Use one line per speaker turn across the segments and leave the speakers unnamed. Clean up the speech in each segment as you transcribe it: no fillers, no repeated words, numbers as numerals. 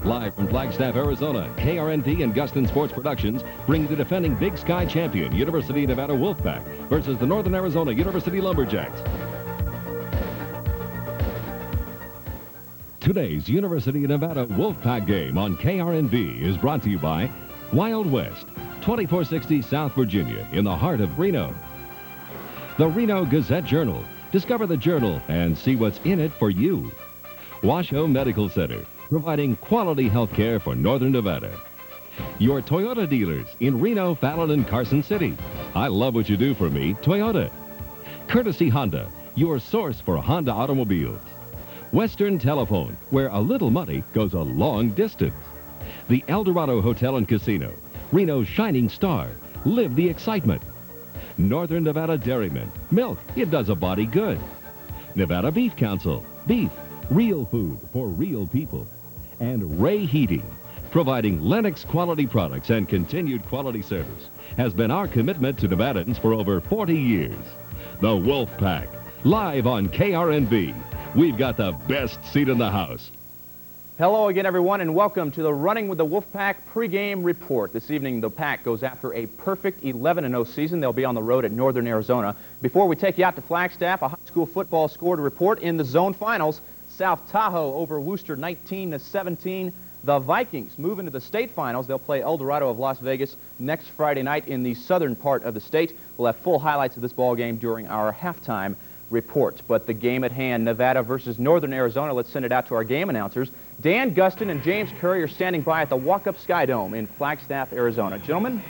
Live from Flagstaff, Arizona, KRNV and Guston Sports Productions bring the defending Big Sky champion, University of Nevada Wolfpack, versus the Northern Arizona University Lumberjacks. Today's University of Nevada Wolfpack game on KRNV is brought to you by Wild West, 2460 South Virginia, in the heart of Reno. The Reno Gazette-Journal. Discover the Journal and see what's in it for you. Washoe Medical Center, providing quality health care for Northern Nevada. Your Toyota dealers in Reno, Fallon, and Carson City. I love what you do for me, Toyota. Courtesy Honda, your source for Honda automobiles. Western Telephone, where a little money goes a long distance. The El Dorado Hotel and Casino, Reno's shining star. Live the excitement. Northern Nevada Dairymen, milk, it does a body good. Nevada Beef Council, beef, real food for real people. And Ray Heating, providing Lennox quality products and continued quality service, has been our commitment to Nevadans for over 40 years. The Wolfpack, live on KRNV. We've got the best seat in the house.
Hello again, everyone, and welcome to the Running with the Wolfpack pregame report. This evening, the Pack goes after a perfect 11-0 season. They'll be on the road at Northern Arizona. Before we take you out to Flagstaff, a high school football score to report in the zone finals. South Tahoe over Wooster 19-17. The Vikings move into the state finals. They'll play El Dorado of Las Vegas next Friday night in the southern part of the state. We'll have full highlights of this ball game during our halftime report. But the game at hand, Nevada versus Northern Arizona. Let's send it out to our game announcers. Dan Guston and James Curry are standing by at the Walk-Up Sky Dome in Flagstaff, Arizona. Gentlemen?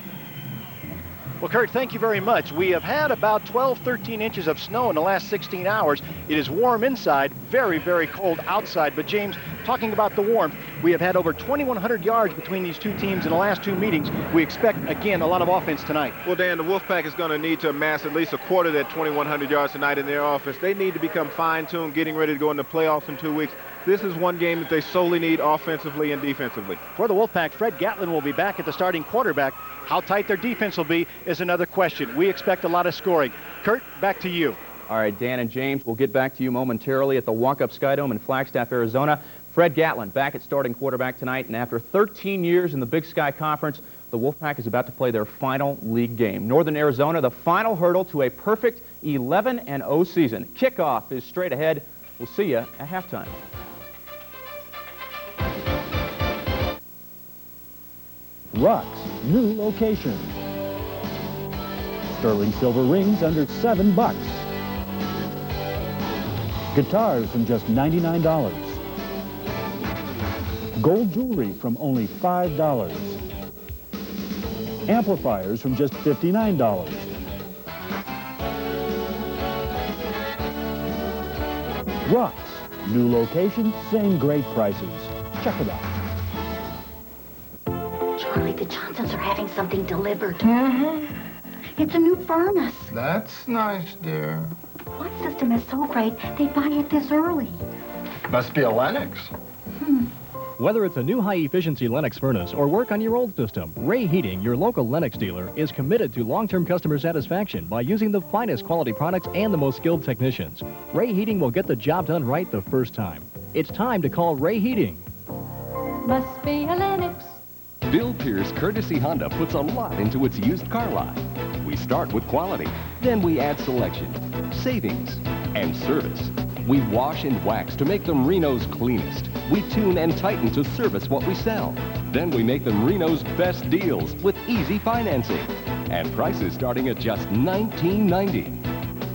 Well, Kurt, thank you very much. We have had about 12, 13 inches of snow in the last 16 hours. It is warm inside, very, very cold outside. But, James, talking about the warmth, we have had over 2,100 yards between these two teams in the last two meetings. We expect, again, a lot of offense tonight.
Well, Dan, the Wolfpack is going to need to amass at least a quarter of that 2,100 yards tonight in their offense. They need to become fine-tuned, getting ready to go into playoffs in 2 weeks. This is one game that they solely need offensively and defensively.
For the Wolfpack, Fred Gatlin will be back at the starting quarterback. How tight their defense will be is another question. We expect a lot of scoring. Kurt, back to you.
All right, Dan and James, we'll get back to you momentarily at the Walk-Up Sky Dome in Flagstaff, Arizona. Fred Gatlin back at starting quarterback tonight, and after 13 years in the Big Sky Conference, the Wolfpack is about to play their final league game. Northern Arizona, the final hurdle to a perfect 11-0 season. Kickoff is straight ahead. We'll see you at halftime.
Rocks, new location. Sterling silver rings under $7. Guitars from just $99. Gold jewelry from only $5. Amplifiers from just $59. Rocks, new location, same great prices. Check it out.
Charlie, the Johnsons are having something delivered. It's a new furnace.
That's nice, dear.
What system is so great they buy it this early?
Must be a Lennox.
Whether it's a new high-efficiency Lennox furnace or work on your old system, Ray Heating, your local Lennox dealer, is committed to long-term customer satisfaction by using the finest quality products and the most skilled technicians. Ray Heating will get the job done right the first time. It's time to call Ray Heating.
Must be a Lennox.
Bill Pierce Courtesy Honda puts a lot into its used car lot. We start with quality, then we add selection, savings, and service. We wash and wax to make them Reno's cleanest. We tune and tighten to service what we sell. Then we make them Reno's best deals with easy financing and prices starting at just $19.90.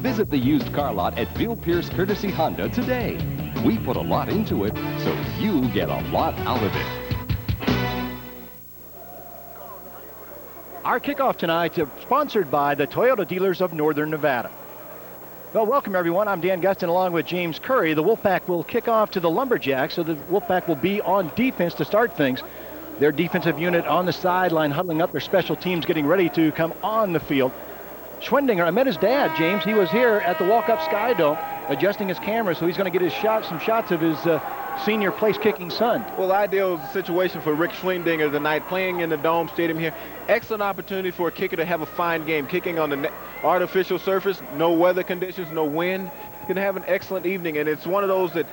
Visit the used car lot at Bill Pierce Courtesy Honda today. We put a lot into it, so you get a lot out of it.
Our kickoff tonight is sponsored by the Toyota dealers of Northern Nevada. Well, welcome, everyone. I'm Dan Guston along with James Curry. The Wolfpack will kick off to the Lumberjacks, so the Wolfpack will be on defense to start things. Their defensive unit on the sideline huddling up, their special teams getting ready to come on the field. Schwendinger, I met his dad, James. He was here at the Walk-Up Sky Dome adjusting his camera, so he's going to get some shots of his senior place-kicking son.
Well, the ideal situation for Rick Schwendinger tonight, playing in the Dome Stadium here. Excellent opportunity for a kicker to have a fine game, kicking on the artificial surface, no weather conditions, no wind. can have an excellent evening. And it's one of those that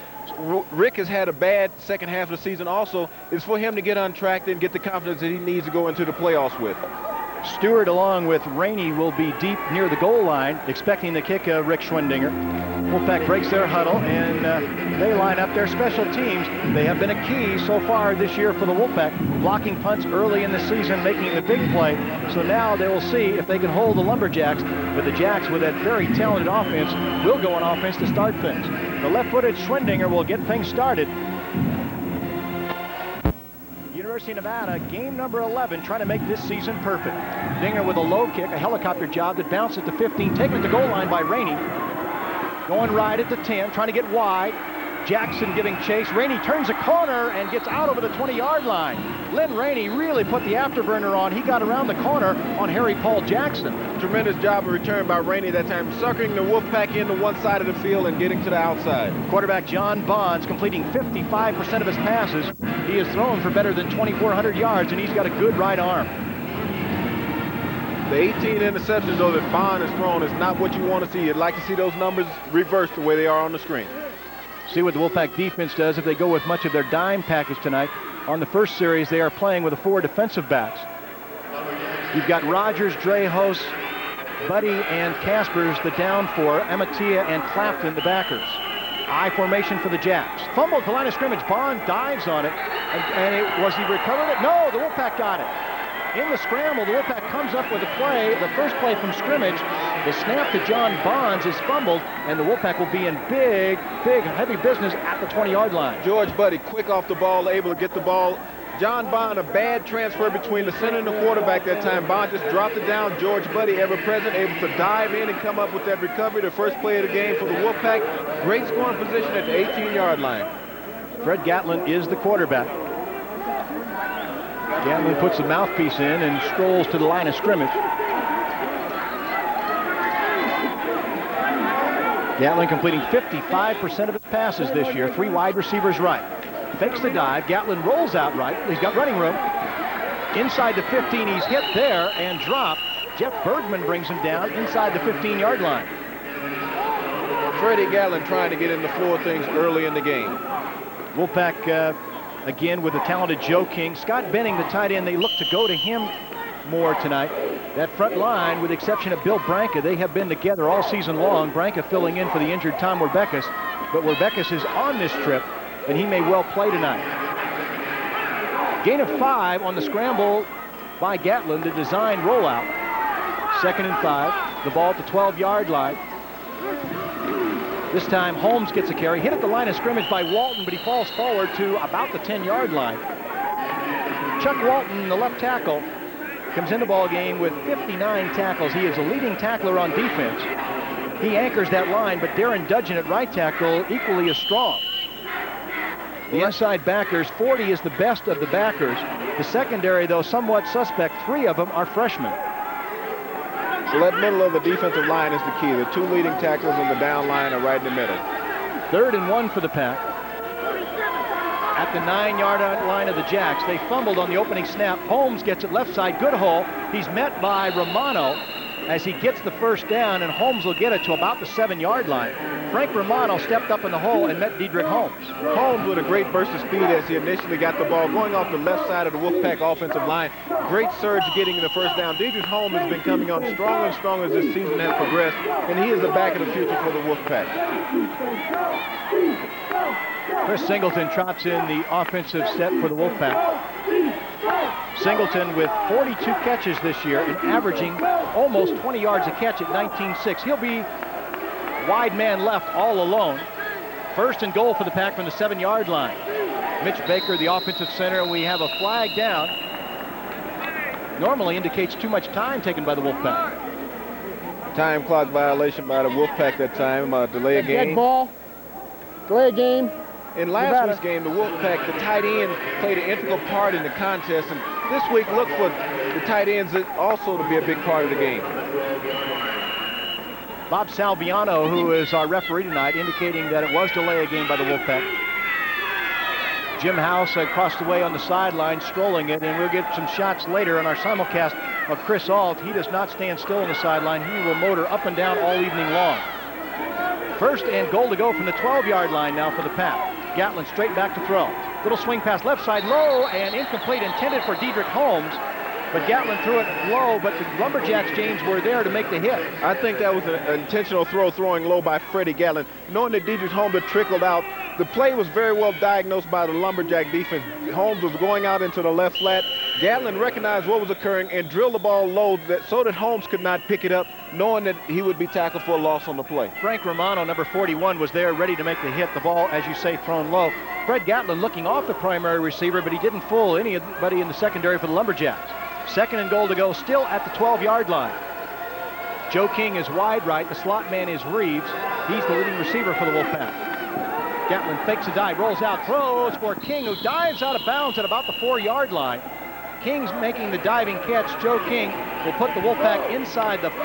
Rick has had a bad second half of the season also. It's for him to get on track and get the confidence that he needs to go into the playoffs with.
Stewart along with Rainey will be deep near the goal line, expecting the kick of Rick Schwindinger. Wolfpack breaks their huddle, and they line up their special teams. They have been a key so far this year for the Wolfpack, blocking punts early in the season, making the big play. So now they will see if they can hold the Lumberjacks. But the Jacks, with that very talented offense, will go on offense to start things. The left-footed Schwindinger will get things started. University of Nevada, game number 11, trying to make this season perfect. Dinger with a low kick, a helicopter job that bounced at the 15, taken at the goal line by Rainey. Going right at the 10, trying to get wide. Jackson giving chase. Rainey turns a corner and gets out over the 20-yard line. Lynn Rainey really put the afterburner on. He got around the corner on Harry Paul Jackson.
Tremendous job of return by Rainey that time, suckering the Wolfpack into one side of the field and getting to the outside.
Quarterback John Bonds completing 55% of his passes. He is throwing for better than 2,400 yards, and he's got a good right arm.
The 18 interceptions, though, that Bond has thrown is not what you want to see. You'd like to see those numbers reversed the way they are on the screen.
See what the Wolfpack defense does if they go with much of their dime package tonight. On the first series, they are playing with the 4 defensive backs. You've got Rogers, Drehos, Buddy, and Caspers, the down 4, Amatia and Clapton, the backers. I formation for the Jacks. Fumbled the line of scrimmage. Bond dives on it. Was he recovered it? No, the Wolfpack got it. In the scramble, the Wolfpack comes up with a play, the first play from scrimmage. The snap to John Bonds is fumbled, and the Wolfpack will be in big, heavy business at the 20-yard line.
George Buddy, quick off the ball, able to get the ball. John Bond, a bad transfer between the center and the quarterback that time. Bond just dropped it down. George Buddy, ever present, able to dive in and come up with that recovery. The first play of the game for the Wolfpack. Great scoring position at the 18-yard line.
Fred Gatlin is the quarterback. Gatlin puts the mouthpiece in and strolls to the line of scrimmage. Gatlin completing 55% of his passes this year. 3 wide receivers right. Fakes the dive. Gatlin rolls out right. He's got running room. Inside the 15, he's hit there and dropped. Jeff Bergman brings him down inside the 15-yard line.
Freddie Gatlin trying to get in the flow of things early in the game.
Wolfpack again with the talented Joe King. Scott Benning, the tight end, they look to go to him more tonight. That front line, with the exception of Bill Branca, they have been together all season long. Branca filling in for the injured Tom Werbeckis, but Werbeckis is on this trip, and he may well play tonight. Gain of 5 on the scramble by Gatlin, the design rollout. 2nd and 5, the ball at the 12-yard line. This time Holmes gets a carry, hit at the line of scrimmage by Walton, but he falls forward to about the 10-yard line. Chuck Walton, the left tackle, comes in the ball game with 59 tackles. He is a leading tackler on defense. He anchors that line, but Darren Dudgeon at right tackle equally as strong. The inside backers, 40 is the best of the backers. The secondary, though, somewhat suspect. 3 of them are freshmen.
So that middle of the defensive line is the key. The 2 leading tacklers on the down line are right in the middle.
3rd and 1 for the Pack. At the 9-yard line of the Jacks, they fumbled on the opening snap. Holmes gets it left side, good hole. He's met by Romano as he gets the first down, and Holmes will get it to about the 7-yard line. Frank Romano stepped up in the hole and met Diedrich Holmes.
Holmes with a great burst of speed as he initially got the ball going off the left side of the Wolfpack offensive line. Great surge getting the first down. Diedrich Holmes has been coming on stronger and stronger as this season has progressed, and he is the back of the future for the Wolfpack.
Chris Singleton trots in the offensive set for the Wolfpack. Singleton with 42 catches this year and averaging almost 20 yards a catch at 19.6. He'll be wide man left all alone. 1st and goal for the Pack from the 7-yard line. Mitch Baker, the offensive center. We have a flag down. Normally indicates too much time taken by the Wolfpack.
Time clock violation by the Wolfpack that time. Delay a game.
Dead ball. Delay a game.
In last week's game, the Wolfpack, the tight end, played an integral part in the contest, and this week look for the tight ends also to be a big part of the game.
Bob Salviano, who is our referee tonight, indicating that it was delay a game by the Wolfpack. Jim House across the way on the sideline, strolling it, and we'll get some shots later on our simulcast of Chris Ault. He does not stand still on the sideline. He will motor up and down all evening long. First and goal to go from the 12-yard line now for the Pack. Gatlin straight back to throw. Little swing pass left side, low and incomplete, intended for Dedrick Holmes. But Gatlin threw it low, but the Lumberjacks, James, were there to make the hit.
I think that was an intentional throw, throwing low by Freddie Gatlin. Knowing that Dedrick Holmes had trickled out, the play was very well diagnosed by the Lumberjack defense. Holmes was going out into the left flat. Gatlin recognized what was occurring and drilled the ball low so that Holmes could not pick it up, knowing that he would be tackled for a loss on the play.
Frank Romano, number 41, was there ready to make the hit. The ball, as you say, thrown low. Fred Gatlin looking off the primary receiver, but he didn't fool anybody in the secondary for the Lumberjacks. Second and goal to go, still at the 12-yard line. Joe King is wide right. The slot man is Reeves. He's the leading receiver for the Wolfpack. Gatlin fakes a dive, rolls out, throws for King, who dives out of bounds at about the 4-yard line. King's making the diving catch. Joe King will put the Wolfpack inside the 5.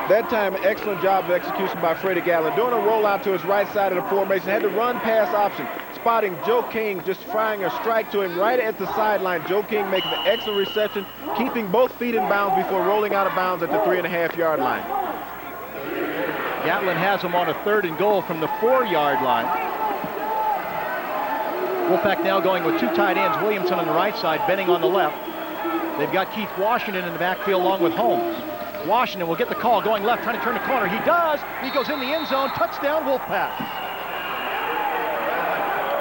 That time, excellent job of execution by Freddie Gatlin. Doing a rollout to his right side of the formation. Had the run pass option. Spotting Joe King, just firing a strike to him right at the sideline. Joe King making an excellent reception, keeping both feet in bounds before rolling out of bounds at the 3.5-yard line.
Gatlin has him on a third and goal from the 4-yard line. Wolfpack now going with two tight ends, Williamson on the right side, Benning on the left. They've got Keith Washington in the backfield along with Holmes. Washington will get the call, going left, trying to turn the corner. He does. He goes in the end zone. Touchdown, Wolfpack.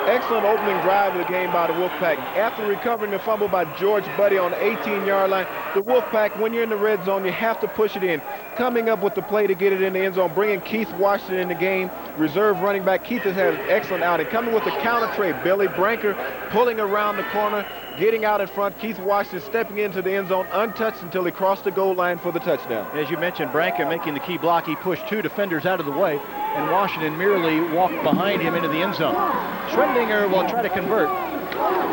Excellent opening drive of the game by the Wolfpack. After recovering the fumble by George Buddy on the 18-yard line, the Wolfpack, when you're in the red zone, you have to push it in. Coming up with the play to get it in the end zone, bringing Keith Washington in the game, reserve running back. Keith has had an excellent outing. Coming with the counter trey, Billy Branker pulling around the corner, getting out in front. Keith Washington stepping into the end zone untouched until he crossed the goal line for the touchdown.
As you mentioned, Branker making the key block. He pushed two defenders out of the way, and Washington merely walked behind him into the end zone. Schwendinger will try to convert.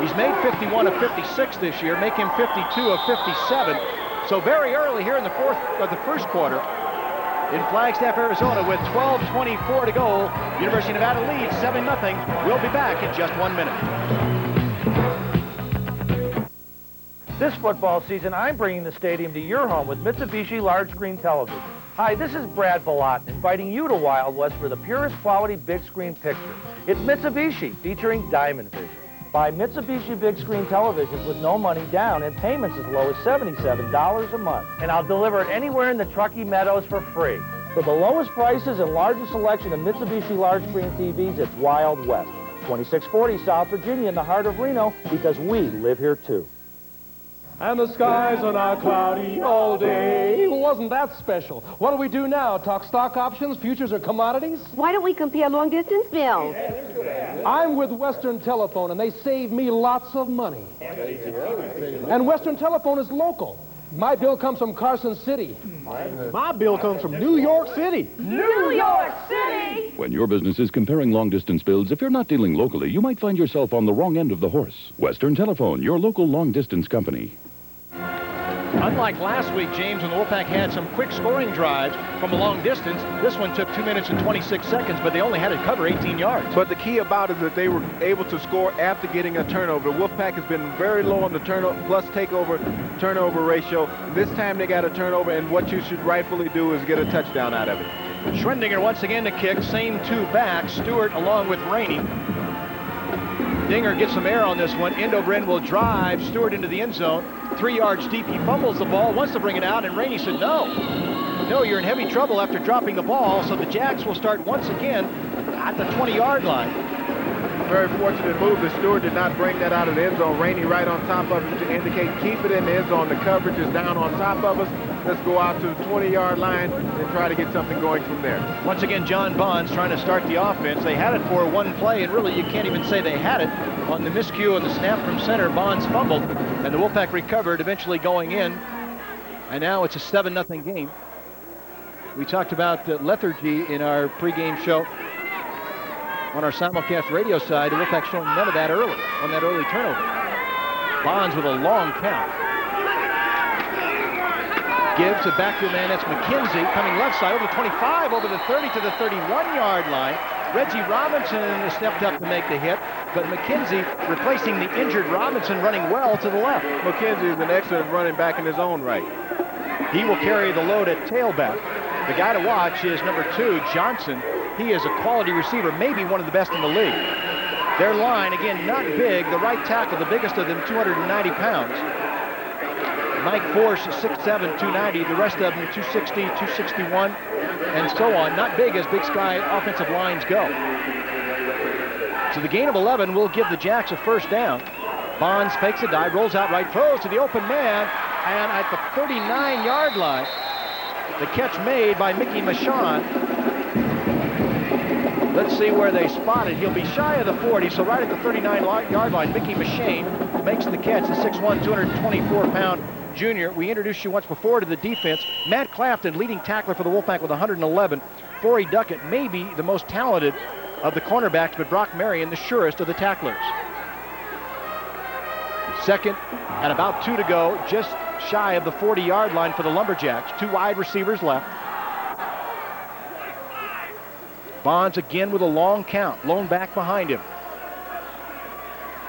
He's made 51 of 56 this year, make him 52 of 57. So very early here in the first quarter in Flagstaff, Arizona, with 12:24 to go. University of Nevada leads 7-0. We'll be back in just 1 minute.
This football season, I'm bringing the stadium to your home with Mitsubishi large screen television. Hi, this is Brad Vallotton, inviting you to Wild West for the purest quality big screen picture. It's Mitsubishi, featuring Diamond Vision. Buy Mitsubishi big screen televisions with no money down and payments as low as $77 a month. And I'll deliver it anywhere in the Truckee Meadows for free. For the lowest prices and largest selection of Mitsubishi large screen TVs, it's Wild West. 2640 South Virginia in the heart of Reno, because we live here too.
And the skies are not cloudy all day. Wasn't that special? What do we do now? Talk stock options, futures, or commodities?
Why don't we compare long-distance bills?
I'm with Western Telephone, and they save me lots of money. And Western Telephone is local. My bill comes from Carson City.
My bill comes from New York City.
New York City!
When your business is comparing long-distance bills, if you're not dealing locally, you might find yourself on the wrong end of the horse. Western Telephone, your local long-distance company.
Unlike last week, James, when the Wolfpack had some quick scoring drives from a long distance, this one took 2 minutes and 26 seconds, but they only had to cover 18 yards.
But the key about it is that they were able to score after getting a turnover. The Wolfpack has been very low on the plus turnover ratio. This time they got a turnover, and what you should rightfully do is get a touchdown out of it.
Schwendinger once again to kick, same two backs, Stewart along with Rainey. Dinger gets some air on this one. Endobrin will drive Stewart into the end zone. 3 yards deep, he fumbles the ball, wants to bring it out, and Rainey said, no, you're in heavy trouble after dropping the ball, so the Jacks will start once again at the 20-yard line.
Very fortunate move that Stewart did not bring that out of the end zone. Rainey right on top of it to indicate keep it in the end zone. The coverage is down on top of us. Let's go out to the 20-yard line and try to get something going from there.
Once again, John Bonds trying to start the offense. They had it for one play, and really you can't even say they had it. On the miscue and the snap from center, Bonds fumbled, and the Wolfpack recovered, eventually going in. And now it's a 7-0 game. We talked about lethargy in our pregame show on our simulcast radio side. The Wolfpack showing none of that early on that early turnover. Bonds with a long count. Gives it back to a man, that's McKenzie, coming left side over the 25, over the 30 to the 31-yard line. Reggie Robinson stepped up to make the hit, but McKenzie replacing the injured Robinson, running well to the left.
McKenzie is an excellent running back in his own right.
He will carry the load at tailback. The guy to watch is number 2, Johnson. He is a quality receiver, maybe one of the best in the league. Their line, again, not big. The right tackle, the biggest of them, 290 pounds. Mike Force, 6'7", 290. The rest of them, 260, 261, and so on. Not big as Big Sky offensive lines go. So the gain of 11 will give the Jacks a first down. Bonds fakes a dive, rolls out right, throws to the open man, and at the 39-yard line, the catch made by Mickey Michon. Let's see where they spot it. He'll be shy of the 40, so right at the 39-yard line, Mickey Michon makes the catch, the 6'1", 224-pound junior. We introduced you once before to the defense. Matt Clapton, leading tackler for the Wolfpack with 111. Forey Duckett, maybe the most talented of the cornerbacks, but Brock Marion, the surest of the tacklers. Second and about 2 to go, just shy of the 40-yard line for the Lumberjacks. 2 wide receivers left. Bonds again with a long count, lone back behind him.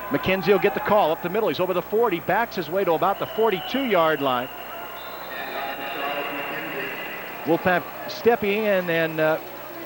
McKenzie will get the call up the middle. He's over the 40, backs his way to about the 42-yard line. Wolfpack stepping in and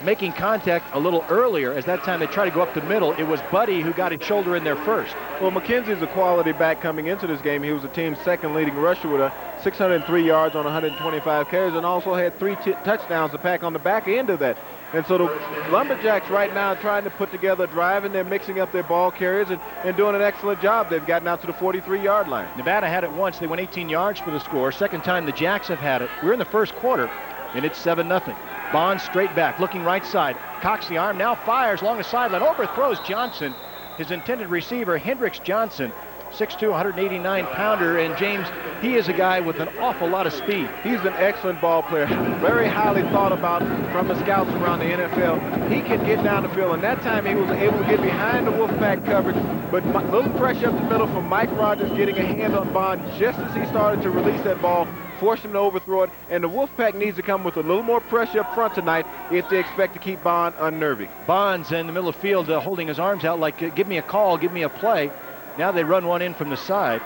making contact a little earlier, as that time they tried to go up the middle. It was Buddy who got his shoulder in there first.
Well, McKenzie's a quality back coming into this game. He was the team's second leading rusher with 603 yards on 125 carries, and also had 3 touchdowns to pack on the back end of that. And so the Lumberjacks right now are trying to put together a drive, and they're mixing up their ball carriers and doing an excellent job. They've gotten out to the 43-yard line.
Nevada had it once. They went 18 yards for the score. Second time the Jacks have had it. We're in the first quarter, and it's 7-0. Bonds straight back, looking right side. Cocks the arm, now fires along the sideline. Overthrows Johnson, his intended receiver, Hendricks Johnson. 6'2", 189-pounder, and James, he is a guy with an awful lot of speed.
He's an excellent ball player, very highly thought about from the scouts around the NFL. He can get down the field, and that time he was able to get behind the Wolfpack coverage, but a little pressure up the middle from Mike Rogers getting a hand on Bond just as he started to release that ball, forced him to overthrow it, and the Wolfpack needs to come with a little more pressure up front tonight if they expect to keep Bond unnerving.
Bonds in the middle of the field holding his arms out like, give me a call, give me a play. Now they run one in from the side.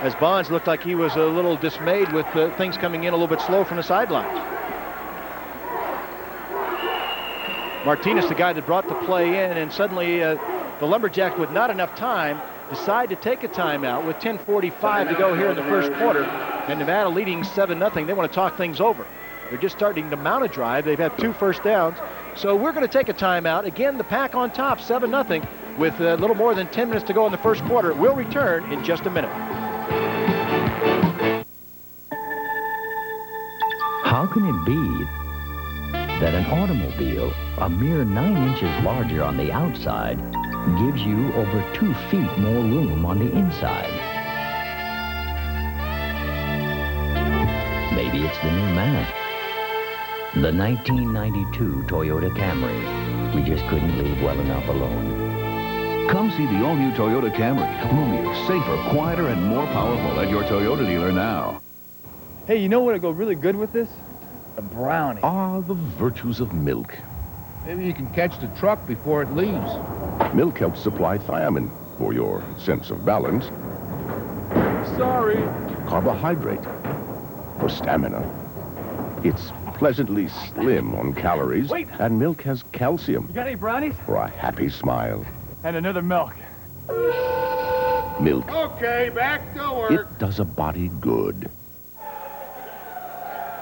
As Bonds looked like he was a little dismayed with things coming in a little bit slow from the sidelines. Martinez, the guy that brought the play in, and suddenly the Lumberjacks, with not enough time, decide to take a timeout with 10:45 to go here in the first quarter, and Nevada leading 7-0. They want to talk things over. They're just starting to mount a drive. They've had 2 first downs. So we're going to take a timeout. Again, the Pack on top, 7-0. With a little more than 10 minutes to go in the first quarter. We'll return in just a minute.
How can it be that an automobile, a mere 9 inches larger on the outside, gives you over 2 feet more room on the inside? Maybe it's the new math. The 1992 Toyota Camry. We just couldn't leave well enough alone.
Come see the all-new Toyota Camry. Roomier, safer, quieter, and more powerful at your Toyota dealer now.
Hey, you know what would go really good with this? A brownie.
Ah, the virtues of milk.
Maybe you can catch the truck before it leaves.
Milk helps supply thiamine for your sense of balance.
Sorry.
Carbohydrate for stamina. It's pleasantly slim on calories.
Wait.
And milk has calcium.
You got any brownies?
For a happy smile.
And another milk.
Milk.
Okay, back to work.
It does a body good.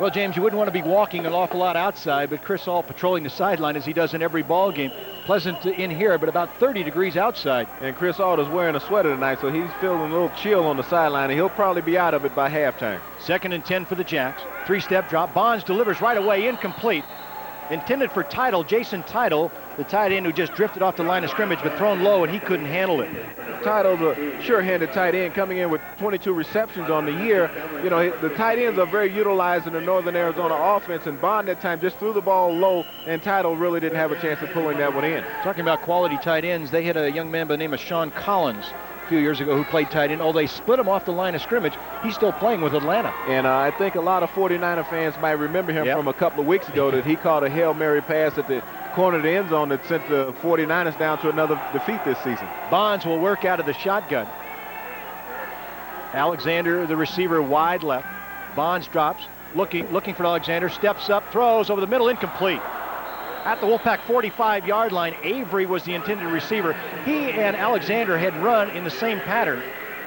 Well, James, you wouldn't want to be walking an awful lot outside, but Chris Hall patrolling the sideline as he does in every ball game. Pleasant in here, but about 30 degrees outside.
And Chris Hall is wearing a sweater tonight, so he's feeling a little chill on the sideline, and he'll probably be out of it by halftime.
2nd and 10 for the Jacks. 3-step drop. Bonds delivers right away, incomplete. Intended for Title, Jason Title, the tight end who just drifted off the line of scrimmage, but thrown low, and he couldn't handle it.
Title's a sure-handed tight end coming in with 22 receptions on the year. You know, the tight ends are very utilized in the Northern Arizona offense, and Bond that time just threw the ball low, and Title really didn't have a chance of pulling that one in.
Talking about quality tight ends, they had a young man by the name of Sean Collins a few years ago who played tight end. Oh, they split him off the line of scrimmage. He's still playing with Atlanta.
And I think a lot of 49er fans might remember him from a couple of weeks ago that he caught a Hail Mary pass at the corner of the end zone that sent the 49ers down to another defeat this season.
Bonds will work out of the shotgun. Alexander, the receiver, wide left. Bonds drops, looking for Alexander, steps up, throws over the middle, incomplete. At the Wolfpack 45-yard line, Avery was the intended receiver. He and Alexander had run in the same pattern.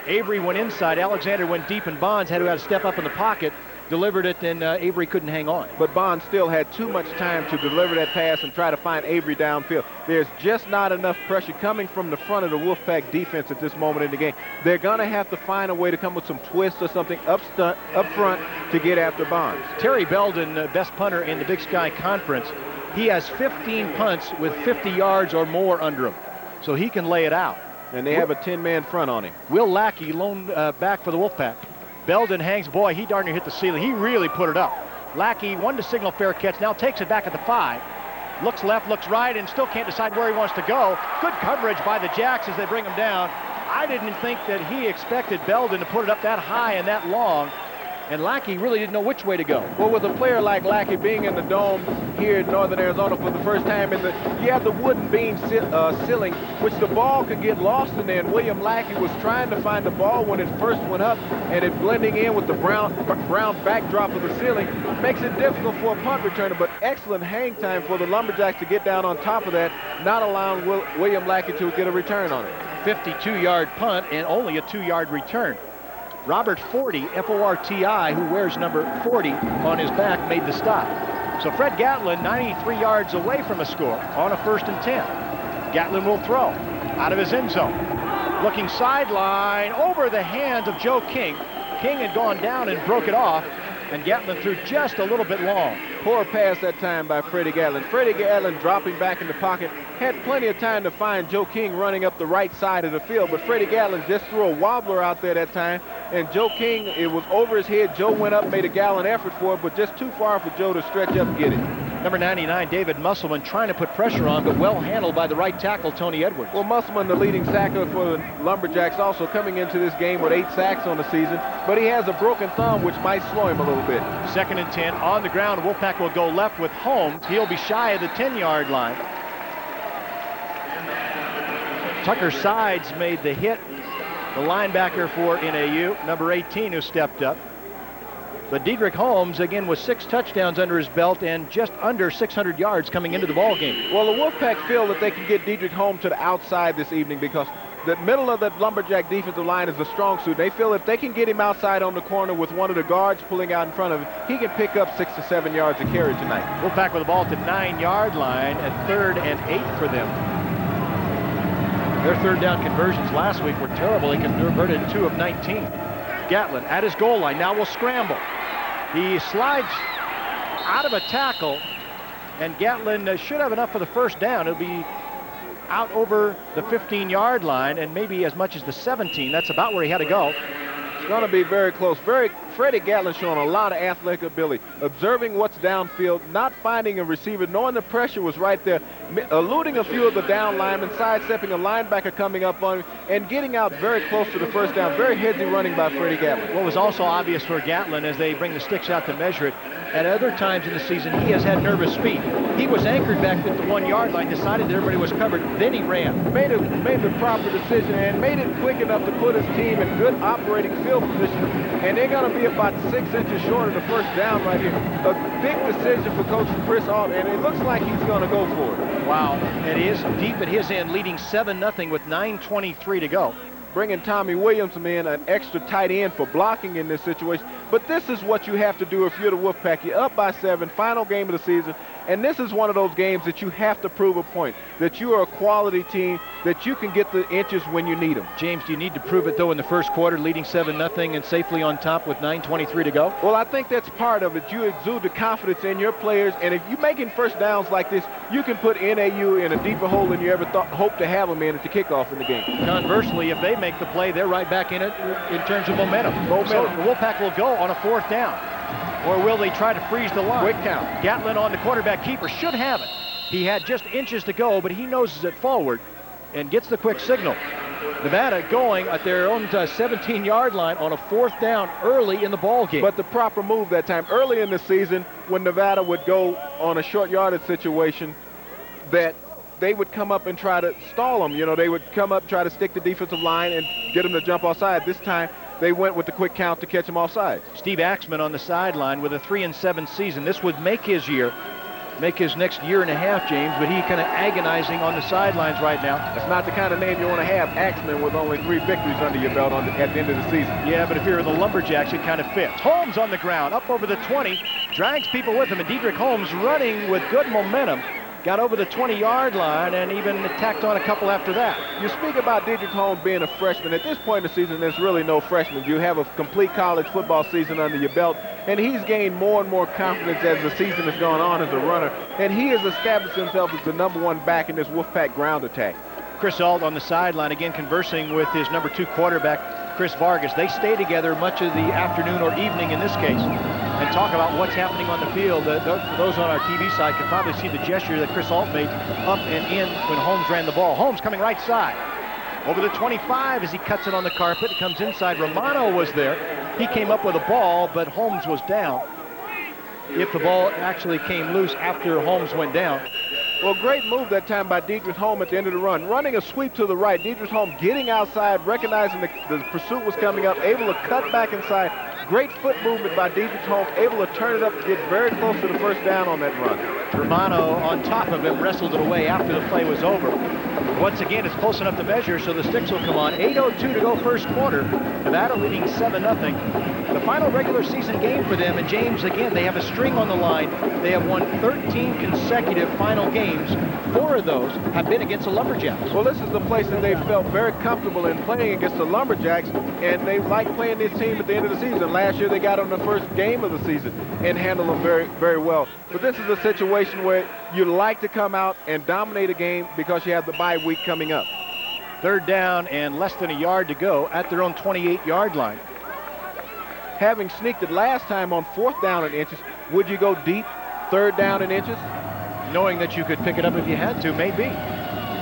Avery went inside, Alexander went deep, and Bonds had to step up in the pocket, delivered it, and Avery couldn't hang on.
But Bonds still had too much time to deliver that pass and try to find Avery downfield. There's just not enough pressure coming from the front of the Wolfpack defense at this moment in the game. They're going to have to find a way to come with some twists or something up front to get after Bonds.
Terry Belden, best punter in the Big Sky Conference, he has 15 punts with 50 yards or more under him, so he can lay it out.
And they have a 10-man front on him.
Will Lackey lone back for the Wolfpack. Belden hangs, boy, he darn near hit the ceiling. He really put it up. Lackey wanted to signal fair catch, now takes it back at the 5. Looks left, looks right, and still can't decide where he wants to go. Good coverage by the Jacks as they bring him down. I didn't think that he expected Belden to put it up that high and that long. And Lackey really didn't know which way to go.
Well, with a player like Lackey being in the dome here in Northern Arizona for the first time, you have the wooden beam ceiling, which the ball could get lost in there. And William Lackey was trying to find the ball when it first went up, and it blending in with the brown backdrop of the ceiling makes it difficult for a punt returner. But excellent hang time for the Lumberjacks to get down on top of that, not allowing William Lackey to get a return on it.
52-yard punt and only a 2-yard return. Robert Forty, F-O-R-T-I, who wears number 40 on his back, made the stop. So Fred Gatlin, 93 yards away from a score on a 1st and 10. Gatlin will throw out of his end zone. Looking sideline over the hands of Joe King. King had gone down and broke it off, and Gatlin threw just a little bit long.
Poor pass that time by Freddie Gatlin. Freddie Gatlin dropping back in the pocket, had plenty of time to find Joe King running up the right side of the field, but Freddie Gatlin just threw a wobbler out there that time, and Joe King, it was over his head. Joe went up, made a gallant effort for it, but just too far for Joe to stretch up and get it.
Number 99, David Musselman, trying to put pressure on, but well handled by the right tackle, Tony Edwards.
Well, Musselman, the leading sacker for the Lumberjacks, also coming into this game with 8 sacks on the season, but he has a broken thumb, which might slow him a little bit.
2nd and 10 on the ground. Wolfpack will go left with Holmes. He'll be shy of the 10-yard line. Tucker Sides made the hit, the linebacker for N.A.U., number 18, who stepped up. But Dedrick Holmes, again, with 6 touchdowns under his belt and just under 600 yards coming into the ball game.
Well, the Wolfpack feel that they can get Dedrick Holmes to the outside this evening because the middle of the Lumberjack defensive line is the strong suit. They feel if they can get him outside on the corner with one of the guards pulling out in front of him, he can pick up 6 to 7 yards of carry tonight.
Wolfpack with the ball at the 9-yard line at 3rd and 8 for them. Their 3rd down conversions last week were terrible. They converted 2 of 19. Gatlin at his goal line now will scramble. He slides out of a tackle, and Gatlin should have enough for the 1st down. It'll be out over the 15-yard line and maybe as much as the 17. That's about where he had to go.
It's going to be very close. Freddie Gatlin showing a lot of athletic ability, observing what's downfield, not finding a receiver, knowing the pressure was right there, eluding a few of the down linemen, sidestepping a linebacker coming up on him, and getting out very close to the 1st down. Very heady running by Freddie Gatlin.
What was also obvious for Gatlin as they bring the sticks out to measure it, at other times in the season, he has had nervous feet. He was anchored back at the 1-yard line, decided that everybody was covered, then he ran.
Made the proper decision and made it quick enough to put his team in good operating field position. And they're going to be about 6 inches short of the 1st down right here. A big decision for Coach Chris Alton, and it looks like he's going to go for it.
Wow, it is deep at his end, leading 7-0 with 9:23 to go.
Bringing Tommy Williams in, an extra tight end for blocking in this situation. But this is what you have to do if you're the Wolfpack. You're up by 7, final game of the season, and this is one of those games that you have to prove a point, that you are a quality team, that you can get the inches when you need them.
James, do you need to prove it, though, in the 1st quarter, leading 7-0 and safely on top with 9:23 to go?
Well, I think that's part of it. You exude the confidence in your players, and if you're making 1st downs like this, you can put N.A.U. in a deeper hole than you ever hoped to have them in at the kickoff in the game.
Conversely, if they make the play, they're right back in it in terms of momentum. So the Wolfpack will go on a 4th down. Or will they try to freeze the line?
Quick count.
Gatlin on the quarterback keeper should have it. He had just inches to go, but he noses it forward and gets the quick signal. Nevada going at their own 17-yard line on a 4th down early in the ball game.
But the proper move that time. Early in the season, when Nevada would go on a short yardage situation, that they would come up and try to stall them. You know, they would come up, try to stick the defensive line and get them to jump offside. This time, they went with the quick count to catch him offside.
Steve Axman on the sideline with a 3-7 season. This would make his next year and a half, James, but he kind of agonizing on the sidelines right now.
That's not the kind of name you want to have, Axman, with only 3 victories under your belt at the end of the season.
Yeah, but if you're the Lumberjacks, it kind of fits. Holmes on the ground, up over the 20, drags people with him, and Diedrich Holmes running with good momentum. Got over the 20-yard line and even tacked on a couple after that.
You speak about Diedrich Holmes being a freshman. At this point in the season, there's really no freshman. You have a complete college football season under your belt, and he's gained more and more confidence as the season has gone on as a runner, and he has established himself as the #1 back in this Wolfpack ground attack.
Chris Ault on the sideline, again conversing with his #2 quarterback, Chris Vargas. They stay together much of the afternoon or evening in this case and talk about what's happening on the field. For those on our TV side can probably see the gesture that Chris Ault made up and in when Holmes ran the ball. Holmes coming right side. Over the 25 as he cuts it on the carpet. It comes inside. Romano was there. He came up with a ball, but Holmes was down. If the ball actually came loose after Holmes went down.
Well, great move that time by Diedrich Holmes at the end of the run. Running a sweep to the right. Diedrich Holmes getting outside, recognizing the pursuit was coming up, able to cut back inside. Great foot movement by Diedrich Holmes, able to turn it up, get very close to the first down on that run.
Romano on top of him wrestled it away after the play was over. Once again, it's close enough to measure, so the sticks will come on. 8:02 to go first quarter. Nevada leading 7-0. The final regular season game for them, and James, again, they have a string on the line. They have won 13 consecutive final games. 4 of those have been against the Lumberjacks.
Well, this is the place that they felt very comfortable in playing against the Lumberjacks, and they like playing this team at the end of the season. Last year, they got on the first game of the season and handled them very, very well. But this is a situation where you like to come out and dominate a game because you have the bye week coming up.
3rd down and less than a yard to go at their own 28-yard line.
Having sneaked it last time on 4th down and inches, would you go deep 3rd down and inches?
Knowing that you could pick it up if you had to, maybe.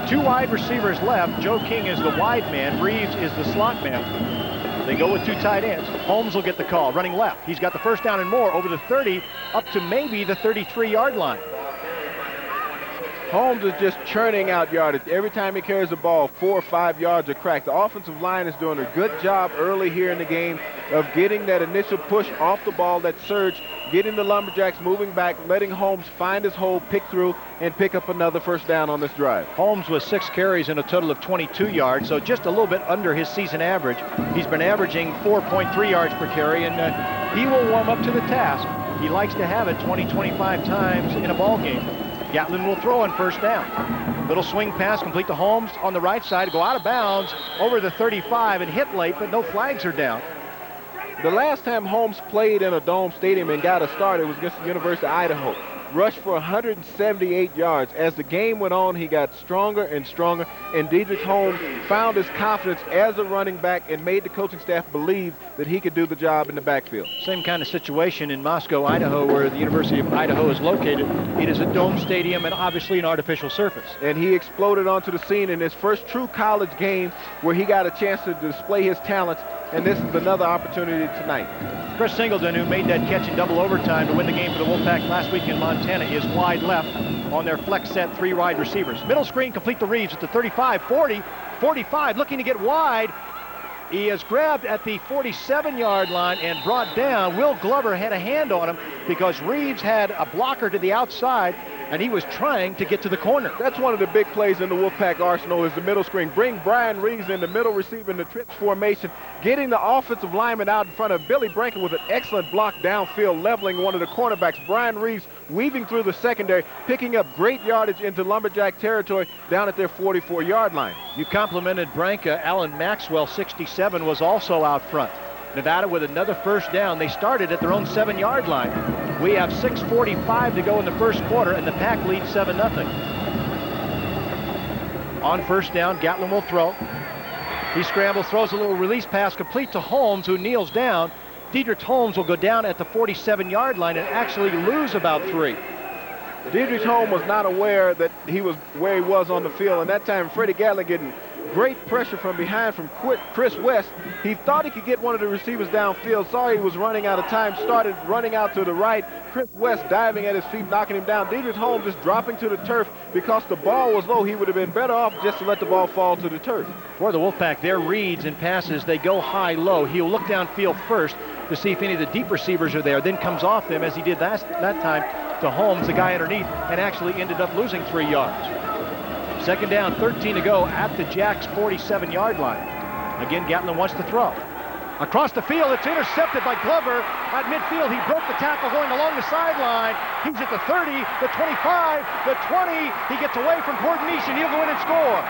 2 wide receivers left. Joe King is the wide man. Reeves is the slot man. They go with 2 tight ends. Holmes will get the call, running left. He's got the 1st down and more over the 30 up to maybe the 33-yard line.
Holmes is just churning out yardage. Every time he carries the ball, 4 or 5 yards are cracked. The offensive line is doing a good job early here in the game of getting that initial push off the ball, that surge, getting the Lumberjacks moving back, letting Holmes find his hole, pick through, and pick up another 1st down on this drive.
Holmes with 6 carries and a total of 22 yards, so just a little bit under his season average. He's been averaging 4.3 yards per carry, and he will warm up to the task. He likes to have it 20-25 times in a ball game. Gatlin will throw on 1st down. Little swing pass complete to Holmes on the right side, go out of bounds over the 35 and hit late, but no flags are down.
The last time Holmes played in a dome stadium and got a start, it was against the University of Idaho. Rushed for 178 yards. As the game went on, he got stronger and stronger, and Diedrich Holmes found his confidence as a running back and made the coaching staff believe that he could do the job in the backfield.
Same kind of situation in Moscow, Idaho, where the University of Idaho is located. It is a dome stadium and obviously an artificial surface.
And he exploded onto the scene in his first true college game where he got a chance to display his talents, and this is another opportunity tonight.
Chris Singleton, who made that catch in double overtime to win the game for the Wolfpack last week in Montana, is wide left on their flex set 3 wide receivers. Middle screen complete to Reeves at the 35, 40, 45, looking to get wide. He is grabbed at the 47-yard line and brought down. Will Glover had a hand on him because Reeves had a blocker to the outside, and he was trying to get to the corner.
That's one of the big plays in the Wolfpack arsenal is the middle screen. Bring Brian Reeves in the middle receiver in the trips formation, getting the offensive lineman out in front of Billy Brankin with an excellent block downfield, leveling one of the cornerbacks. Brian Reeves weaving through the secondary, picking up great yardage into Lumberjack territory down at their 44-yard line.
You complimented Branca. Alan Maxwell, 67, was also out front. Nevada with another 1st down. They started at their own 7-yard line. We have 6:45 to go in the first quarter, and the Pack leads 7-0. On 1st down, Gatlin will throw. He scrambles, throws a little release pass complete to Holmes, who kneels down. Diedrich Holmes will go down at the 47-yard line and actually lose about 3.
Diedrich Holmes was not aware that he was where he was on the field, and that time Freddie Gatlin getting Great pressure from behind from Chris West. He thought he could get one of the receivers downfield, saw he was running out of time, started running out to the right. Chris West diving at his feet, knocking him down. Dietrich Holmes just dropping to the turf because the ball was low. He would have been better off just to let the ball fall to the turf.
For the Wolfpack, their reads and passes, they go high-low. He'll look downfield first to see if any of the deep receivers are there, then comes off them as he did that time to Holmes, the guy underneath, and actually ended up losing 3 yards. Second down, 13 to go at the Jacks' 47-yard line. Again, Gatlin wants to throw. Across the field, it's intercepted by Glover. At midfield, he broke the tackle going along the sideline. He's at the 30, the 25, the 20. He gets away from Portnish, and he'll go in and score.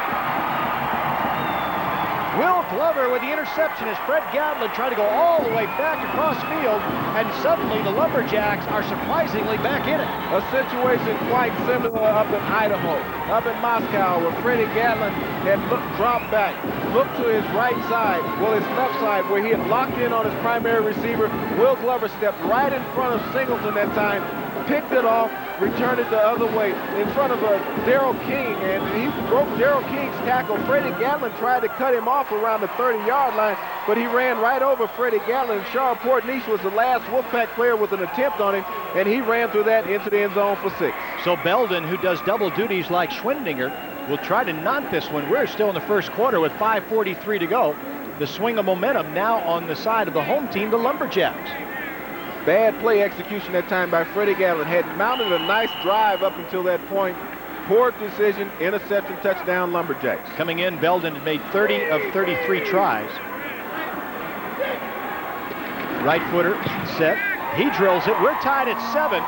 Will Glover with the interception as Fred Gatlin tried to go all the way back across field, and suddenly the Lumberjacks are surprisingly back in it.
A situation quite similar up in Idaho, up in Moscow, where Freddie Gatlin had dropped back, looked to his right side, well, his left side, where he had locked in on his primary receiver. Will Glover stepped right in front of Singleton that time, picked it off, returned it the other way in front of Darrell King, and he broke Darrell King's tackle. Freddie Gatlin tried to cut him off around the 30-yard line, but he ran right over Freddie Gatlin. Charles Portnish was the last Wolfpack player with an attempt on him, and he ran through that into the end zone for 6.
So Belden, who does double duties like Schwendinger, will try to knot this one. We're still in the first quarter with 5:43 to go. The swing of momentum now on the side of the home team, the Lumberjacks.
Bad play execution that time by Freddie Gatlin. Had mounted a nice drive up until that point. Poor decision, interception, touchdown, Lumberjacks.
Coming in, Belden had made 30 of 33 tries. Right footer set. He drills it. We're tied at 7.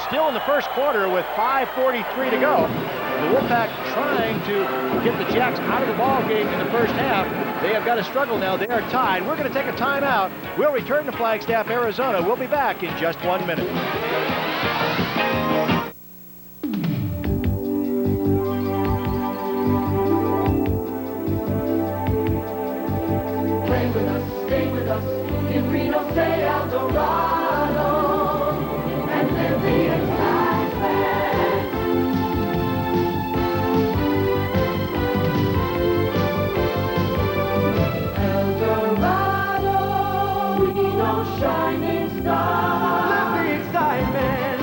Still in the first quarter with 5:43 to go. The Wolfpack trying to get the Jacks out of the ball game in the first half. They have got to struggle now. They are tied. We're going to take a timeout. We'll return to Flagstaff, Arizona. We'll be back in just 1 minute.
Play with us, stay with us, in Reno, say El Dorado, and live the excitement. El Dorado, Reno, shining star, live the excitement.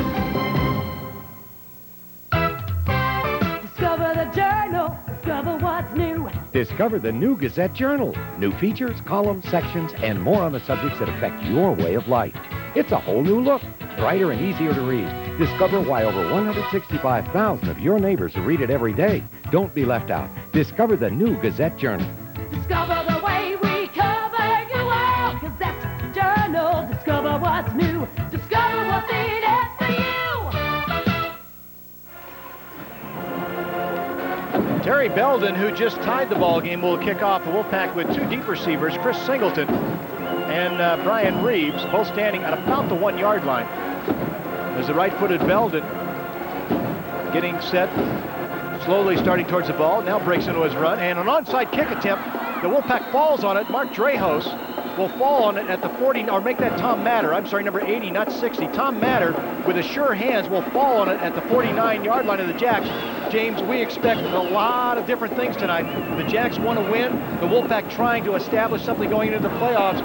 Discover the journal, discover what's new.
Discover the new Gazette Journal. New features, columns, sections, and more on the subjects that affect your way of life. It's a whole new look, brighter and easier to read. Discover why over 165,000 of your neighbors read it every day. Don't be left out. Discover the new Gazette Journal.
Discover the way we cover you all. Gazette Journal, discover what's new. Discover what's in it for you.
Terry Belden, who just tied the ball game, will kick off the Wolfpack with 2 deep receivers, Chris Singleton and Brian Reeves, both standing at about the 1-yard line. There's the right-footed Belden getting set, slowly starting towards the ball, now breaks into his run, and an onside kick attempt. The Wolfpack falls on it. Mark Drehos will fall on it at the 40, or make that Tom Matter. I'm sorry, number 80, not 60. Tom Matter, with his sure hands, will fall on it at the 49-yard line of the Jacks. James, we expect a lot of different things tonight. The Jacks want to win. The Wolfpack trying to establish something going into the playoffs.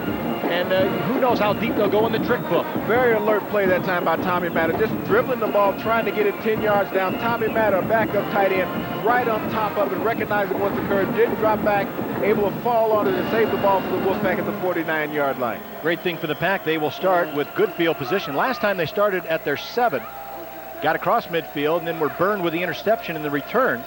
And who knows how deep they'll go in the trick book.
Very alert play that time by Tommy Matter. Just dribbling the ball, trying to get it 10 yards down. Tommy Matter, backup tight end, right on top of it, recognizing what's occurred, didn't drop back, able to fall on it and save the ball for the Wolfpack at the 49-yard line.
Great thing for the Pack. They will start with good field position. Last time they started at their 7. Got across midfield and then were burned with the interception in the return.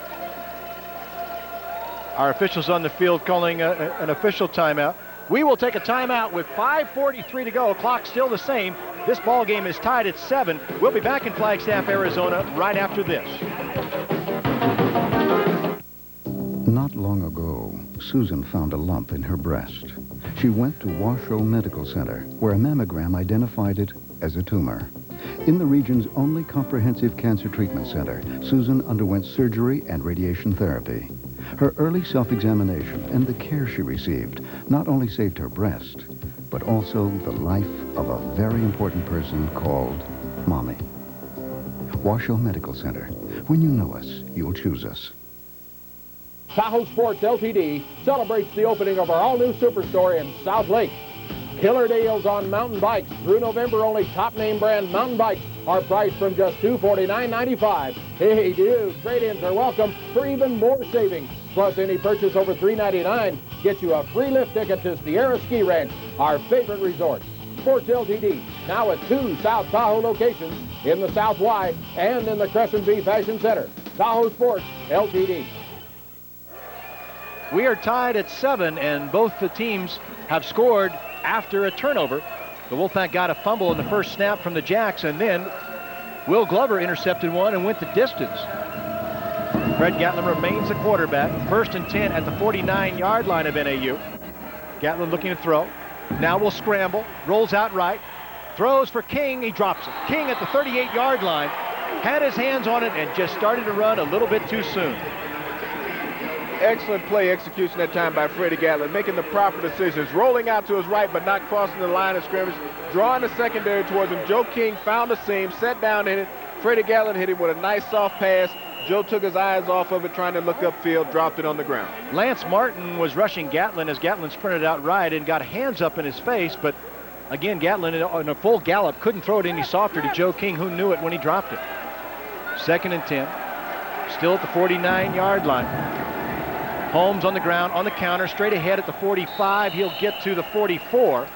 Our officials on the field calling an official timeout. We will take a timeout with 5:43 to go. Clock still the same. This ball game is tied at 7. We'll be back in Flagstaff, Arizona right after this.
Not long ago, Susan found a lump in her breast. She went to Washoe Medical Center, where a mammogram identified it as a tumor. In the region's only comprehensive cancer treatment center, Susan underwent surgery and radiation therapy. Her early self-examination and the care she received not only saved her breast, but also the life of a very important person called Mommy. Washoe Medical Center. When you know us, you'll choose us.
Tahoe Sports Ltd. celebrates the opening of our all-new superstore in South Lake. Killer deals on mountain bikes. Through November, only top name brand mountain bikes are priced from just $249.95. Hey, dude, trade-ins are welcome for even more savings. Plus, any purchase over $399 gets you a free lift ticket to Sierra Ski Ranch, our favorite resort. Sports Ltd. now at 2 South Tahoe locations in the South Y and in the Crescent V Fashion Center. Tahoe Sports Ltd.
We are tied at 7, and both the teams have scored after a turnover. The Wolfpack got a fumble in the first snap from the Jacks, and then Will Glover intercepted one and went the distance. Fred Gatlin remains the quarterback. 1st and 10 at the 49-yard line of N.A.U. Gatlin looking to throw. Now will scramble, rolls out right, throws for King, he drops it. King at the 38-yard line, had his hands on it and just started to run a little bit too soon.
Excellent play execution that time by Freddie Gatlin, making the proper decisions, rolling out to his right but not crossing the line of scrimmage, drawing the secondary towards him. Joe King found the seam, sat down in it. Freddie Gatlin hit him with a nice soft pass. Joe took his eyes off of it, trying to look upfield, dropped it on the ground.
Lance Martin was rushing Gatlin as Gatlin sprinted out right and got hands up in his face, but again, Gatlin in a full gallop couldn't throw it any softer to Joe King, who knew it when he dropped it. 2nd and 10, still at the 49-yard line. Holmes on the ground, on the counter, straight ahead at the 45. He'll get to the 44.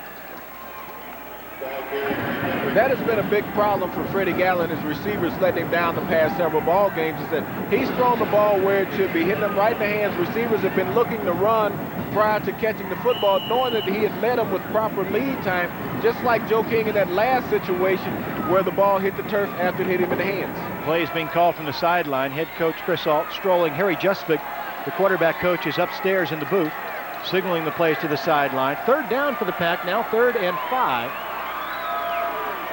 That has been a big problem for Freddie Gatlin. His receivers letting him down the past several ball games. Is that he's thrown the ball where it should be, hitting them right in the hands. Receivers have been looking to run prior to catching the football, knowing that he had met them with proper lead time, just like Joe King in that last situation where the ball hit the turf after it hit him in the hands.
Plays being called from the sideline. Head coach Chris Alt strolling. Harry Justvic, the quarterback coach, is upstairs in the booth, signaling the plays to the sideline. 3rd down for the Pack, now 3rd and 5.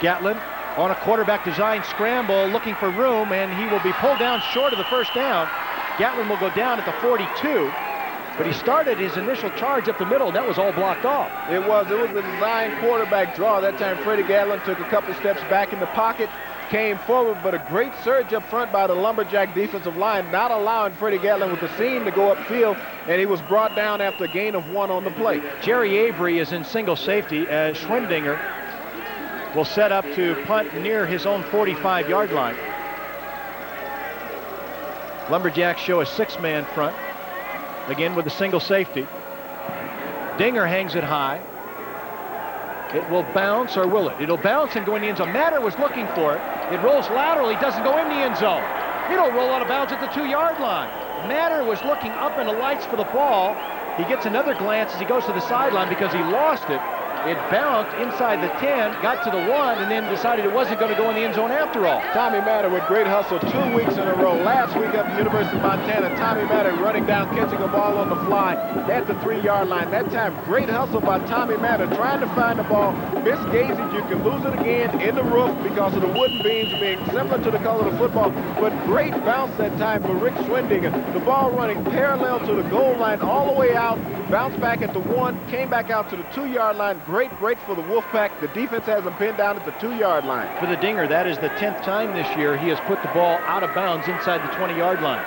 Gatlin on a quarterback design scramble, looking for room, and he will be pulled down short of the 1st down. Gatlin will go down at the 42, but he started his initial charge up the middle, and that was all blocked off.
It was a design quarterback draw. That time Freddie Gatlin took a couple steps back in the pocket, came forward, but a great surge up front by the Lumberjack defensive line, not allowing Freddie Gatlin with the seam to go upfield, and he was brought down after a gain of 1 on the play.
Jerry Avery is in single safety as Schwendinger will set up to punt near his own 45-yard line. Lumberjacks show a 6-man front, again with a single safety. Dinger hangs it high. It will bounce, or will it? It'll bounce and go in the end zone. Matter was looking for it. It rolls laterally, doesn't go in the end zone. It'll roll out of bounds at the 2-yard line. Matter was looking up in the lights for the ball. He gets another glance as he goes to the sideline because he lost it. It bounced inside the 10, got to the 1, and then decided it wasn't going to go in the end zone after all.
Tommy Matter with great hustle 2 weeks in a row. Last week up at the University of Montana, Tommy Matter running down, catching a ball on the fly at the 3-yard line. That time, great hustle by Tommy Matter, trying to find the ball. Misgazed it, you can lose it again in the roof because of the wooden beams being similar to the color of the football. But great bounce that time for Rick Schwendinger. The ball running parallel to the goal line all the way out. Bounced back at the 1, came back out to the 2-yard line. Great for the Wolfpack. The defense has him pinned down at the 2-yard line.
For the Dinger, that is the 10th time this year he has put the ball out of bounds inside the 20-yard line.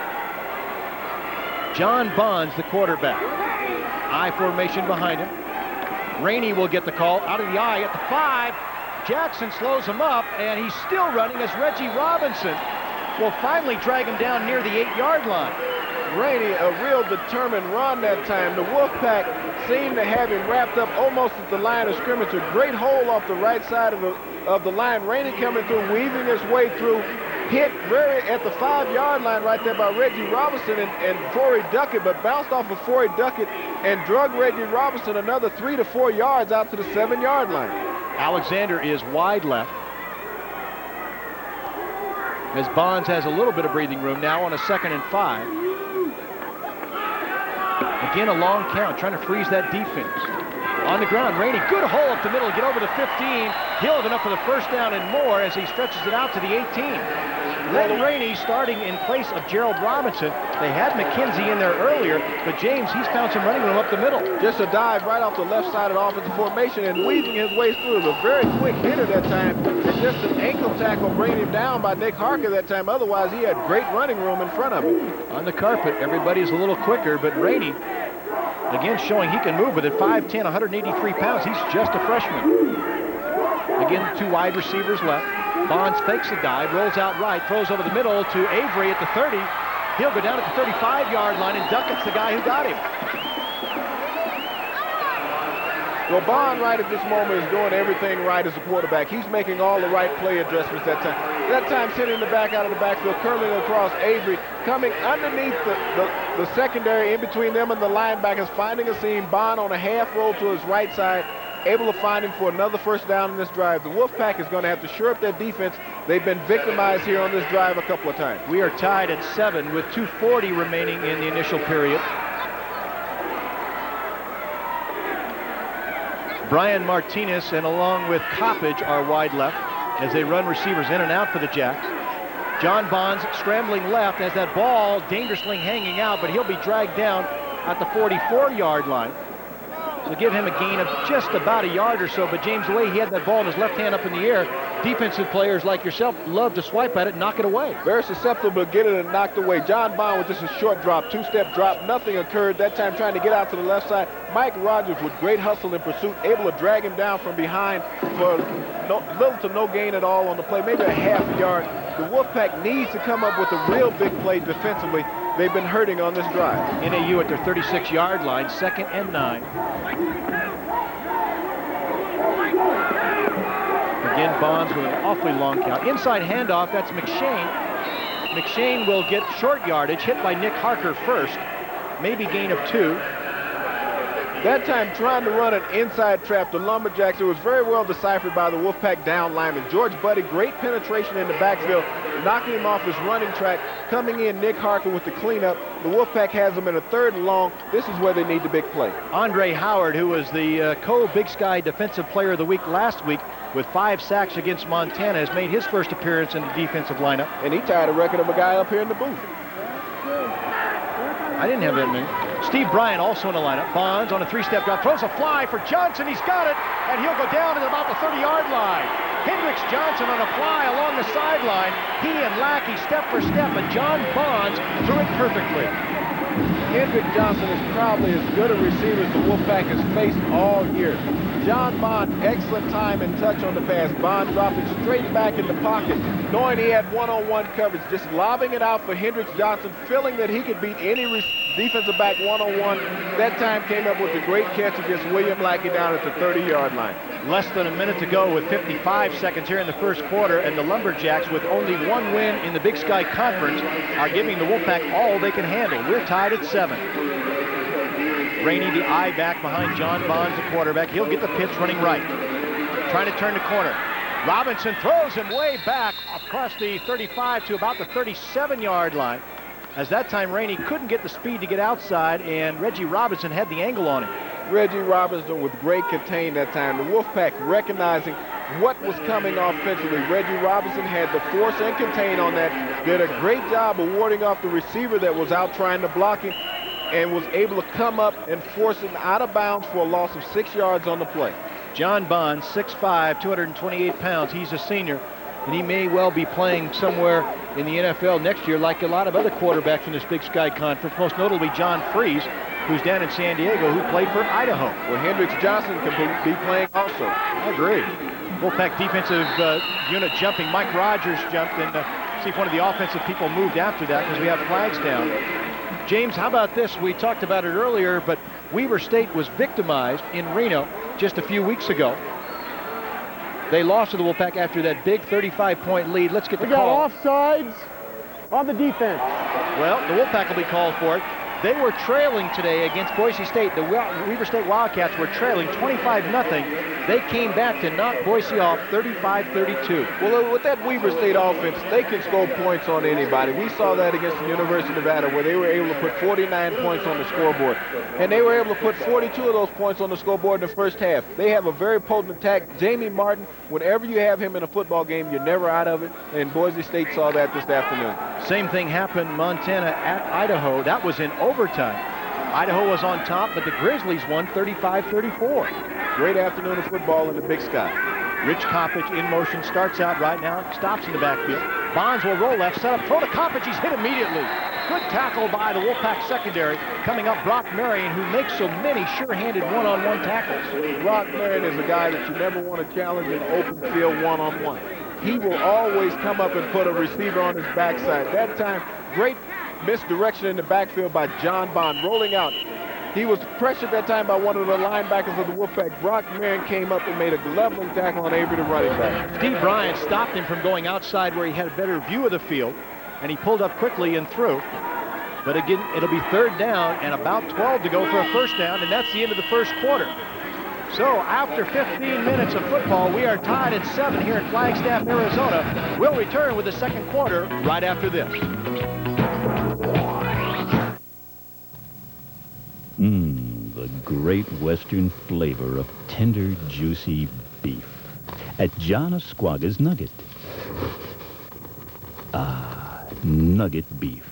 John Bonds, the quarterback. I formation behind him. Rainey will get the call out of the I at the 5. Jackson slows him up, and he's still running as Reggie Robinson will finally drag him down near the 8-yard line.
Rainey, a real determined run that time. The Wolfpack seemed to have him wrapped up almost at the line of scrimmage. A great hole off the right side of the line. Rainey coming through, weaving his way through, hit very at the 5-yard line right there by Reggie Robinson and Forey Duckett, but bounced off of Forey Duckett and drug Reggie Robinson another 3 to 4 yards out to the 7-yard line. Alexander is wide left,
as Bonds has a little bit of breathing room now on a 2nd and 5. Again, a long count, trying to freeze that defense. On On the ground, Rainey, good hole up the middle, get over the 15. He'll have enough for the first down and more as he stretches it out to the 18. Len Rainey starting in place of Gerald Robinson. They had McKenzie in there earlier, but James, he's found some running room up the middle.
Just a dive right off the left side of the offensive formation and weaving his way through. A very quick hitter that time, and just an ankle tackle bringing him down by Nick Harker that time. Otherwise, he had great running room in front of him.
On the carpet, everybody's a little quicker, but Rainey, again, showing he can move with it. 5'10", 183 pounds. He's just a freshman. Again, 2 wide receivers left. Bonds fakes the dive, rolls out right, throws over the middle to Avery at the 30. He'll go down at the 35-yard line, and Duckett's the guy who got him.
Well, Bond right at this moment is doing everything right as a quarterback. He's making all the right play adjustments that time. That time sending the back out of the backfield, curling across Avery, coming underneath the secondary in between them and the linebackers, finding a seam. Bond on a half roll to his right side, able to find him for another first down in this drive. The Wolfpack is going to have to shore up their defense. They've been victimized here on this drive a couple of times.
We are tied at 7 with 2:40 remaining in the initial period. Brian Martinez and along with Coppage are wide left as they run receivers in and out for the Jacks. John Bonds scrambling left as that ball dangerously hanging out, but he'll be dragged down at the 44-yard line. So give him a gain of just about a yard or so, but James, the way he had that ball in his left hand up in the air, defensive players like yourself love to swipe at it and knock it away.
Very susceptible to get it and knocked away. John Bond with just a short drop, 2-step drop. Nothing occurred that time trying to get out to the left side. Mike Rogers with great hustle and pursuit, able to drag him down from behind for little to no gain at all on the play, maybe a half yard. The Wolfpack needs to come up with a real big play defensively. They've been hurting on this drive.
N.A.U. at their 36-yard line, 2nd and 9. Again, Bonds with an awfully long count. Inside handoff, that's McShane. McShane will get short yardage, hit by Nick Harker first, maybe gain of 2.
That time trying to run an inside trap to Lumberjacks. It was very well deciphered by the Wolfpack down lineman. George Buddy, great penetration in the backfield, knocking him off his running track. Coming in, Nick Harker with the cleanup. The Wolfpack has him in a 3rd and long. This is where they need the big play.
Andre Howard, who was the co-Big Sky Defensive Player of the Week last week with 5 sacks against Montana, has made his first appearance in the defensive lineup.
And he tied a record of a guy up here in the booth.
I didn't have that many. Steve Bryant also in the lineup. Bonds on a 3-step drop, throws a fly for Johnson. He's got it, and he'll go down at about the 30-yard line. Hendricks Johnson on a fly along the sideline. He and Lackey step for step, and John Bonds threw it perfectly.
Hendrick Johnson is probably as good a receiver as the Wolfpack has faced all year. John Bond, excellent time and touch on the pass. Bond dropped it straight back in the pocket, knowing he had one-on-one coverage, just lobbing it out for Hendricks Johnson, feeling that he could beat any defensive back one-on-one. That time came up with a great catch against William Lackey down at the 30-yard line.
Less than a minute to go with 55 seconds here in the first quarter, and the Lumberjacks, with only 1 win in the Big Sky Conference, are giving the Wolfpack all they can handle. We're tied at 7. Rainey, the eye back behind John Bonds, the quarterback. He'll get the pitch running right. Trying to turn the corner. Robinson throws him way back across the 35 to about the 37-yard line. As that time, Rainey couldn't get the speed to get outside, and Reggie Robinson had the angle on him.
Reggie Robinson with great contain that time. The Wolfpack recognizing what was coming offensively. Reggie Robinson had the force and contain on that. Did a great job of warding off the receiver that was out trying to block him, and was able to come up and force him out of bounds for a loss of 6 yards on the play.
John Bonds, 6'5", 228 pounds. He's a senior, and he may well be playing somewhere in the NFL next year like a lot of other quarterbacks in this Big Sky Conference, most notably John Freeze, who's down in San Diego, who played for Idaho.
Well, Hendricks Johnson can be playing also.
I agree. Wolfpack defensive unit jumping. Mike Rogers jumped, and see if one of the offensive people moved after that because we have flags down. James, how about this? We talked about it earlier, but Weber State was victimized in Reno just a few weeks ago. They lost to the Wolfpack after that big 35-point lead. Let's get the call.
We got offsides on the defense.
Well, the Wolfpack will be called for it. They were trailing today against Boise State. The Weber State Wildcats were trailing 25-0. They came back to knock Boise off 35-32.
Well, with that Weber State offense, they can score points on anybody. We saw that against the University of Nevada, where they were able to put 49 points on the scoreboard. And they were able to put 42 of those points on the scoreboard in the first half. They have a very potent attack. Jamie Martin, whenever you have him in a football game, you're never out of it. And Boise State saw that this afternoon.
Same thing happened Montana at Idaho. That was in overtime. Idaho was on top, but the Grizzlies won 35-34.
Great afternoon of football in the Big Sky.
Rich Coppage in motion, starts out right now, stops in the backfield. Bonds will roll left, set up, throw to Coppage, he's hit immediately. Good tackle by the Wolfpack secondary. Coming up, Brock Marion, who makes so many sure-handed one-on-one tackles.
Brock Marion is a guy that you never want to challenge in open field one-on-one. He will always come up and put a receiver on his backside. That time, great misdirection in the backfield by John Bond, rolling out. He was pressured that time by one of the linebackers of the Wolfpack. Brock Marion came up and made a leveling tackle on Avery, the running back.
Steve Bryant stopped him from going outside where he had a better view of the field, and he pulled up quickly and threw. But again, it'll be 3rd down and about 12 to go for a first down, and that's the end of the first quarter. So after 15 minutes of football, we are tied at 7 here in Flagstaff, Arizona. We'll return with the second quarter right after this.
The great Western flavor of tender, juicy beef at John Asquaga's Nugget. Nugget beef,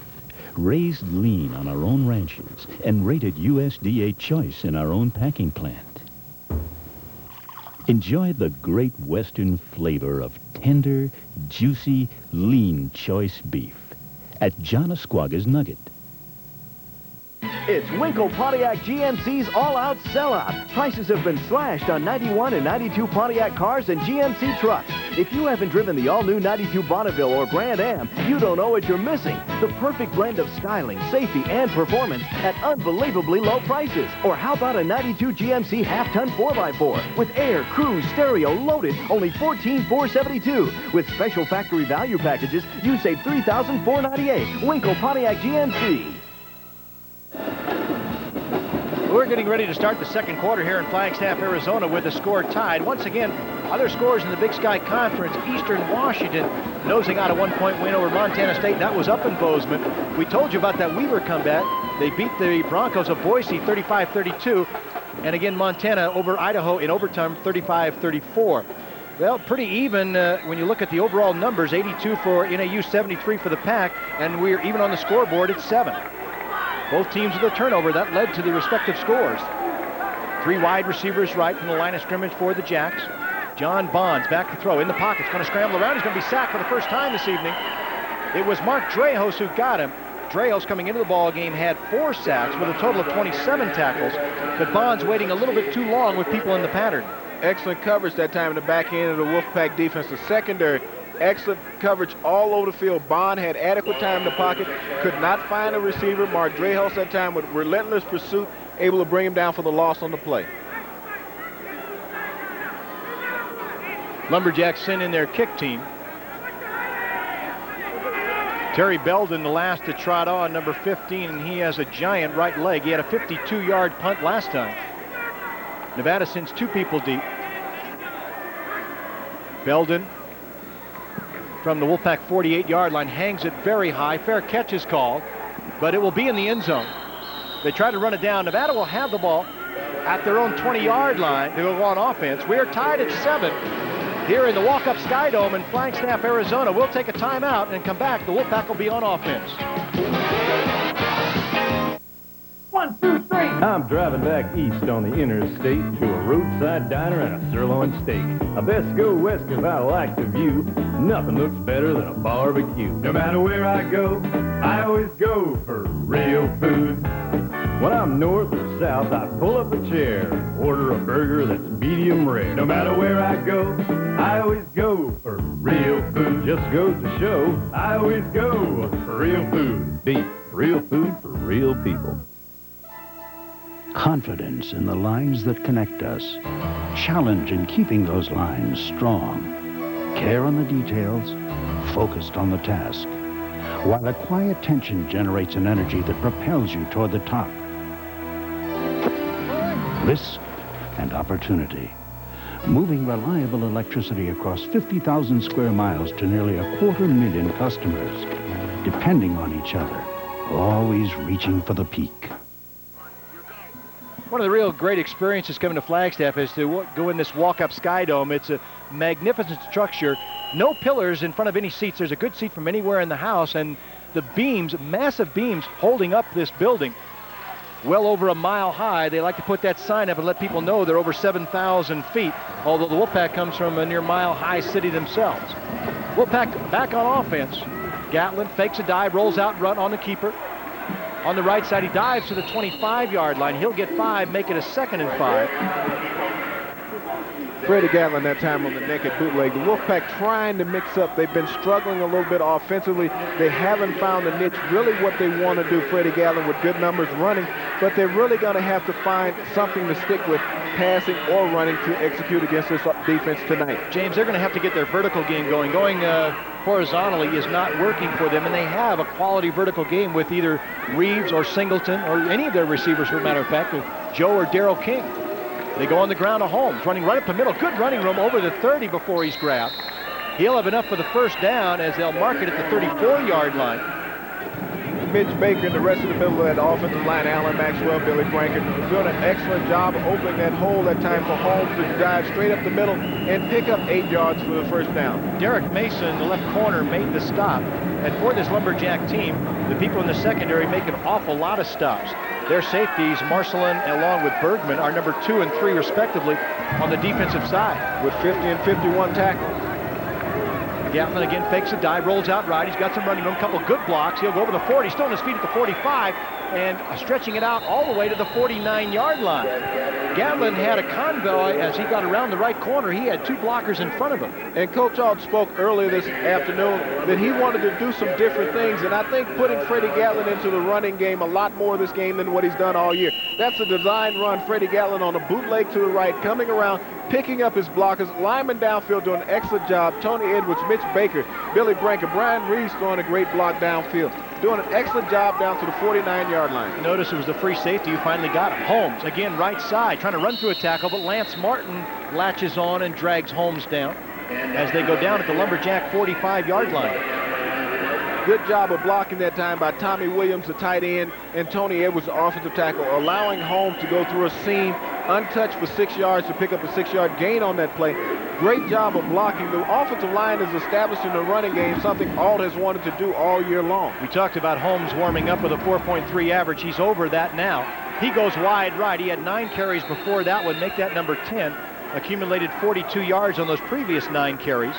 raised lean on our own ranches and rated USDA choice in our own packing plant. Enjoy the great Western flavor of tender, juicy, lean choice beef at John Asquaga's Nugget.
It's Winkle Pontiac GMC's all-out sellout. Prices have been slashed on 91 and 92 Pontiac cars and GMC trucks. If you haven't driven the all-new 92 Bonneville or Grand Am, you don't know what you're missing. The perfect blend of styling, safety, and performance at unbelievably low prices. Or how about a 92 GMC half-ton 4x4 with air, cruise, stereo loaded, only $14,472. With special factory value packages, you save $3,498. Winkle Pontiac GMC.
We're getting ready to start the second quarter here in Flagstaff, Arizona, with the score tied. Once again, other scores in the Big Sky Conference. Eastern Washington nosing out a 1-point win over Montana State. That was up in Bozeman. We told you about that Weaver comeback. They beat the Broncos of Boise 35-32. And again, Montana over Idaho in overtime 35-34. Well, pretty even when you look at the overall numbers. 82 for N.A.U, 73 for the Pack. And we're even on the scoreboard at 7. Both teams with a turnover. That led to the respective scores. 3 wide receivers right from the line of scrimmage for the Jacks. John Bonds back to throw in the pocket. He's going to scramble around. He's going to be sacked for the first time this evening. It was Mark Drejos who got him. Drejos coming into the ball game had 4 sacks with a total of 27 tackles. But Bonds waiting a little bit too long with people in the pattern.
Excellent coverage that time in the back end of the Wolfpack defense. The secondary, excellent coverage all over the field. Bond had adequate time in the pocket, could not find a receiver. Mark Drejos that time with relentless pursuit, able to bring him down for the loss on the play.
Lumberjacks send in their kick team. Terry Belden, the last to trot on, number 15, and he has a giant right leg. He had a 52-yard punt last time. Nevada sends 2 people deep. Belden from the Wolfpack 48-yard line hangs it very high. Fair catch is called, but it will be in the end zone. They try to run it down. Nevada will have the ball at their own 20-yard line to go on offense. We are tied at 7 here in the walk-up Sky Dome in Flagstaff, Arizona. We'll take a timeout and come back. The Wolfpack will be on offense.
1, 2, 3. I'm driving back east on the interstate to a roadside diner and a sirloin steak. I best go west because I like the view. Nothing looks better than a barbecue. No matter where I go, I always go for real food. When I'm north or south, I pull up a chair, order a burger that's medium rare. No matter where I go, I always go for real food. Just goes to show, I always go for real food. Beef, real food for real people.
Confidence in the lines that connect us. Challenge in keeping those lines strong. Care on the details, focused on the task.
while a quiet tension generates an energy that propels you toward the top. Risk and opportunity. Moving reliable electricity across 50,000 square miles to nearly 250,000 customers, depending on each other, always reaching for the peak.
One of the real great experiences coming to Flagstaff is to go in this walk-up Sky Dome. It's a magnificent structure. No pillars in front of any seats. There's a good seat from anywhere in the house, and the beams, massive beams, holding up this building. Well over a mile high. They like to put that sign up and let people know they're over 7,000 feet, although the Wolfpack comes from a near mile-high city themselves. Wolfpack back on offense. Gatlin fakes a dive, rolls out run on the keeper. On the right side, he dives to the 25-yard line. He'll get 5, make it a 2nd and 5.
Freddie Gatlin that time on the naked bootleg. The Wolfpack trying to mix up. They've been struggling a little bit offensively. They haven't found a niche, really what they want to do. Freddie Gatlin with good numbers running, but they're really going to have to find something to stick with, passing or running, to execute against this defense tonight.
James, they're going to have to get their vertical game going. Going horizontally is not working for them, and they have a quality vertical game with either Reeves or Singleton or any of their receivers, for a matter of fact, with Joe or Darrell King. They go on the ground to Holmes, running right up the middle. Good running room over the 30 before he's grabbed. He'll have enough for the first down as they'll mark it at the 34-yard line.
Mitch Baker and the rest of the middle of that offensive line, Alan Maxwell, Billy Branker, doing an excellent job of opening that hole that time for Holmes to drive straight up the middle and pick up 8 yards for the first down.
Derek Mason, the left corner, made the stop. And for this Lumberjack team, the people in the secondary make an awful lot of stops. Their safeties, Marcelin along with Bergman, are number 2 and 3 respectively on the defensive side.
With 50 and 51 tackles.
Gatlin again fakes a dive, rolls out right. He's got some running room, couple good blocks. He'll go over the 40, still on his feet at the 45, and stretching it out all the way to the 49-yard line. Gatlin had a convoy as he got around the right corner. He had 2 blockers in front of him.
And Coach Ault spoke earlier this afternoon that he wanted to do some different things, and I think putting Freddie Gatlin into the running game a lot more this game than what he's done all year. That's a design run. Freddie Gatlin on a bootleg to the right, coming around, picking up his blockers, lineman downfield doing an excellent job. Tony Edwards, Mitch Baker, Billy Branker, Brian Reeves throwing a great block downfield. Doing an excellent job down to the 49-yard line.
Notice it was the free safety who finally got him. Holmes, again, right side, trying to run through a tackle, but Lance Martin latches on and drags Holmes down as they go down at the Lumberjack 45-yard line.
Good job of blocking that time by Tommy Williams, the tight end, and Tony Edwards, the offensive tackle, allowing Holmes to go through a seam untouched for 6 yards to pick up a 6-yard gain on that play. Great job of blocking. The offensive line is establishing the running game, something Ault has wanted to do all year long.
We talked about Holmes warming up with a 4.3 average. He's over that now. He goes wide right. He had 9 carries before that would make that number 10. Accumulated 42 yards on those previous 9 carries.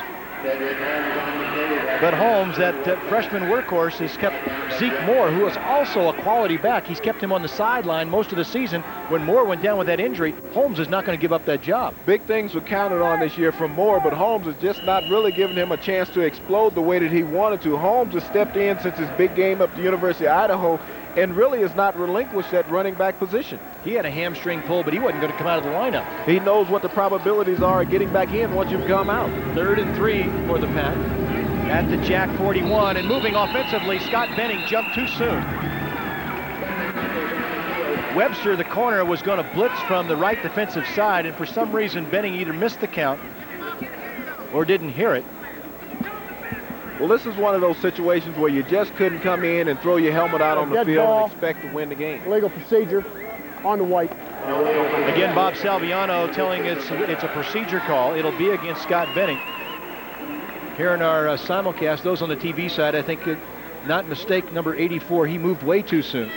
But Holmes, that freshman workhorse, has kept Zeke Moore, who is also a quality back. He's kept him on the sideline most of the season. When Moore went down with that injury, Holmes is not going to give up that job.
Big things were counted on this year from Moore, but Holmes has just not really given him a chance to explode the way that he wanted to. Holmes has stepped in since his big game up at the University of Idaho and really has not relinquished that running back position.
He had a hamstring pull, but he wasn't going to come out of the lineup.
He knows what the probabilities are of getting back in once you've come out.
3rd and 3 for the Pack. At the Jack 41, and moving offensively, Scott Benning jumped too soon. Webster, the corner, was going to blitz from the right defensive side, and for some reason, Benning either missed the count or didn't hear it.
Well, this is one of those situations where you just couldn't come in and throw your helmet out on the field and expect to win the game.
Legal procedure on the white.
Again, Bob Salviano telling it's a procedure call. It'll be against Scott Benning. Here in our simulcast, those on the TV side, I think, not mistake, number 84, he moved way too soon.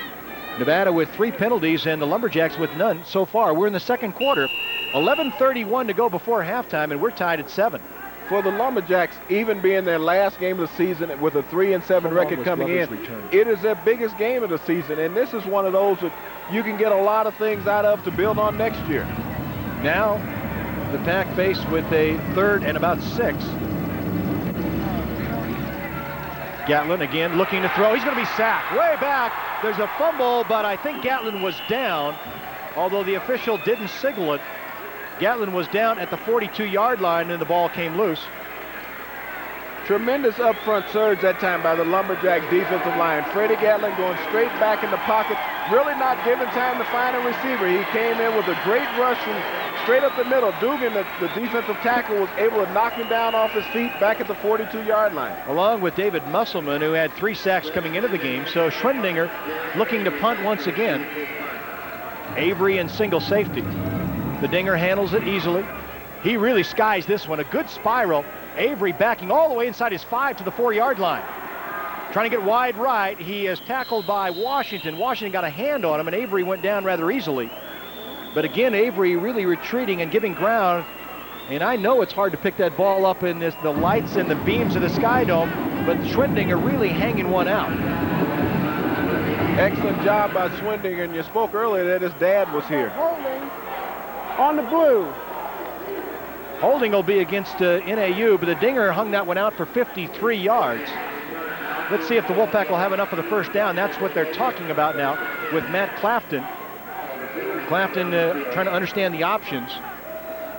Nevada with 3 penalties and the Lumberjacks with none so far. We're in the second quarter. 11:31 to go before halftime, and we're tied at 7.
For the Lumberjacks, even being their last game of the season with a 3-7 record coming in, it is their biggest game of the season, and this is one of those that you can get a lot of things out of to build on next year.
Now, the Pack faced with a 3rd and about 6. Gatlin again looking to throw. He's going to be sacked. Way back. There's a fumble, but I think Gatlin was down, although the official didn't signal it. Gatlin was down at the 42-yard line, and the ball came loose.
Tremendous up front surge that time by the Lumberjack defensive line. Freddie Gatlin going straight back in the pocket, really not giving time to find a receiver. He came in with a great rush from straight up the middle. Dugan, the defensive tackle, was able to knock him down off his feet back at the 42-yard line.
Along with David Musselman, who had 3 sacks coming into the game. So Schwendinger looking to punt once again. Avery in single safety. The Dinger handles it easily. He really skies this one. A good spiral. Avery backing all the way inside his 5 to the 4-yard line. Trying to get wide right. He is tackled by Washington. Washington got a hand on him, and Avery went down rather easily. But again, Avery really retreating and giving ground. And I know it's hard to pick that ball up in the lights and the beams of the Sky Dome, but Schwendinger really hanging one out.
Excellent job by Schwendinger, and you spoke earlier that his dad was here.
Holding on the blue.
Holding will be against N.A.U., but the Dinger hung that one out for 53 yards. Let's see if the Wolfpack will have enough for the first down. That's what they're talking about now with Matt Clafton. Clafton trying to understand the options.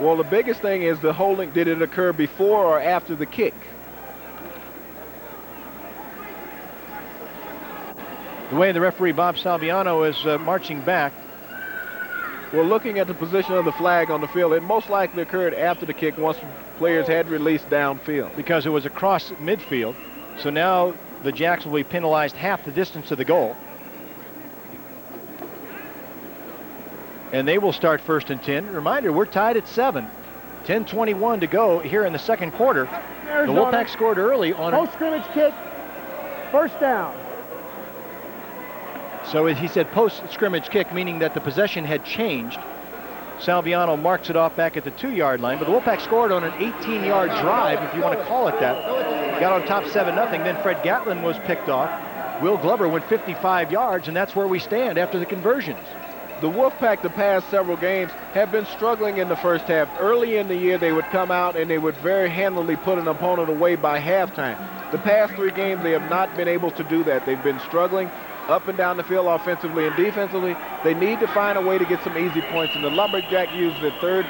Well, the biggest thing is the holding. Did it occur before or after the kick?
The way the referee, Bob Salviano, is marching back.
Well, looking at the position of the flag on the field, it most likely occurred after the kick once players had released downfield.
Because it was across midfield. So now the Jacks will be penalized half the distance to the goal. And they will start 1st and 10. Reminder, we're tied at 7. 10:21 to go here in the second quarter. The Wolfpack scored early on
post-scrimmage kick, first down.
So he said post-scrimmage kick, meaning that the possession had changed. Salviano marks it off back at the 2-yard line, but the Wolfpack scored on an 18-yard drive, if you want to call it that. Got on top 7-0. Then Fred Gatlin was picked off. Will Glover went 55 yards, and that's where we stand after the conversions.
The Wolfpack the past several games have been struggling in the first half. Early in the year, they would come out and they would very handily put an opponent away by halftime. The past 3 games, they have not been able to do that. They've been struggling up and down the field offensively and defensively. They need to find a way to get some easy points, and the Lumberjack used the third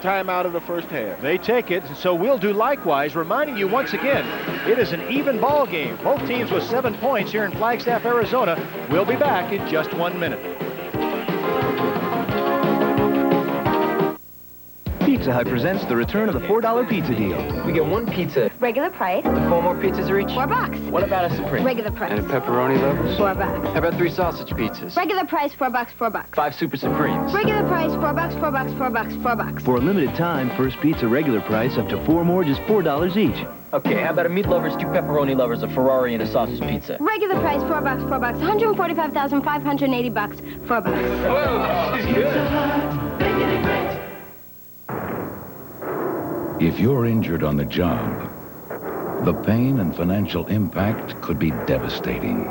time out of the first half.
They take it, so we'll do likewise, reminding you once again, it is an even ball game. Both teams with 7 points here in Flagstaff, Arizona. We'll be back in just 1 minute.
Pizza Hut presents the return of the $4 pizza deal.
We get 1 pizza.
Regular price.
4 more pizzas are each?
$4.
What about a Supreme?
Regular price.
And a pepperoni lovers?
$4.
How about 3 sausage pizzas?
Regular price, $4, $4.
5 Super Supremes?
Regular price, $4, $4, $4, $4.
For a limited time, first pizza regular price up to 4 more, just $4 each.
Okay, how about a meat lovers, 2 pepperoni lovers, a Ferrari, and a sausage pizza?
Regular price, $4, $4. 145,580 bucks, $4.
Whoa, this is good.
If you're injured on the job, the pain and financial impact could be devastating.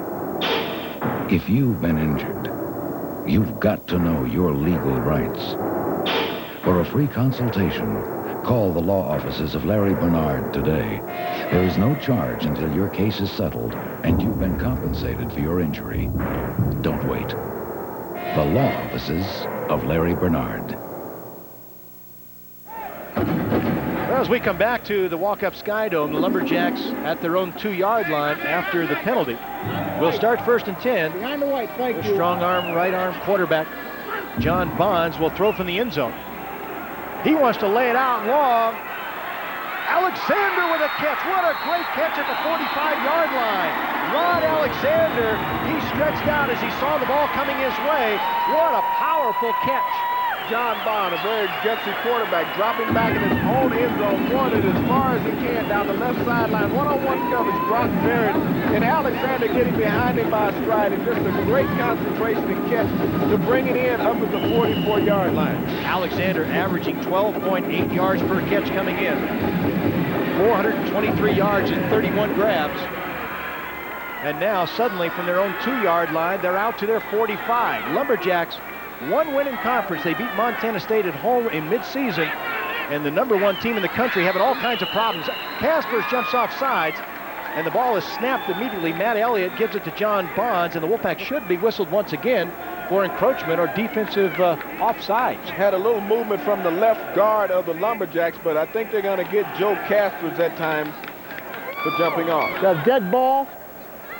If you've been injured, you've got to know your legal rights. For a free consultation, call the law offices of Larry Bernard today. There is no charge until your case is settled and you've been compensated for your injury. Don't wait. The law offices of Larry Bernard.
As we come back to the walk-up Sky Dome, the Lumberjacks at their own 2-yard line after the penalty. We'll start 1st and 10.
Behind the white, thank you.
Strong arm, right arm quarterback John Bonds will throw from the end zone. He wants to lay it out long. Alexander with a catch. What a great catch at the 45-yard line. Rod Alexander, he stretched out as he saw the ball coming his way. What a powerful catch.
John Bond, a very gutsy quarterback, dropping back in his own end zone, throwing it as far as he can down the left sideline. One-on-one coverage, Brock Barrett, and Alexander getting behind him by a stride, and just a great concentration and catch to bring it in up at the 44-yard line.
Alexander averaging 12.8 yards per catch coming in. 423 yards and 31 grabs. And now suddenly from their own 2-yard line, they're out to their 45. Lumberjacks, 1 win in conference. They beat Montana State at home in midseason, and the #1 team in the country having all kinds of problems. Caspers jumps off sides, and the ball is snapped immediately. Matt Elliott gives it to John Bonds, and the Wolfpack should be whistled once again for encroachment or defensive offsides.
Had a little movement from the left guard of the Lumberjacks, but I think they're going to get Joe Caspers that time. for jumping off.
The dead ball,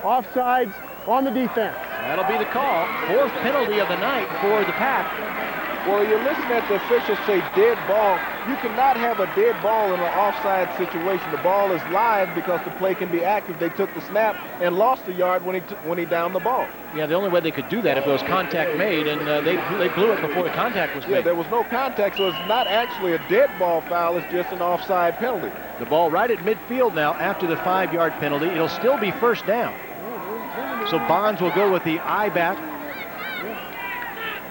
offsides on the defense.
That'll be the call. 4th penalty of the night for the Pack.
Well, you listen at the officials say dead ball. You cannot have a dead ball in an offside situation. The ball is live because the play can be active. They took the snap and lost the yard when he downed the ball.
Yeah, the only way they could do that if there was contact made, and they blew it before the contact was made.
Yeah, there was no contact, so it's not actually a dead ball foul. It's just an offside penalty.
The ball right at midfield now after the 5-yard penalty. It'll still be first down. So Bonds will go with the I back.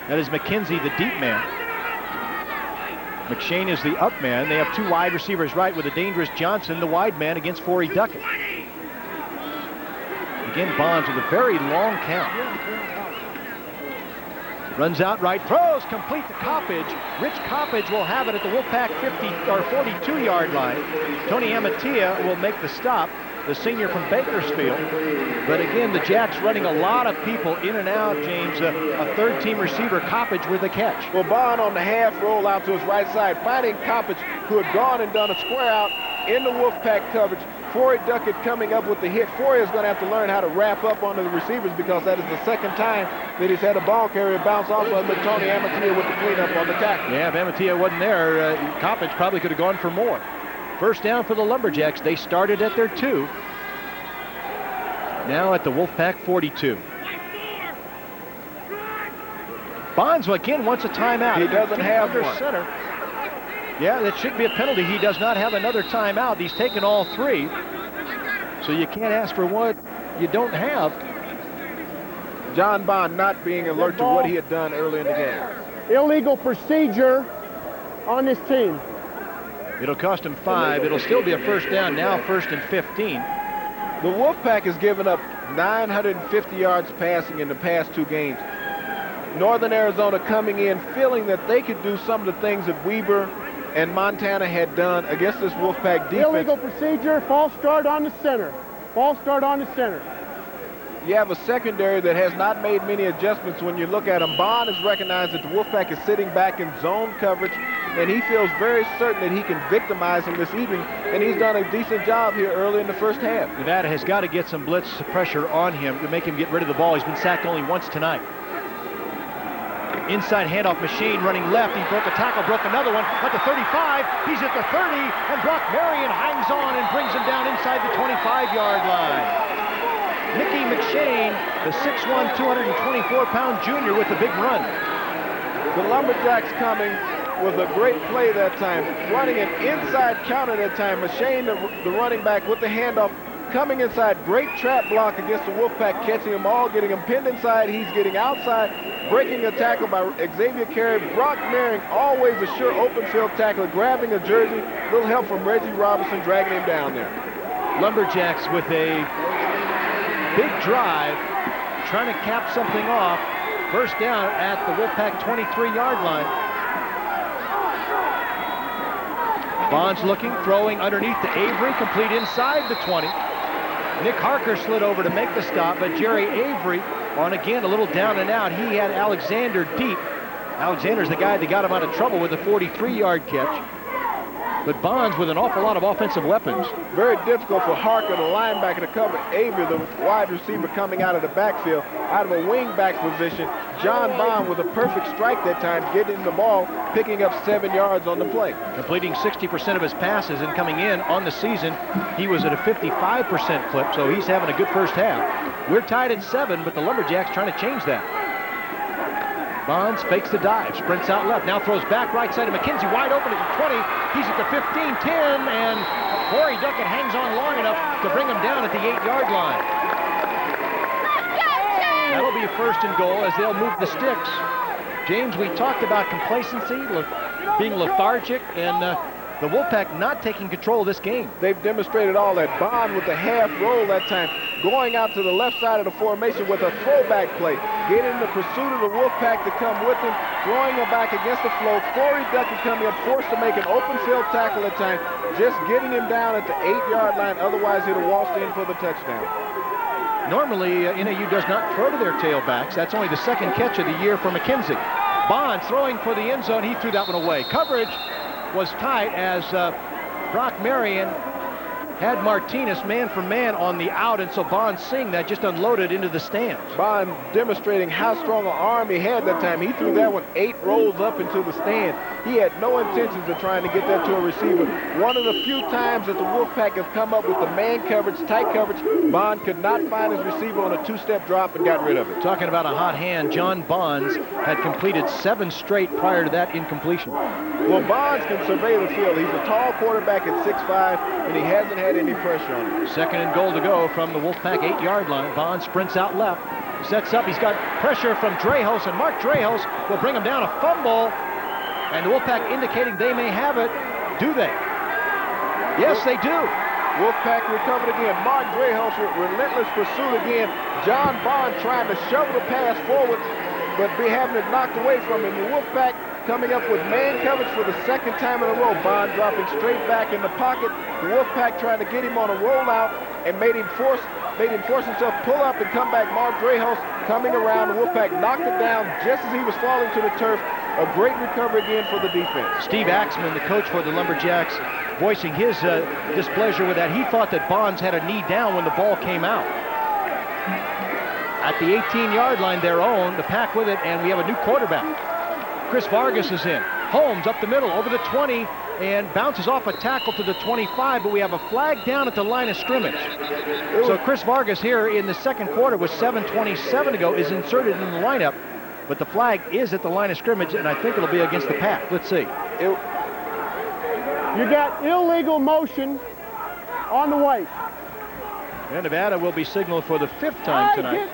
That is McKenzie, the deep man. McShane is the up man. They have 2 wide receivers right with a dangerous Johnson, the wide man, against Forey Duckett. Again, Bonds with a very long count. Runs out right, throws complete to Coppage. Rich Coppage will have it at the Wolfpack 50 or 42-yard line. Tony Amatia will make the stop, the senior from Bakersfield. But again, the Jacks running a lot of people in and out, James. A third-team receiver, Coppage, with the catch.
Well, Bond on the half roll out to his right side, finding Coppage, who had gone and done a square out in the Wolfpack coverage. Forey Duckett coming up with the hit. Forey is going to have to learn how to wrap up onto the receivers because that is the second time that he's had a ball carrier bounce off of him, but Tony Amatia with the cleanup on the tackle.
Yeah, if Amatia wasn't there, Coppage probably could have gone for more. First down for the Lumberjacks. They started at their 2. Now at the Wolfpack 42. Bonds again wants a timeout.
He doesn't have one.
Center. Yeah, that should be a penalty. He does not have another timeout. He's taken all 3. So you can't ask for what you don't have.
John Bond not being alert to what he had done early in the game.
Illegal procedure on this team.
It'll cost him 5. It'll still be a first down now, 1st and 15.
The Wolfpack has given up 950 yards passing in the past 2 games. Northern Arizona coming in feeling that they could do some of the things that Weber and Montana had done against this Wolfpack defense.
Illegal procedure, false start on the center. False start on the center.
You have a secondary that has not made many adjustments when you look at him. Bond has recognized that the Wolfpack is sitting back in zone coverage, and he feels very certain that he can victimize him this evening, and he's done a decent job here early in the first half.
Nevada has got to get some blitz pressure on him to make him get rid of the ball. He's been sacked only once tonight. Inside handoff machine running left. He broke a tackle, broke another one at the 35. He's at the 30, and Brock Marion hangs on and brings him down inside the 25-yard line. Mickey McShane, the 6'1", 224-pound junior with the big run.
The Lumberjacks coming with a great play that time, running an inside counter that time. McShane, the running back, with the handoff, coming inside. Great trap block against the Wolfpack, catching them all, getting them pinned inside. He's getting outside, breaking a tackle by Xavier Carey. Brock Marion, always a sure open field tackler, grabbing a jersey. Little help from Reggie Robinson, dragging him down there.
Lumberjacks with a big drive, trying to cap something off. First down at the Wolfpack 23-yard line. Bonds looking, throwing underneath to Avery, complete inside the 20. Nick Harker slid over to make the stop, but Jerry Avery on again a little down and out. He had Alexander deep. Alexander's the guy that got him out of trouble with a 43-yard catch. But Bonds with an awful lot of offensive weapons.
Very difficult for Harker, the linebacker, to cover Avery, the wide receiver, coming out of the backfield, out of a wing-back position. John Bond with a perfect strike that time, getting the ball, picking up 7 yards on the play.
Completing 60% of his passes and coming in on the season, he was at a 55% clip, so he's having a good first half. We're tied at 7, but the Lumberjacks trying to change that. Bonds fakes the dive, sprints out left, now throws back right side of McKenzie, wide open at the 20. He's at the 15, 10, and Forey Duckett hangs on long enough to bring him down at the 8-yard line. That'll be a 1st and goal as they'll move the sticks. James, we talked about complacency, being lethargic, and the Wolfpack not taking control of this game.
They've demonstrated all that. Bond with the half roll that time, going out to the left side of the formation with a throwback play, getting the pursuit of the Wolfpack to come with him, throwing it back against the flow. Forey Duckett coming up, forced to make an open field tackle at time, just getting him down at the 8-yard line. Otherwise, he'd have waltzed in for the touchdown.
Normally, N.A.U. does not throw to their tailbacks. That's only the 2nd catch of the year for McKenzie. Bonds throwing for the end zone. He threw that one away. Coverage was tight as Brock Marion had Martinez man for man on the out, and so Bond seeing that just unloaded into the stands.
Bond demonstrating how strong an arm he had that time. He threw that one 8 rolls up into the stand. He had no intentions of trying to get that to a receiver. One of the few times that the Wolfpack have come up with the man coverage, tight coverage, Bond could not find his receiver on a 2-step drop and got rid of it.
Talking about a hot hand, John Bonds had completed 7 straight prior to that incompletion.
Well, Bonds can survey the field. He's a tall quarterback at 6'5", and he hasn't had any pressure on him.
2nd and goal to go from the Wolfpack 8-yard line. Bonds sprints out left, sets up. He's got pressure from Drejos, and Mark Drejos will bring him down. A fumble, and the Wolfpack indicating they may have it. Do they? Yes, they do.
Wolfpack recovered again. Mark Drejos with relentless pursuit again. John Bond trying to shovel the pass forward, but be having it knocked away from him. The Wolfpack coming up with man coverage for the 2nd time in a row. Bond dropping straight back in the pocket. The Wolfpack trying to get him on a rollout and made him force himself pull up and come back. Mark Drejos coming around. The Wolfpack knocked it down just as he was falling to the turf. A great recovery again for the defense.
Steve Axman, the coach for the Lumberjacks, voicing his displeasure with that. He thought that Bonds had a knee down when the ball came out. At the 18-yard line, their own, the Pack with it, and we have a new quarterback. Chris Vargas is in. Holmes up the middle, over the 20, and bounces off a tackle to the 25, but we have a flag down at the line of scrimmage. So Chris Vargas here in the 2nd quarter with 7:27 to go is inserted in the lineup, but the flag is at the line of scrimmage, and I think it'll be against the Pack. Let's see.
You got illegal motion on the white.
And Nevada will be signaled for the 5th time tonight.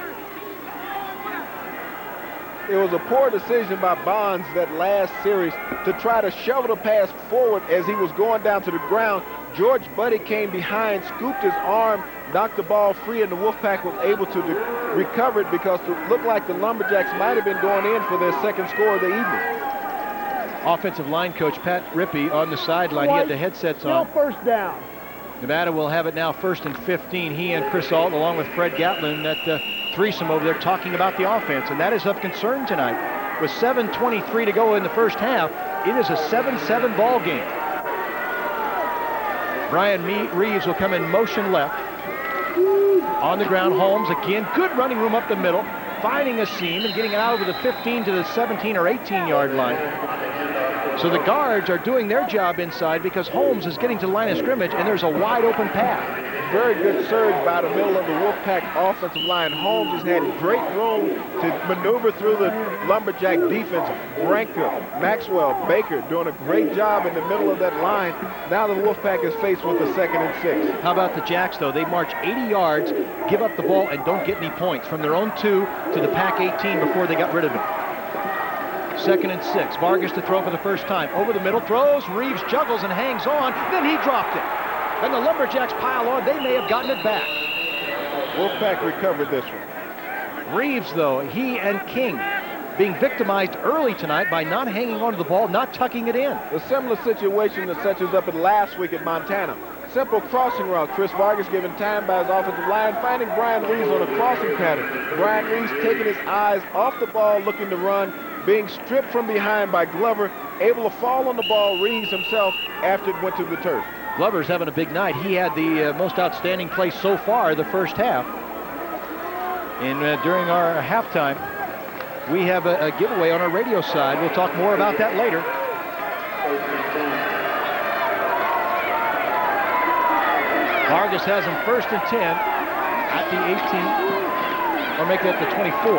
It was a poor decision by Bonds that last series to try to shovel the pass forward as he was going down to the ground. George Buddy came behind, scooped his arm, knocked the ball free, and the Wolfpack was able to recover it because it looked like the Lumberjacks might have been going in for their 2nd score of the evening.
Offensive line coach Pat Rippey on the sideline. He had the headsets on.
Still 1st down.
Nevada will have it now 1st and 15. He and Chris Ault, along with Fred Gatlin, that threesome over there talking about the offense, and that is of concern tonight. With 7:23 to go in the 1st half, it is a 7-7 ball game. Brian Reeves will come in motion left. On the ground, Holmes again. Good running room up the middle, finding a seam and getting it out over the 15 to the 17 or 18-yard line. So the guards are doing their job inside because Holmes is getting to the line of scrimmage, and there's a wide open path.
Very good surge by the middle of the Wolfpack offensive line. Holmes has had great room to maneuver through the Lumberjack defense. Branca, Maxwell, Baker doing a great job in the middle of that line. Now the Wolfpack is faced with a 2nd and 6.
How about the Jacks, though? They march 80 yards, give up the ball, and don't get any points. From their own 2 to the Pack 18 before they got rid of it. 2nd and 6. Vargas to throw for the 1st time. Over the middle, throws. Reeves juggles and hangs on. Then he dropped it. And the Lumberjacks pile on. They may have gotten it back.
Wolfpack recovered this one.
Reeves, though, he and King being victimized early tonight by not hanging onto the ball, not tucking it in.
A similar situation that such as up at last week at Montana. Simple crossing route. Chris Vargas given time by his offensive line, finding Brian Reeves on a crossing pattern. Brian Reeves taking his eyes off the ball, looking to run, being stripped from behind by Glover, able to fall on the ball, Reeves himself, after it went to the turf.
Glover's having a big night. He had the most outstanding play so far the 1st half. And during our halftime, we have a giveaway on our radio side. We'll talk more about that later. Vargas has him 1st and 10 at the 18, or make that the 24.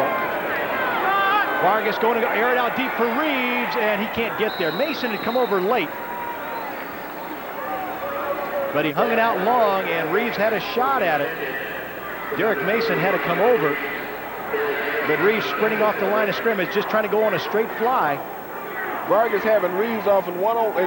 Vargas going to air it out deep for Reeves, and he can't get there. Mason had come over late, but he hung it out long, and Reeves had a shot at it. Derek Mason had to come over, but Reeves sprinting off the line of scrimmage, just trying to go on a straight fly.
Vargas having Reeves off in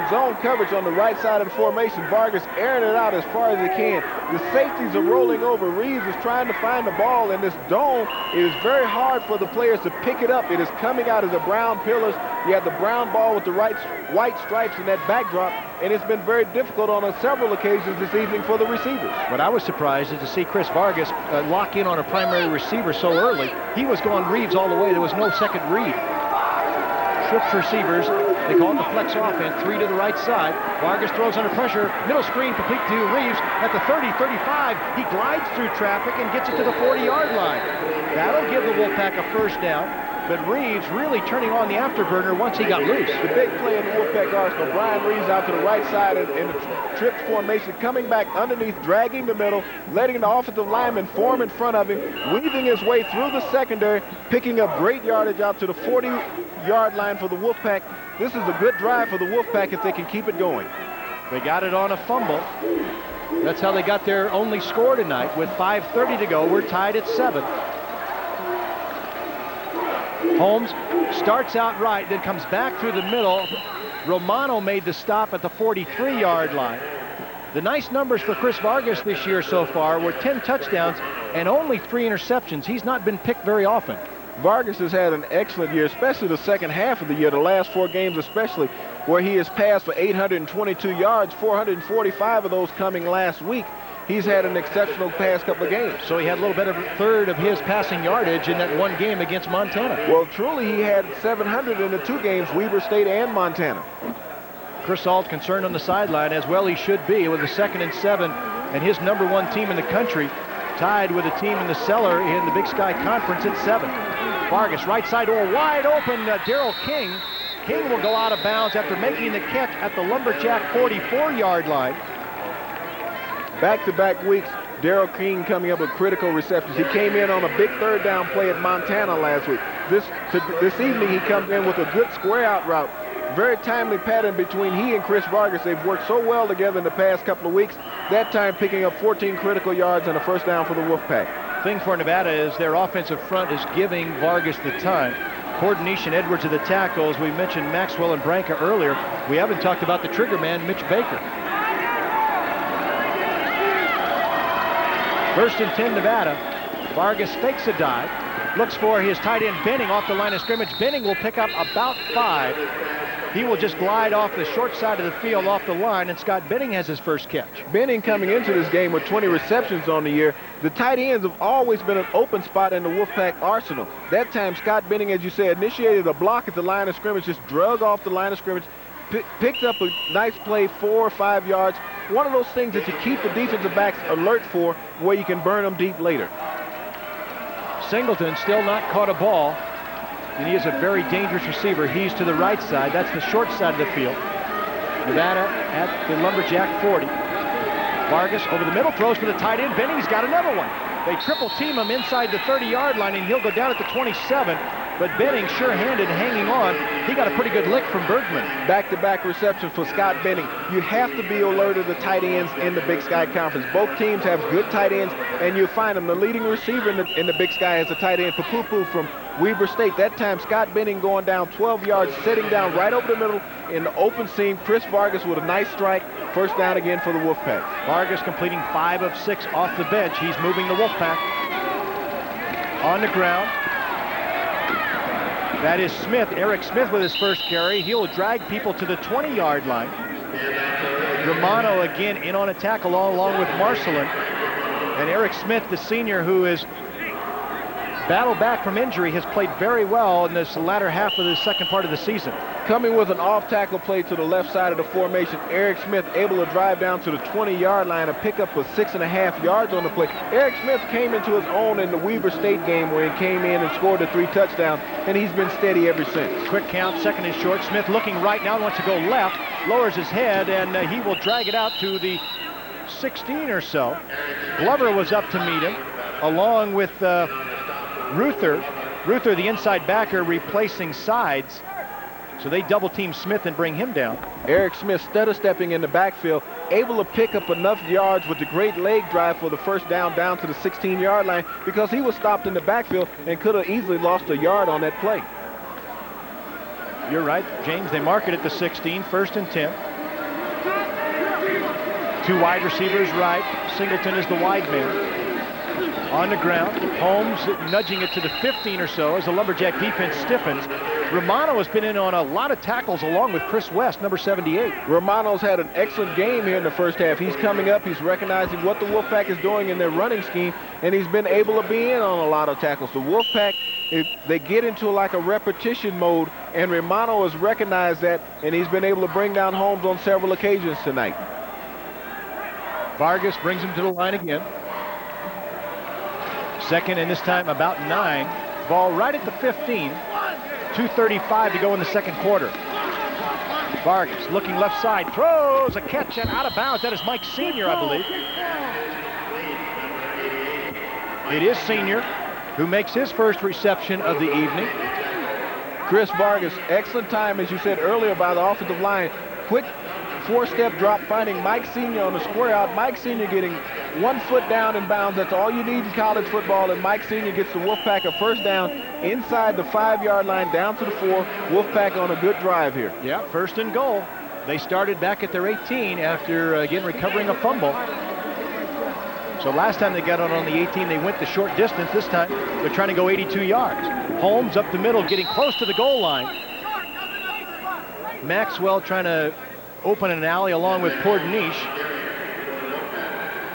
zone coverage on the right side of the formation. Vargas airing it out as far as he can. The safeties are rolling over. Reeves is trying to find the ball in this dome. It is very hard for the players to pick it up. It is coming out of the brown pillars. You have the brown ball with the white stripes in that backdrop, and it's been very difficult on several occasions this evening for the receivers.
What I was surprised is to see Chris Vargas lock in on a primary receiver so early. He was going Reeves all the way. There was no second read. swift receivers. They call it the flex offense, 3 to the right side. Vargas throws under pressure. Middle screen complete to Reeves at the 30, 35. He glides through traffic and gets it to the 40-yard line. That'll give the Wolfpack a first down. But Reeves really turning on the afterburner once he got loose.
The big play in the Wolfpack arsenal. Brian Reeves out to the right side in the tripped formation, coming back underneath, dragging the middle, letting the offensive lineman form in front of him, weaving his way through the secondary, picking up great yardage out to the 40-yard line for the Wolfpack. This is a good drive for the Wolfpack if they can keep it going.
They got it on a fumble. That's how they got their only score tonight. With 5:30 to go, we're tied at 7. Holmes starts out right, then comes back through the middle. Romano made the stop at the 43-yard line. The nice numbers for Chris Vargas this year so far were 10 touchdowns and only 3 interceptions. He's not been picked very often.
Vargas has had an excellent year, especially the second half of the year, the last 4 games especially, where he has passed for 822 yards, 445 of those coming last week. He's had an exceptional past couple of games.
So he had a little bit of a third of his passing yardage in that one game against Montana.
Well, truly, he had 700 in the 2 games, Weber State and Montana.
Chris Ault concerned on the sideline, as well he should be, with a 2nd and 7, and his #1 team in the country tied with a team in the cellar in the Big Sky Conference at 7. Vargas, right side, or wide open, Darrell King. King will go out of bounds after making the catch at the Lumberjack 44-yard line.
Back-to-back weeks, Darrell King coming up with critical receptions. He came in on a big 3rd down play at Montana last week. This evening, he comes in with a good square-out route. Very timely pattern between he and Chris Vargas. They've worked so well together in the past couple of weeks. That time picking up 14 critical yards and a first down for the Wolfpack.
Thing for Nevada is their offensive front is giving Vargas the time. Coordination, Edwards of the tackles. We mentioned Maxwell and Branca earlier. We haven't talked about the trigger man, Mitch Baker. 1st and 10, Nevada. Vargas fakes a dive. Looks for his tight end Benning off the line of scrimmage. Benning will pick up about 5. He will just glide off the short side of the field off the line, and Scott Benning has his first catch.
Benning coming into this game with 20 receptions on the year. The tight ends have always been an open spot in the Wolfpack arsenal. That time, Scott Benning, as you said, initiated a block at the line of scrimmage, just drug off the line of scrimmage, picked up a nice play, 4 or 5 yards. One of those things that you keep the defensive backs alert for, where you can burn them deep later.
Singleton still not caught a ball, and he is a very dangerous receiver. He's to the right side. That's the short side of the field. Nevada at the Lumberjack 40. Vargas over the middle, throws for the tight end. Benning's got another one. They triple team him inside the 30-yard line, and he'll go down at the 27. But Benning, sure-handed, hanging on. He got a pretty good lick from Bergman.
Back-to-back reception for Scott Benning. You have to be alert of the tight ends in the Big Sky Conference. Both teams have good tight ends, and you'll find them. The leading receiver in the Big Sky is a tight end, Papupu from Weber State. That time, Scott Benning going down 12 yards, sitting down right over the middle in the open seam. Chris Vargas with a nice strike. First down again for the Wolfpack.
Vargas completing 5 of 6 off the bench. He's moving the Wolfpack. On the ground. That is Smith, Eric Smith with his first carry. He'll drag people to the 20-yard line. Romano again in on a tackle along with Marcelin. And Eric Smith, the senior who is battled back from injury, has played very well in this latter half of the second part of the season.
Coming with an off-tackle play to the left side of the formation, Eric Smith able to drive down to the 20-yard line and pick up a 6.5 yards on the play. Eric Smith came into his own in the Weber State game where he came in and scored the 3 touchdowns, and he's been steady ever since.
Quick count, 2nd and short. Smith looking right now, wants to go left, lowers his head, and he will drag it out to the 16 or so. Glover was up to meet him, along with Ruther. Ruther, the inside backer, replacing Sides. So they double team Smith and bring him down.
Eric Smith stutter stepping in the backfield, able to pick up enough yards with the great leg drive for the first down to the 16-yard line, because he was stopped in the backfield and could have easily lost a yard on that play.
You're right, James. They mark it at the 16, 1st and 10. 2 wide receivers right. Singleton is the wide man. On the ground, Holmes nudging it to the 15 or so as the Lumberjack defense stiffens. Romano has been in on a lot of tackles along with Chris West, number 78.
Romano's had an excellent game here in the first half. He's coming up, he's recognizing what the Wolfpack is doing in their running scheme, and he's been able to be in on a lot of tackles. The Wolfpack they get into like a repetition mode, and Romano has recognized that, and he's been able to bring down Holmes on several occasions tonight.
Vargas brings him to the line again. Second, and this time about 9. Ball right at the 15. 2:35 to go in the second quarter. Vargas looking left side, throws a catch and out of bounds. That is Mike Sr., I believe. It is Sr. who makes his first reception of the evening.
Chris Vargas, excellent time, as you said earlier, by the offensive line. Quick 4-step drop, finding Mike Sr. on the square out. Mike Sr. getting 1 foot down in bounds. That's all you need in college football, and Mike Sr. gets the Wolfpack a first down inside the 5-yard line down to the 4. Wolfpack on a good drive here.
Yeah, first and goal. They started back at their 18 after, again, recovering a fumble. So last time they got out on the 18, they went the short distance. This time, they're trying to go 82 yards. Holmes up the middle, getting close to the goal line. Maxwell trying to open an alley along with Pordeniche.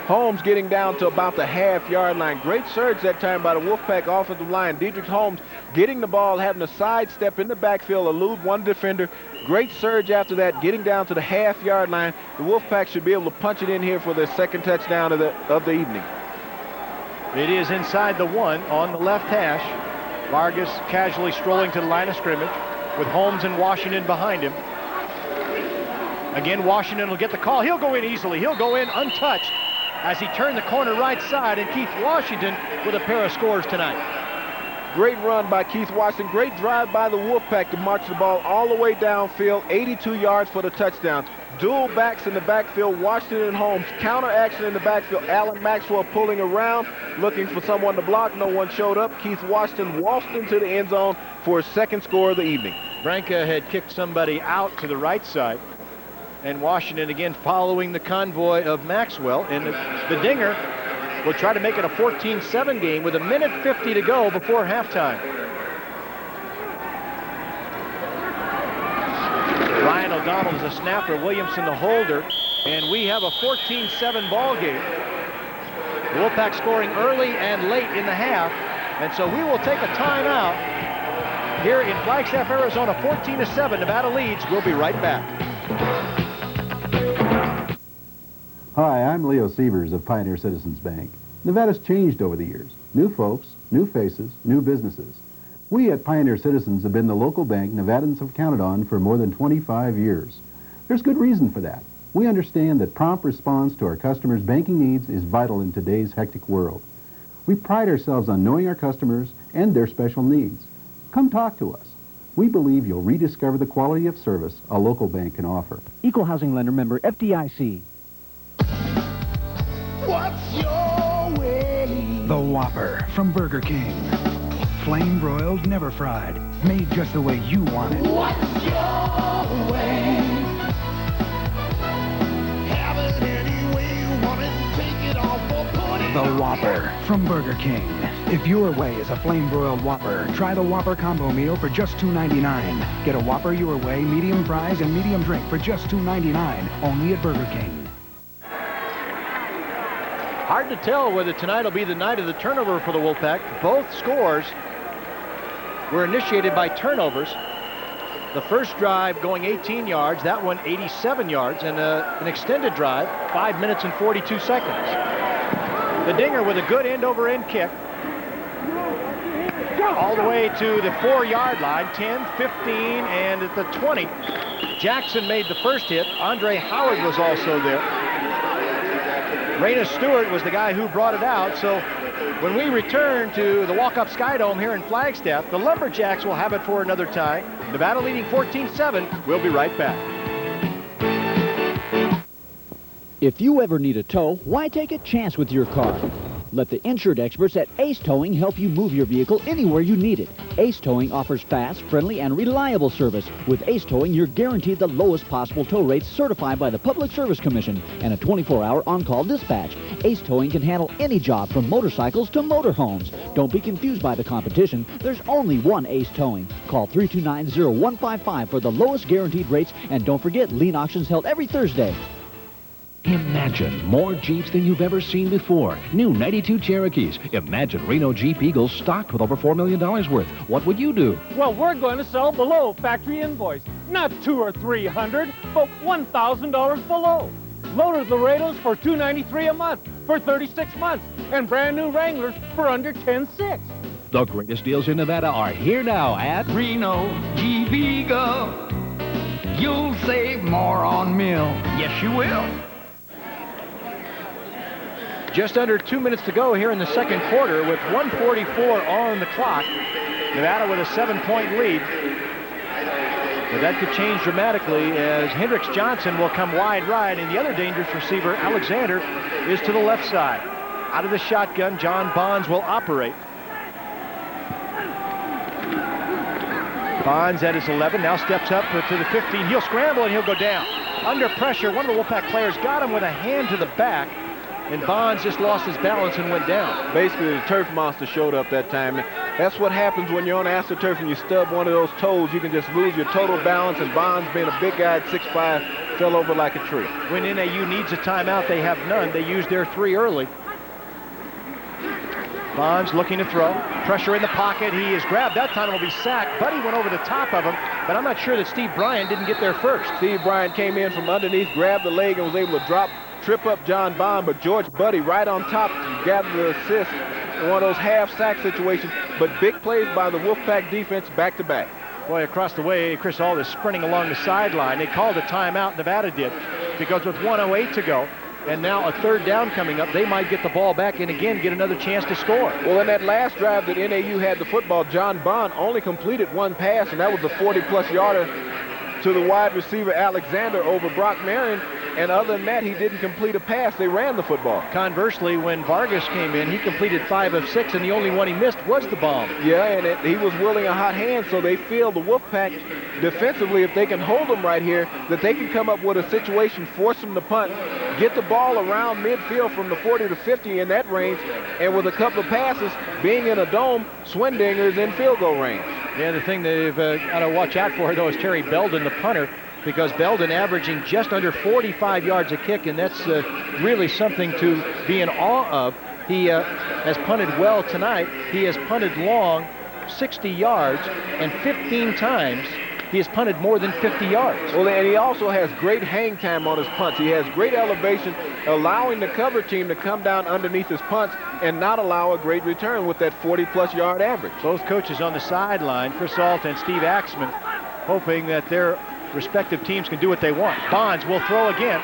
Holmes getting down to about the half-yard line. Great surge that time by the Wolfpack offensive line. Dietrich Holmes getting the ball, having a sidestep in the backfield, elude one defender. Great surge after that, getting down to the half-yard line. The Wolfpack should be able to punch it in here for their second touchdown of the evening.
It is inside the 1 on the left hash. Vargas casually strolling to the line of scrimmage with Holmes and Washington behind him. Again, Washington will get the call. He'll go in easily. He'll go in untouched as he turned the corner right side, and Keith Washington with a pair of scores tonight.
Great run by Keith Washington. Great drive by the Wolfpack to march the ball all the way downfield. 82 yards for the touchdown. Dual backs in the backfield, Washington and Holmes. Counter action in the backfield. Alan Maxwell pulling around, looking for someone to block. No one showed up. Keith Washington waltzed into the end zone for his second score of the evening.
Branca had kicked somebody out to the right side. And Washington again following the convoy of Maxwell. And the Dinger will try to make it a 14-7 game with 1:50 to go before halftime. Ryan O'Donnell is the snapper, Williamson the holder, and we have a 14-7 ball game. The Wolfpack scoring early and late in the half, and so we will take a timeout here in Flagstaff, Arizona. 14-7, Nevada leads. We'll be right back.
Hi, I'm Leo Sievers of Pioneer Citizens Bank. Nevada's changed over the years. New folks, new faces, new businesses. We at Pioneer Citizens have been the local bank Nevadans have counted on for more than 25 years. There's good reason for that. We understand that prompt response to our customers' banking needs is vital in today's hectic world. We pride ourselves on knowing our customers and their special needs. Come talk to us. We believe you'll rediscover the quality of service a local bank can offer.
Equal housing lender, member FDIC.
What's your way?
The Whopper from Burger King. Flame broiled, never fried. Made just the way you want it.
What's your way? Have it any way you want it. Take it off or put it
The
on.
Whopper from Burger King. If your way is a flame broiled Whopper, try the Whopper combo meal for just $2.99. Get a Whopper your way, medium fries and medium drink for just $2.99. Only at Burger King.
Hard to tell whether tonight will be the night of the turnover for the Wolfpack. Both scores were initiated by turnovers. The first drive going 18 yards, that one 87 yards, and an extended drive, 5 minutes and 42 seconds. The Dinger with a good end-over-end kick. All the way to the 4-yard line, 10, 15, and at the 20. Jackson made the first hit. Andre Howard was also there. Raina Stewart was the guy who brought it out. So when we return to the walk-up Skydome here in Flagstaff, the Lumberjacks will have it for another tie. Nevada leading 14-7. We'll be right back.
If you ever need a tow, why take a chance with your car? Let the insured experts at Ace Towing help you move your vehicle anywhere you need it. Ace Towing offers fast, friendly, and reliable service. With Ace Towing, you're guaranteed the lowest possible tow rates certified by the Public Service Commission and a 24-hour on-call dispatch. Ace Towing can handle any job from motorcycles to motorhomes. Don't be confused by the competition. There's only one Ace Towing. Call 329-0155 for the lowest guaranteed rates, and don't forget lien auctions held every Thursday.
Imagine more Jeeps than you've ever seen before. New 92 Cherokees. Imagine Reno Jeep Eagles stocked with over $4 million worth. What would you do?
Well, we're going to sell below factory invoice. Not $200 or $300, but $1,000 below. Loaded Laredos for $293 a month for 36 months. And brand new Wranglers for under $10,600.
The greatest deals in Nevada are here now at
Reno Jeep Eagle. You'll save more on mill. Yes, you will.
Just under 2 minutes to go here in the second quarter with 1:44 on the clock. Nevada with a 7-point lead. But that could change dramatically as Hendricks Johnson will come wide right, and the other dangerous receiver, Alexander, is to the left side. Out of the shotgun, John Bonds will operate. Bonds at his 11, now steps up to the 15. He'll scramble and he'll go down. Under pressure, one of the Wolfpack players got him with a hand to the back, and Bonds just lost his balance and went down.
Basically, the turf monster showed up that time. That's what happens when you're on AstroTurf and you stub one of those toes. You can just lose your total balance, and Bonds, being a big guy at 6'5", fell over like a tree.
When N.A.U. needs a timeout, they have none. They used their 3 early. Bonds looking to throw. Pressure in the pocket. He is grabbed. That time will be sacked. Buddy went over the top of him, but I'm not sure that Steve Bryant didn't get there first.
Steve Bryant came in from underneath, grabbed the leg, and was able to trip up John Bond, but George Buddy right on top gathered the assist in one of those half-sack situations. But big plays by the Wolfpack defense back-to-back.
Boy, across the way, Chris Auld is sprinting along the sideline. They called a timeout, Nevada did, because with 1:08 to go, and now a third down coming up, they might get the ball back and again get another chance to score.
Well, in that last drive that N.A.U. had the football, John Bond only completed one pass, and that was a 40-plus yarder to the wide receiver Alexander over Brock Marion. And other than that, he didn't complete a pass. They ran the football.
Conversely, when Vargas came in, he completed 5 of 6, and the only one he missed was the bomb.
Yeah, and he was wielding a hot hand, so they feel the Wolfpack defensively, if they can hold them right here, that they can come up with a situation, force them to punt, get the ball around midfield from the 40 to 50 in that range, and with a couple of passes, being in a dome, Swindinger's in field goal range.
Yeah, the thing they've got to watch out for, though, is Terry Belden, the punter, because Belden averaging just under 45 yards a kick, and that's really something to be in awe of. He has punted well tonight. He has punted long, 60 yards, and 15 times he has punted more than 50 yards.
Well, and he also has great hang time on his punts. He has great elevation, allowing the cover team to come down underneath his punts and not allow a great return with that 40-plus yard average.
Both coaches on the sideline, Chris Ault and Steve Axman, hoping that their respective teams can do what they want. Bonds will throw again.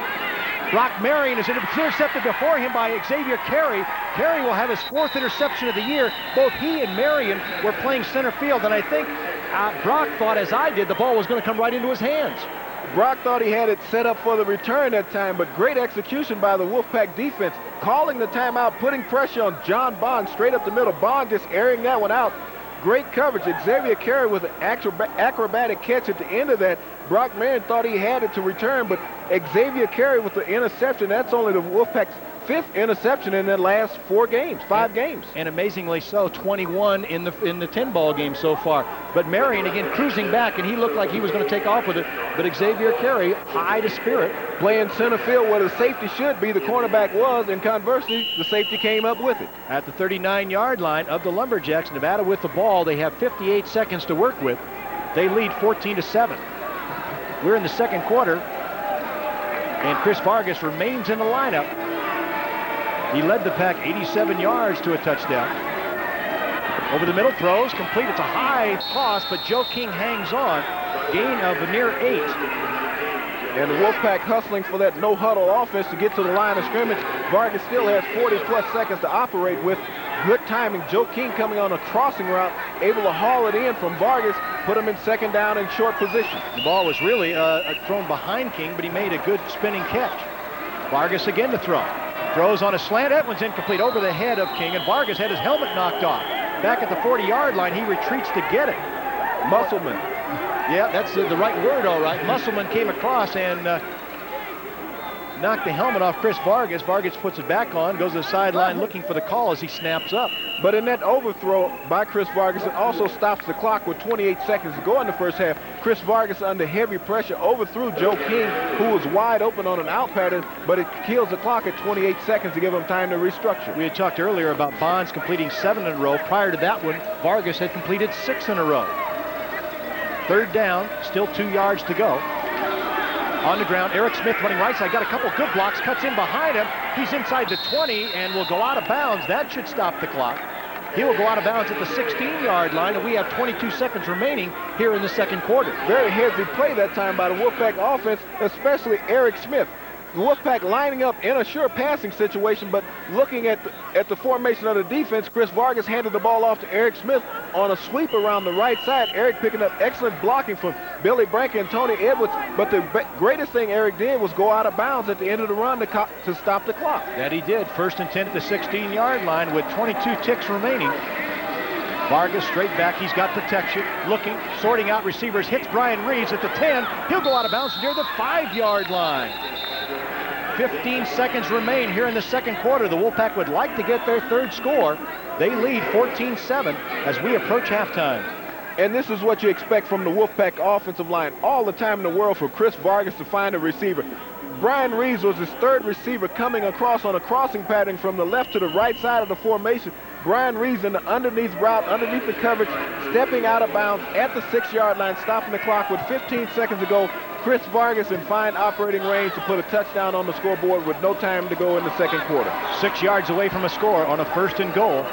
Brock Marion is intercepted before him by Xavier Carey. Carey will have his 4th interception of the year. Both he and Marion were playing center field, and I think Brock thought, as I did, the ball was going to come right into his hands.
Brock thought he had it set up for the return that time, but great execution by the Wolfpack defense, calling the timeout, putting pressure on John Bond straight up the middle. Bond just airing that one out. Great coverage. Xavier Carey with an acrobatic catch at the end of that. Brock Marion thought he had it to return, but Xavier Carey with the interception, that's only the Wolfpack's 5th interception in their last 5 games.
And amazingly so, 21 in the 10-ball game so far. But Marion, again, cruising back, and he looked like he was going to take off with it. But Xavier Carey, high to spirit.
Playing center field where the safety should be, the cornerback was, and conversely, the safety came up with it.
At the 39-yard line of the Lumberjacks, Nevada with the ball. They have 58 seconds to work with. They lead 14-7. We're in the second quarter, and Chris Vargas remains in the lineup. He led the pack 87 yards to a touchdown. Over the middle, throws, complete. It's a high toss, but Joe King hangs on. Gain of a near 8.
And the Wolfpack hustling for that no-huddle offense to get to the line of scrimmage. Vargas still has 40-plus seconds to operate with. Good timing. Joe King coming on a crossing route, able to haul it in from Vargas, put him in second down in short position.
The ball was really thrown behind King, but he made a good spinning catch. Vargas again to throw. Throws on a slant. That one's incomplete over the head of King, and Vargas had his helmet knocked off. Back at the 40-yard line, he retreats to get it.
Musselman.
Yeah, that's the right word, all right. Musselman came across and knocked the helmet off Chris Vargas. Vargas puts it back on, goes to the sideline looking for the call as he snaps up.
But in that overthrow by Chris Vargas, it also stops the clock with 28 seconds to go in the first half. Chris Vargas, under heavy pressure, overthrew Joe King, who was wide open on an out pattern, but it kills the clock at 28 seconds to give him time to restructure.
We had talked earlier about Bonds completing 7 in a row. Prior to that one, Vargas had completed 6 in a row. Third down, still 2 yards to go. On the ground, Eric Smith running right side, got a couple good blocks, cuts in behind him. He's inside the 20 and will go out of bounds. That should stop the clock. He will go out of bounds at the 16-yard line, and we have 22 seconds remaining here in the second quarter.
Very heavy play that time by the Wolfpack offense, especially Eric Smith. The Wolfpack lining up in a sure passing situation, but looking at the formation of the defense, Chris Vargas handed the ball off to Eric Smith on a sweep around the right side. Eric picking up excellent blocking from Billy Branca and Tony Edwards, but the greatest thing Eric did was go out of bounds at the end of the run to stop the clock.
That he did. First and 10 at the 16-yard line with 22 ticks remaining. Vargas straight back. He's got protection. Looking, sorting out receivers. Hits Brian Reeves at the 10. He'll go out of bounds near the 5-yard line. 15 seconds remain here in the second quarter. The Wolfpack would like to get their third score. They lead 14-7 as we approach halftime.
And this is what you expect from the Wolfpack offensive line. All the time in the world for Chris Vargas to find a receiver. Brian Reeves was his third receiver coming across on a crossing pattern from the left to the right side of the formation. Brian Reeves in the underneath route, underneath the coverage, stepping out of bounds at the 6-yard line, stopping the clock with 15 seconds to go. Chris Vargas in fine operating range to put a touchdown on the scoreboard with no time to go in the second quarter.
6 yards away from a score on a first and goal.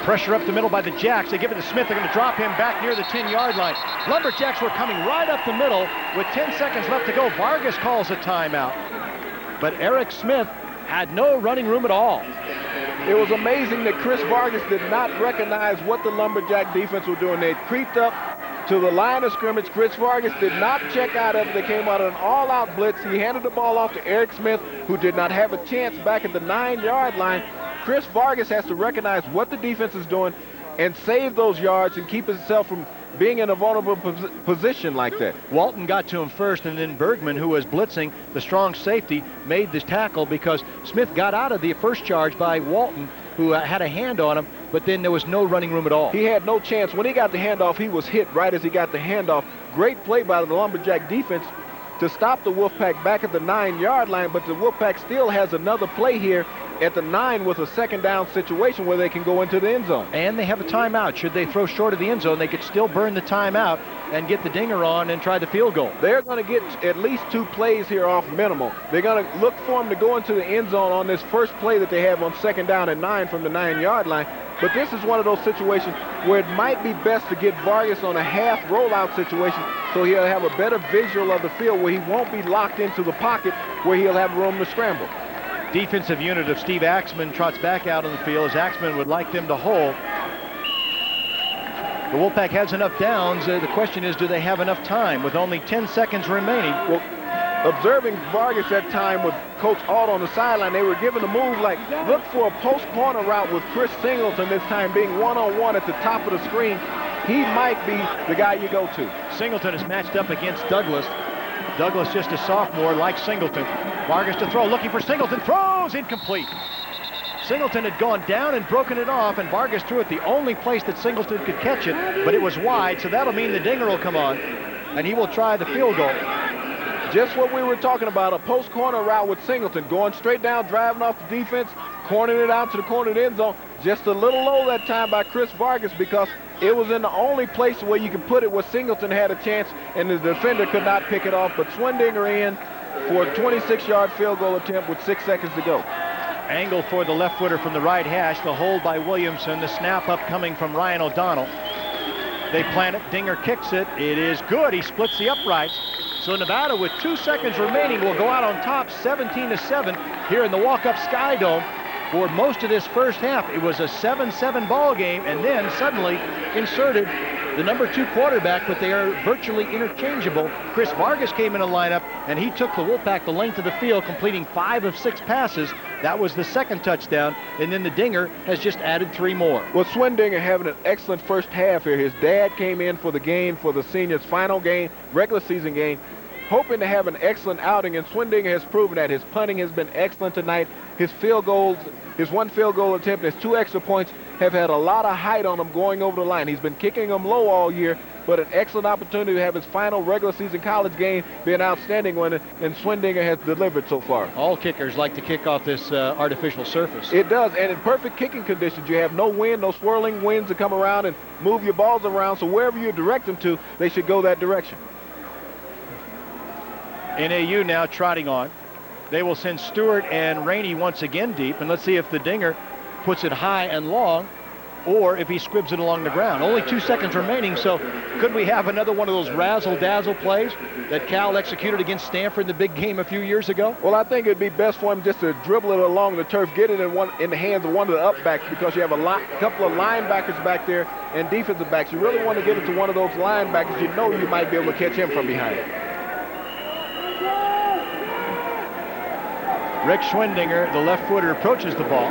Pressure up the middle by the Jacks. They give it to Smith. They're going to drop him back near the 10-yard line. Lumberjacks were coming right up the middle with 10 seconds left to go. Vargas calls a timeout. But Eric Smith had no running room at all.
It was amazing that Chris Vargas did not recognize what the Lumberjack defense was doing. They creeped up to the line of scrimmage. Chris Vargas did not check out of it. They came out of an all-out blitz. He handed the ball off to Eric Smith, who did not have a chance back at the 9-yard line. Chris Vargas has to recognize what the defense is doing and save those yards and keep himself from being in a vulnerable position like that.
Walton got to him first, and then Bergman, who was blitzing the strong safety, made the tackle because Smith got out of the first charge by Walton, who had a hand on him, but then there was no running room at all.
He had no chance. When he got the handoff, he was hit right as he got the handoff. Great play by the Lumberjack defense to stop the Wolfpack back at the 9-yard line, but the Wolfpack still has another play here at the 9 with a second down situation where they can go into the end zone.
And they have a timeout. Should they throw short of the end zone, they could still burn the timeout and get the dinger on and try the field goal.
They're going to get at least 2 plays here off minimal. They're going to look for them to go into the end zone on this first play that they have on second down and 9 from the 9-yard line. But this is one of those situations where it might be best to get Vargas on a half rollout situation so he'll have a better visual of the field where he won't be locked into the pocket where he'll have room to scramble.
Defensive unit of Steve Axman trots back out on the field as Axman would like them to hold. The Wolfpack has enough downs. The question is, do they have enough time with only 10 seconds remaining?
Well, observing Vargas that time with Coach Alt on the sideline, they were given a move like, look for a post corner route with Chris Singleton this time being one-on-one at the top of the screen. He might be the guy you go to.
Singleton is matched up against Douglas. Douglas just a sophomore like Singleton. Vargas to throw, looking for Singleton, throws, incomplete. Singleton had gone down and broken it off, and Vargas threw it the only place that Singleton could catch it, but it was wide, so that'll mean the dinger will come on, and he will try the field goal.
Just what we were talking about, a post corner route with Singleton, going straight down, driving off the defense, cornering it out to the corner of the end zone. Just a little low that time by Chris Vargas because it was in the only place where you could put it where Singleton had a chance and the defender could not pick it off. But Swindinger in for a 26-yard field goal attempt with 6 seconds to go.
Angle for the left footer from the right hash. The hold by Williamson. The snap up coming from Ryan O'Donnell. They plant it. Dinger kicks it. It is good. He splits the uprights. So Nevada, with 2 seconds remaining, will go out on top 17-7 here in the walk-up Sky Dome. For most of this first half, it was a 7-7 ball game, and then suddenly inserted the number 2 quarterback, but they are virtually interchangeable. Chris Vargas came in the lineup, and he took the Wolfpack the length of the field, completing 5 of 6 passes. That was the second touchdown, and then the Dinger has just added 3 more.
Well, Swindinger having an excellent first half here. His dad came in for the game, for the seniors' final game, regular season game. hoping to have an excellent outing, and Swindinger has proven that. His punting has been excellent tonight. His field goals, his 1 field goal attempt, his 2 extra points have had a lot of height on him going over the line. He's been kicking them low all year, but an excellent opportunity to have his final regular season college game be an outstanding one, and Swindinger has delivered so far.
All kickers like to kick off this artificial surface.
It does, and in perfect kicking conditions, you have no wind, no swirling winds to come around and move your balls around, so wherever you direct them to, they should go that direction.
N.A.U. now trotting on. They will send Stewart and Rainey once again deep, and let's see if the Dinger puts it high and long, or if he squibs it along the ground. Only 2 seconds remaining, so could we have another one of those razzle-dazzle plays that Cal executed against Stanford in the big game a few years ago?
Well, I think it'd be best for him just to dribble it along the turf, get it in the hands of one of the upbacks, because you have a couple of linebackers back there and defensive backs. You really want to get it to one of those linebackers. You know you might be able to catch him from behind.
Rick Schwindinger, the left footer, approaches the ball.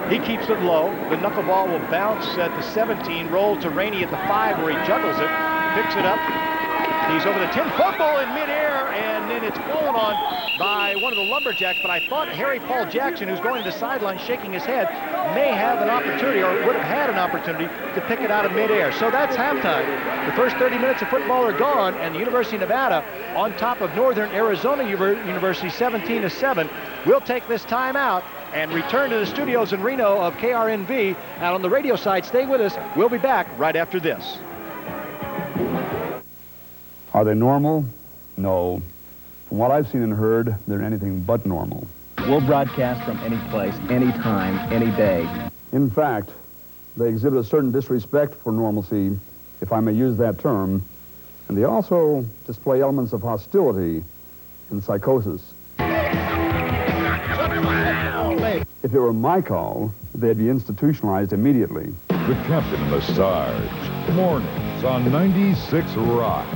He keeps it low. The knuckleball will bounce at the 17, roll to Rainey at the 5 where he juggles it, picks it up. He's over the 10, fumble in midair, and then it's blown on by one of the Lumberjacks, but I thought Harry Paul Jackson, who's going to the sideline shaking his head, may have an opportunity, or would have had an opportunity, to pick it out of midair. So that's halftime. The first 30 minutes of football are gone, and the University of Nevada on top of Northern Arizona University 17-7. We'll take this time out and return to the studios in Reno of KRNV. And on the radio side, stay with us. We'll be back right after this.
Are they normal? No. From what I've seen and heard, they're anything but normal.
We'll broadcast from any place, any time, any day.
In fact, they exhibit a certain disrespect for normalcy, if I may use that term, and they also display elements of hostility and psychosis. If it were my call, they'd be institutionalized immediately.
The Captain and the Sarge. Mornings on 96 Rock.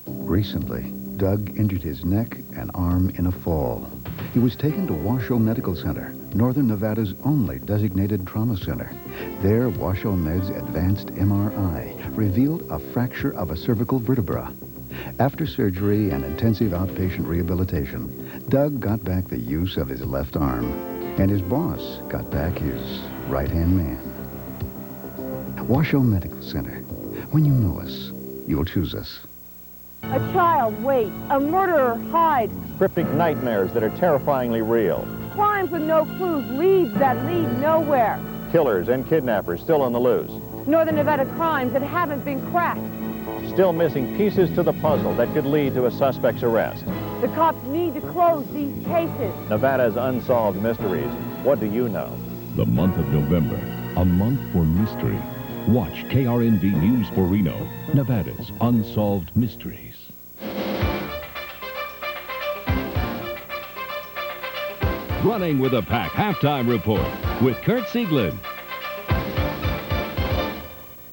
Recently, Doug injured his neck and arm in a fall. He was taken to Washoe Medical Center, Northern Nevada's only designated trauma center. There, Washoe Med's advanced MRI revealed a fracture of a cervical vertebra. After surgery and intensive outpatient rehabilitation, Doug got back the use of his left arm, and his boss got back his right-hand man. Washoe Medical Center. When you know us, you'll choose us.
A child waits. A murderer hides.
Cryptic nightmares that are terrifyingly real.
Crimes with no clues. Leads that lead nowhere.
Killers and kidnappers still on the loose.
Northern Nevada crimes that haven't been cracked.
Still missing pieces to the puzzle that could lead to a suspect's arrest.
The cops need to close these cases.
Nevada's unsolved mysteries. What do you know?
The month of November, a month for mystery. Watch KRNV News for Reno, Nevada's Unsolved Mysteries. Running with the Pack halftime report with Kurt Sieglin.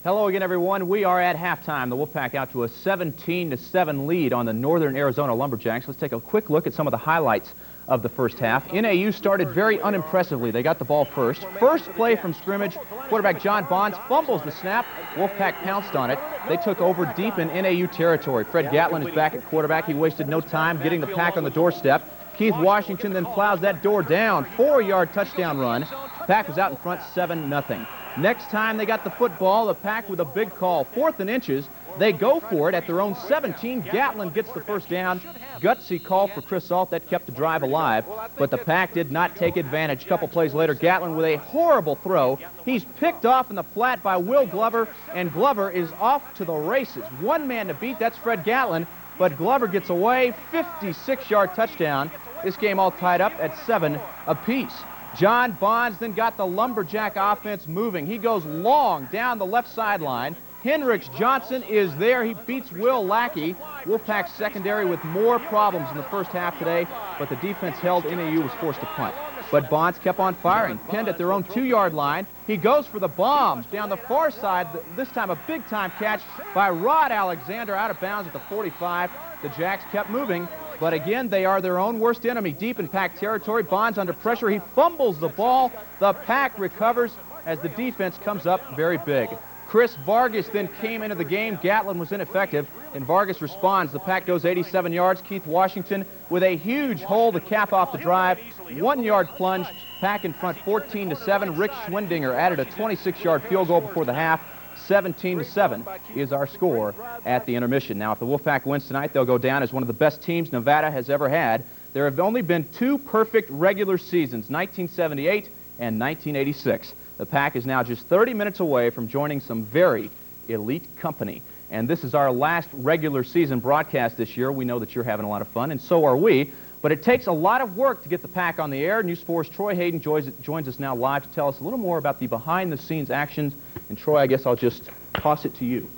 Hello again, everyone. We are at halftime. The Wolfpack out to a 17-7 lead on the Northern Arizona Lumberjacks. Let's take a quick look at some of the highlights of the first half. N.A.U. started very unimpressively. They got the ball first. First play from scrimmage, quarterback John Bonds fumbles the snap. Wolfpack pounced on it. They took over deep in N.A.U. territory. Fred Gatlin is back at quarterback. He wasted no time getting the Pack on the doorstep. Keith Washington then plows that door down. 4-yard touchdown run. Pack was out in front 7-0. Next time they got the football, the Pack with a big call. 4th and inches. They go for it at their own 17. Gatlin gets the first down. Gutsy call for Chris Ault. That kept the drive alive. But the Pack did not take advantage. A couple plays later, Gatlin with a horrible throw. He's picked off in the flat by Will Glover, and Glover is off to the races. One man to beat, that's Fred Gatlin. But Glover gets away. 56-yard touchdown. This game all tied up at 7 apiece. John Bonds then got the Lumberjack offense moving. He goes long down the left sideline. Hendricks Johnson is there. He beats Will Lackey. Wolfpack's secondary with more problems in the first half today, but the defense held. N.A.U. was forced to punt. But Bonds kept on firing, pinned at their own 2-yard line. He goes for the bomb down the far side. This time a big-time catch by Rod Alexander out of bounds at the 45. The Jacks kept moving. But again, they are their own worst enemy deep in Pack territory. Bonds under pressure. He fumbles the ball. The Pack recovers as the defense comes up very big. Chris Vargas then came into the game. Gatlin was ineffective, and Vargas responds. The pack goes 87 yards. Keith Washington with a huge hole to cap off the drive. 1-yard plunge. Pack in front 14-7. Rick Schwindinger added a 26-yard field goal before the half. 17-7 is our score at the intermission. Now, if the Wolfpack wins tonight, they'll go down as one of the best teams Nevada has ever had. There have only been 2 perfect regular seasons, 1978 and 1986. The Pack is now just 30 minutes away from joining some very elite company. And this is our last regular season broadcast this year. We know that you're having a lot of fun, and so are we. But it takes a lot of work to get the Pack on the air. News 4's Troy Hayden joins us now live to tell us a little more about the behind-the-scenes actions. And Troy, I guess I'll just toss it to you.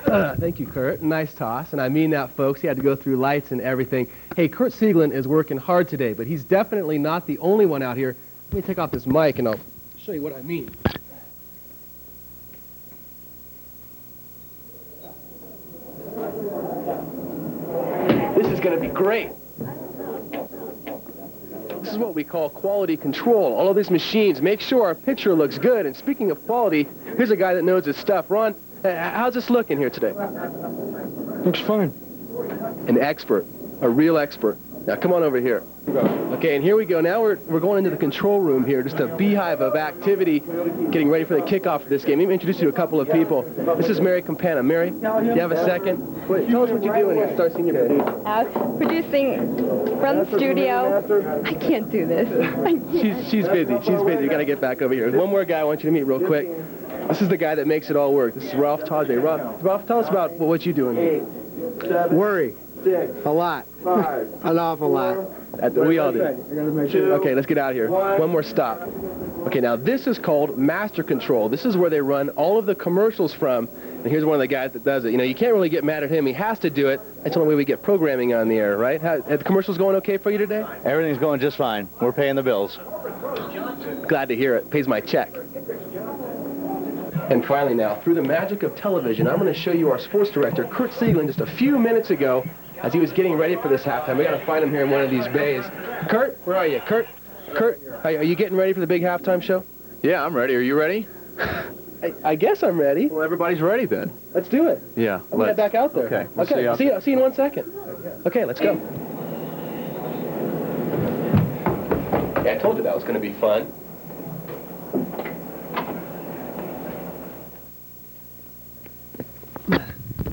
Thank you, Kurt. Nice toss. And I mean that, folks. He had to go through lights and everything. Hey, Kurt Sieglin is working hard today, but he's definitely not the only one out here. Let me take off this mic and I'll show you what I mean. This is going to be great. This is what we call quality control. All of these machines make sure our picture looks good. And speaking of quality, here's a guy that knows his stuff. Ron, how's this looking here today?
Looks fine.
An expert, a real expert. Now come on over here. Okay, and here we go. Now we're going into the control room here, just a beehive of activity, getting ready for the kickoff of this game. Let me introduce you to a couple of people. This is Mary Campana. Mary, do you have a second? Wait, tell us what you're doing here. Star Senior producer.
Producing from the studio. I can't do this.
She's busy. She's busy. You got to get back over here. There's one more guy I want you to meet real quick. This is the guy that makes it all work. This is Ralph Tajay. Ralph, tell us about what you're doing here.
Worry. A lot. An awful lot.
We all do. Okay, let's get out of here. One more stop. Okay, now this is called master control. This is where they run all of the commercials from. And here's one of the guys that does it. You know, you can't really get mad at him. He has to do it. That's the only way we get programming on the air, right? Are the commercials going okay for you today?
Everything's going just fine. We're paying the bills.
Glad to hear it. Pays my check. And finally now, through the magic of television, I'm going to show you our sports director, Kurt Sieglin, just a few minutes ago as he was getting ready for this halftime. We got to find him here in one of these bays. Kurt, where are you? Kurt, are you getting ready for the big halftime show?
Yeah, I'm ready. Are you ready?
I guess I'm ready.
Well, everybody's ready then.
Let's do it.
Yeah.
I'm going to head back out there.
Okay.
Okay, see you in 1 second. Okay, let's go. Yeah, I told you that was going to be fun.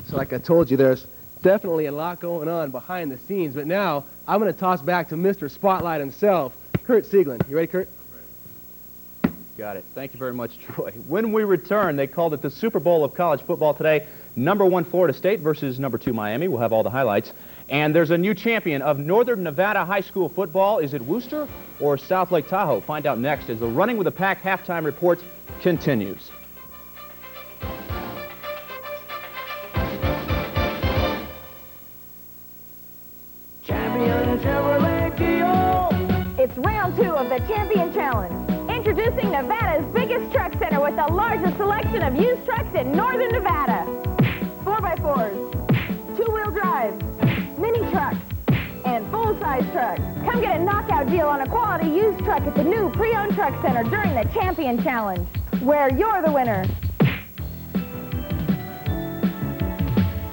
So like I told you, there's definitely a lot going on behind the scenes, but now I'm going to toss back to Mr. Spotlight himself, Kurt Sieglin. You ready, Kurt?
Got it. Thank you very much, Troy. When we return, they called it the Super Bowl of college football today. #1 Florida State versus #2 Miami. We'll have all the highlights. And there's a new champion of Northern Nevada high school football. Is it Worcester or South Lake Tahoe? Find out next as the Running with the Pack halftime report continues.
It's round 2 of the Champion Challenge. Introducing Nevada's biggest truck center with the largest selection of used trucks in Northern Nevada. 4x4s, two-wheel drives, mini trucks, and full-size trucks. Come get a knockout deal on a quality used truck at the new pre-owned truck center during the Champion Challenge, where you're the winner.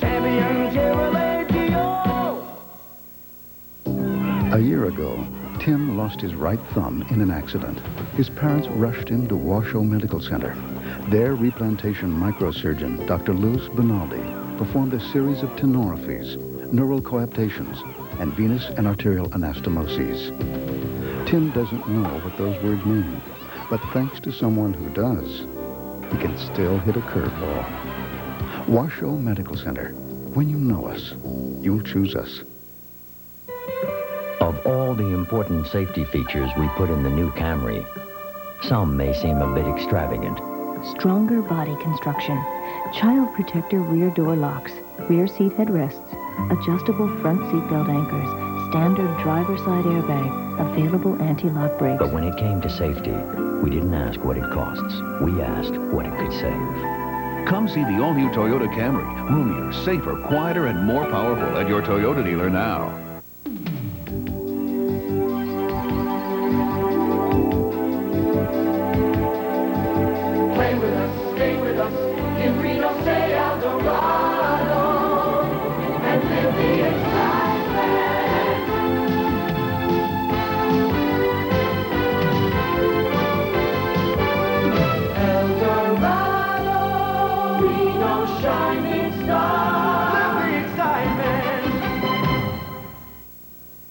Champion Chevrolet Deal.
A year ago, Tim lost his right thumb in an accident. His parents rushed him to Washoe Medical Center. Their replantation microsurgeon, Dr. Louis Benaldi, performed a series of tenorrhaphies, neural coaptations, and venous and arterial anastomoses. Tim doesn't know what those words mean, but thanks to someone who does, he can still hit a curveball. Washoe Medical Center. When you know us, you'll choose us.
Of all the important safety features we put in the new Camry, some may seem a bit extravagant.
Stronger body construction, child protector rear door locks, rear seat headrests, adjustable front seatbelt anchors, standard driver's side airbag, available anti-lock brakes.
But when it came to safety, we didn't ask what it costs. We asked what it could save.
Come see the all-new Toyota Camry. Roomier, safer, quieter, and more powerful at your Toyota dealer now.
Play with us, skate with us.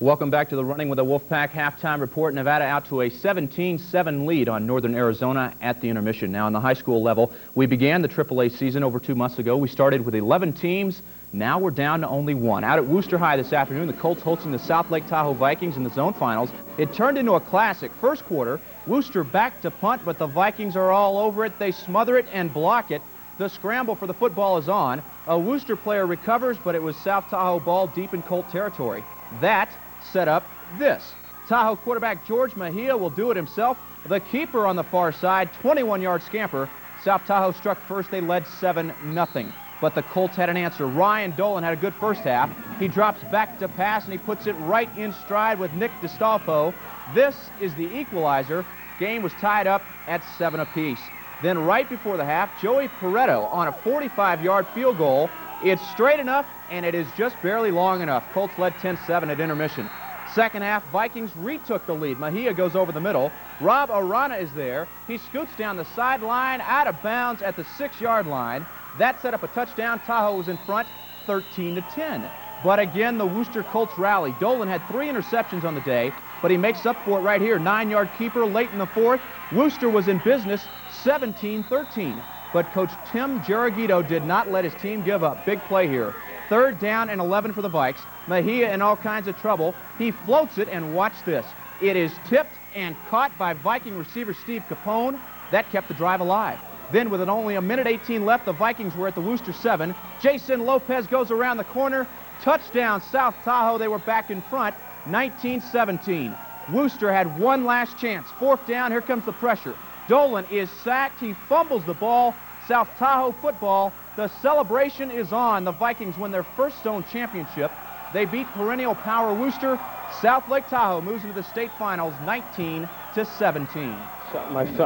Welcome back to the Running with the Wolfpack halftime report. Nevada out to a 17-7 lead on Northern Arizona at the intermission. Now, on the high school level, we began the AAA season over 2 months ago. We started with 11 teams. Now we're down to only 1. Out at Wooster High this afternoon, the Colts hosting the South Lake Tahoe Vikings in the zone finals. It turned into a classic. First quarter, Wooster back to punt, but the Vikings are all over it. They smother it and block it. The scramble for the football is on. A Wooster player recovers, but it was South Tahoe ball deep in Colt territory. That set up this. Tahoe quarterback George Mejia will do it himself. The keeper on the far side, 21-yard scamper. South Tahoe struck first. They led 7-0. But the Colts had an answer. Ryan Dolan had a good first half. He drops back to pass, and he puts it right in stride with Nick DeStolfo. This is the equalizer. Game was tied up at 7 apiece. Then right before the half, Joey Pareto on a 45-yard field goal. It's straight enough, and it is just barely long enough. Colts led 10-7 at intermission. Second half, Vikings retook the lead. Mejia goes over the middle. Rob Arana is there. He scoots down the sideline, out of bounds at the 6-yard line. That set up a touchdown. Tahoe was in front, 13-10. But again, the Wooster Colts rally. Dolan had 3 interceptions on the day, but he makes up for it right here. 9-yard keeper late in the fourth. Wooster was in business, 17-13. But Coach Tim Geragito did not let his team give up. Big play here. 3rd down and 11 for the Vikes. Mejia in all kinds of trouble. He floats it, and watch this. It is tipped and caught by Viking receiver Steve Capone. That kept the drive alive. Then with only a minute 18 left, the Vikings were at the Wooster 7. Jason Lopez goes around the corner. Touchdown, South Tahoe. They were back in front, 19-17. Wooster had one last chance. 4th down, here comes the pressure. Dolan is sacked. He fumbles the ball. South Tahoe football. The celebration is on. The Vikings win their first zone championship. They beat perennial power Wooster. South Lake Tahoe moves into the state finals, 19-17.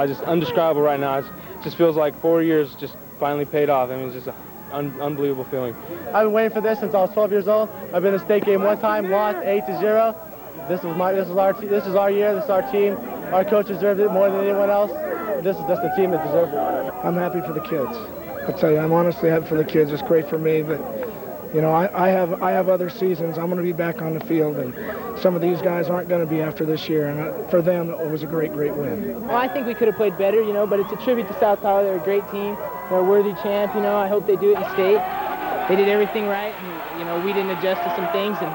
Just undescribable right now. It just feels like 4 years just finally paid off. I mean, it's just an unbelievable feeling.
I've been waiting for this since I was 12 years old. I've been in a state game one time, lost 8-0. This is our year. This is our team. Our coach deserved it more than anyone else. This is just the team that deserved it. I'm happy for the kids. I tell you, I'm honestly happy for the kids. It's great for me, but you know, I have other seasons. I'm going to be back on the field, and some of these guys aren't going to be after this year. And for them, it was a great win.
Well, I think we could have played better, you know, but it's a tribute to South Tahoe. They're a great team. They're a worthy champ, you know. I hope they do it in state. They did everything right, and, you know, we didn't adjust to some things. And,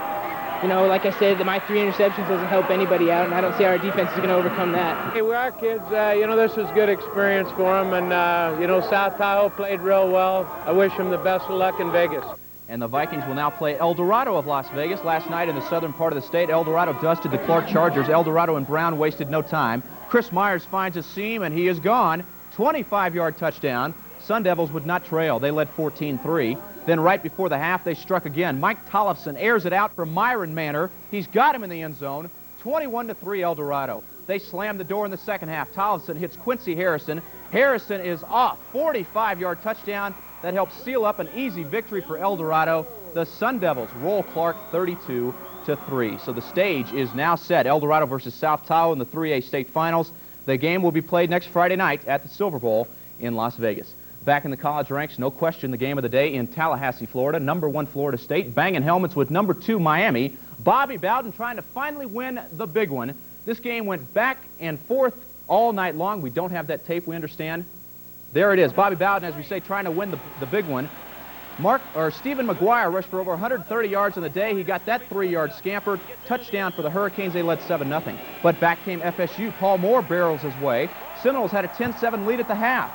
you know, like I said, my 3 interceptions doesn't help anybody out, and I don't see how our defense is going to overcome that.
Hey, our kids, you know, this was good experience for them, and, you know, South Tahoe played real well. I wish them the best of luck in Vegas.
And the Vikings will now play El Dorado of Las Vegas. Last night in the southern part of the state, El Dorado dusted the Clark Chargers. El Dorado and Brown wasted no time. Chris Myers finds a seam, and he is gone. 25-yard touchdown. Sun Devils would not trail. They led 14-3. Then right before the half, they struck again. Mike Tollefson airs it out for Myron Manor. He's got him in the end zone. 21-3 El Dorado. They slam the door in the second half. Tollefson hits Quincy Harrison. Harrison is off. 45-yard touchdown. That helps seal up an easy victory for El Dorado. The Sun Devils roll Clark 32-3. So the stage is now set. El Dorado versus South Tahoe in the 3A state finals. The game will be played next Friday night at the Silver Bowl in Las Vegas. Back in the college ranks, no question, the game of the day in Tallahassee, Florida. #1 Florida State banging helmets with #2 Miami. Bobby Bowden trying to finally win the big one. This game went back and forth all night long. We don't have that tape, we understand. There it is. Bobby Bowden, as we say, trying to win the big one. Stephen McGuire rushed for over 130 yards on the day. He got that 3-yard scamper. Touchdown for the Hurricanes. They led 7-0. But back came FSU. Paul Moore barrels his way. Seminoles had a 10-7 lead at the half.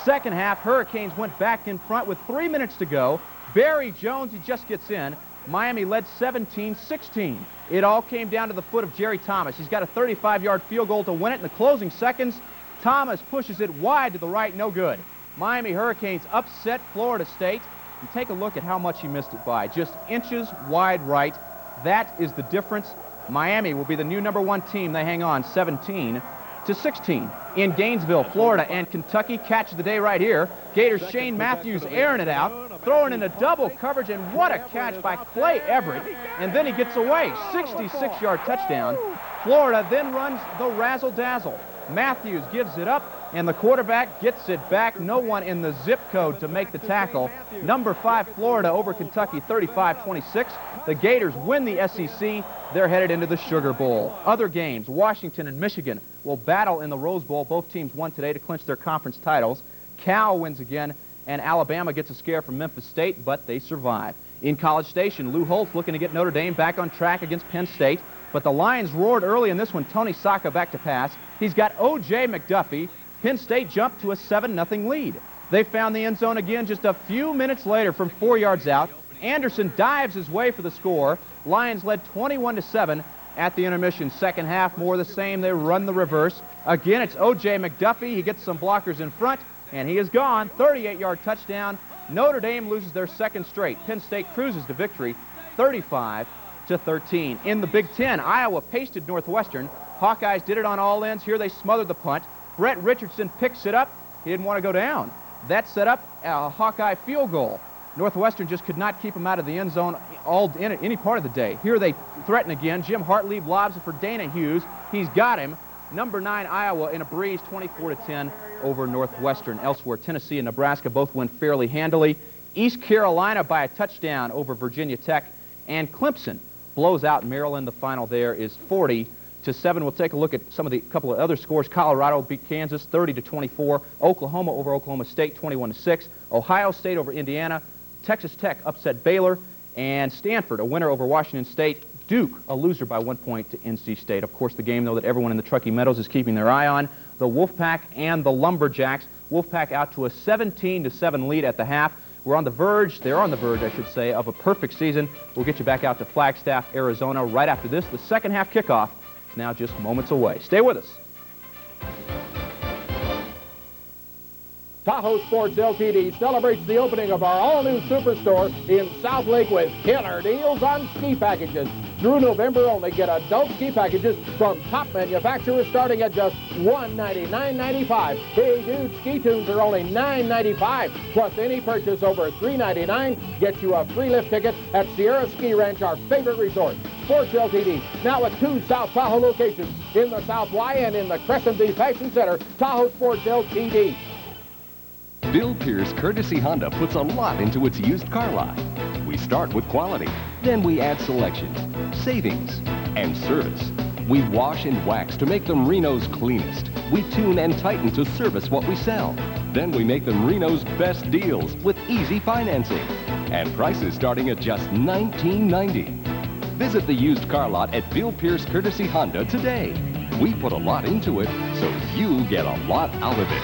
Second half, Hurricanes went back in front with 3 minutes to go. Barry Jones, he just gets in. Miami led 17-16. It all came down to the foot of Jerry Thomas. He's got a 35-yard field goal to win it in the closing seconds. Thomas pushes it wide to the right, no good. Miami Hurricanes upset Florida State. And take a look at how much he missed it by. Just inches wide right. That is the difference. Miami will be the new #1 team. They hang on 17-16. In Gainesville, Florida and Kentucky catch the day right here. Gators Shane Matthews airing it out, throwing in a double coverage, and what a catch by Clay Everett. And then he gets away. 66-yard touchdown. Florida then runs the razzle-dazzle. Matthews gives it up. and the quarterback gets it back. No one in the zip code to make the tackle. Number 5, Florida over Kentucky, 35-26. The Gators win the SEC. They're headed into the Sugar Bowl. Other games, Washington and Michigan will battle in the Rose Bowl. Both teams won today to clinch their conference titles. Cal wins again, and Alabama gets a scare from Memphis State, but they survive. In College Station, Lou Holtz looking to get Notre Dame back on track against Penn State, but the Lions roared early in this one. Tony Saka back to pass. He's got O.J. McDuffie. Penn State jumped to a 7-0 lead. They found the end zone again just a few minutes later from 4 yards out. Anderson dives his way for the score. Lions led 21-7 at the intermission. Second half, more the same. They run the reverse. Again, it's O.J. McDuffie. He gets some blockers in front, and he is gone. 38-yard touchdown. Notre Dame loses their second straight. Penn State cruises to victory, 35-13. In the Big Ten, Iowa pasted Northwestern. Hawkeyes did it on all ends. Here they smothered the punt. Brett Richardson picks it up. He didn't want to go down. That set up a Hawkeye field goal. Northwestern just could not keep him out of the end zone any part of the day. Here they threaten again. Jim Hartley lobs it for Dana Hughes. He's got him. Number 9, Iowa in a breeze, 24-10 over Northwestern. Elsewhere, Tennessee and Nebraska both win fairly handily. East Carolina by a touchdown over Virginia Tech. And Clemson blows out Maryland. The final there is 40-7. We'll take a look at some of the couple of other scores. Colorado beat Kansas 30-24. Oklahoma over Oklahoma State 21-6. Ohio State over Indiana. Texas Tech upset Baylor. And Stanford a winner over Washington State. Duke a loser by 1 point to NC State. Of course, the game, though, that everyone in the Truckee Meadows is keeping their eye on, the Wolfpack and the Lumberjacks. Wolfpack out to a 17-7 lead at the half. They're on the verge, I should say, of a perfect season. We'll get you back out to Flagstaff, Arizona right after this. The second half kickoff is now just moments away. Stay with us.
Tahoe Sports Ltd. celebrates the opening of our all-new superstore in South Lake with killer deals on ski packages. Through November only, get adult ski packages from top manufacturers starting at just $199.95. Hey dude, ski tunes are only $9.95. Plus any purchase over $3.99 gets you a free lift ticket at Sierra Ski Ranch, our favorite resort. Sports Ltd. now with 2 South Tahoe locations in the South Y and in the Crescent View Fashion Center. Tahoe Sports Ltd.
Bill Pierce Courtesy Honda puts a lot into its used car lot. We start with quality, then we add selection, savings, and service. We wash and wax to make them Reno's cleanest. We tune and tighten to service what we sell. Then we make them Reno's best deals with easy financing and prices starting at just $19.90. Visit the used car lot at Bill Pierce Courtesy Honda today. We put a lot into it, so you get a lot out of it.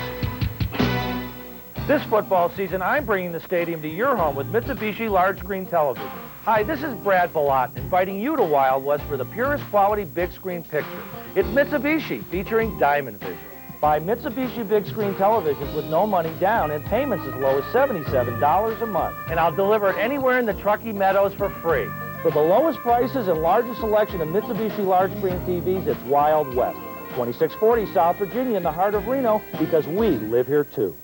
This football season, I'm bringing the stadium to your home with Mitsubishi large screen television. Hi, this is Brad Ballot, inviting you to Wild West for the purest quality big screen picture. It's Mitsubishi, featuring Diamond Vision. Buy Mitsubishi big screen televisions with no money down and payments as low as $77 a month. And I'll deliver it anywhere in the Truckee Meadows for free. For the lowest prices and largest selection of Mitsubishi large screen TVs, it's Wild West. 2640 South Virginia in the heart of Reno, because we live here too.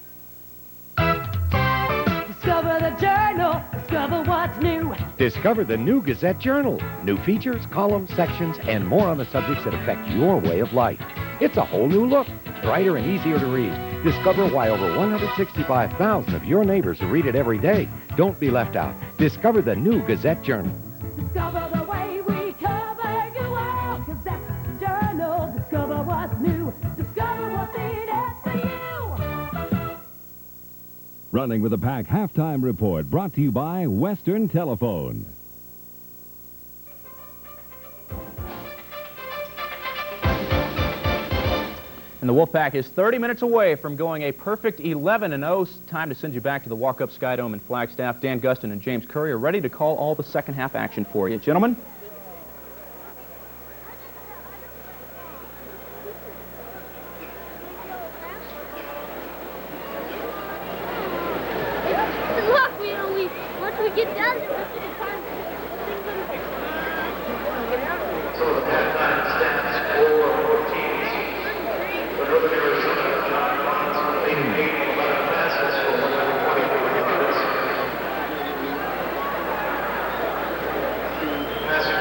Discover the Journal, discover what's new.
Discover the new Gazette Journal. New features, columns, sections, and more on the subjects that affect your way of life. It's a whole new look, brighter and easier to read. Discover why over 165,000 of your neighbors who read it every day don't be left out. Discover the new Gazette Journal.
Discover the way we cover you all. Gazette Journal, discover what's new. Discover what's in it for you.
Running with the Pack Halftime Report, brought to you by Western Telephone.
And the Wolfpack is 30 minutes away from going a perfect 11-0. Time to send you back to the walk-up Sky Dome in Flagstaff. Dan Gustin and James Curry are ready to call all the second half action for you. Gentlemen?
Once we get done,
So the halftime stats for both teams. For Northern Arizona, John Bonds completed 8 of 11 passes for 124 yards. Passer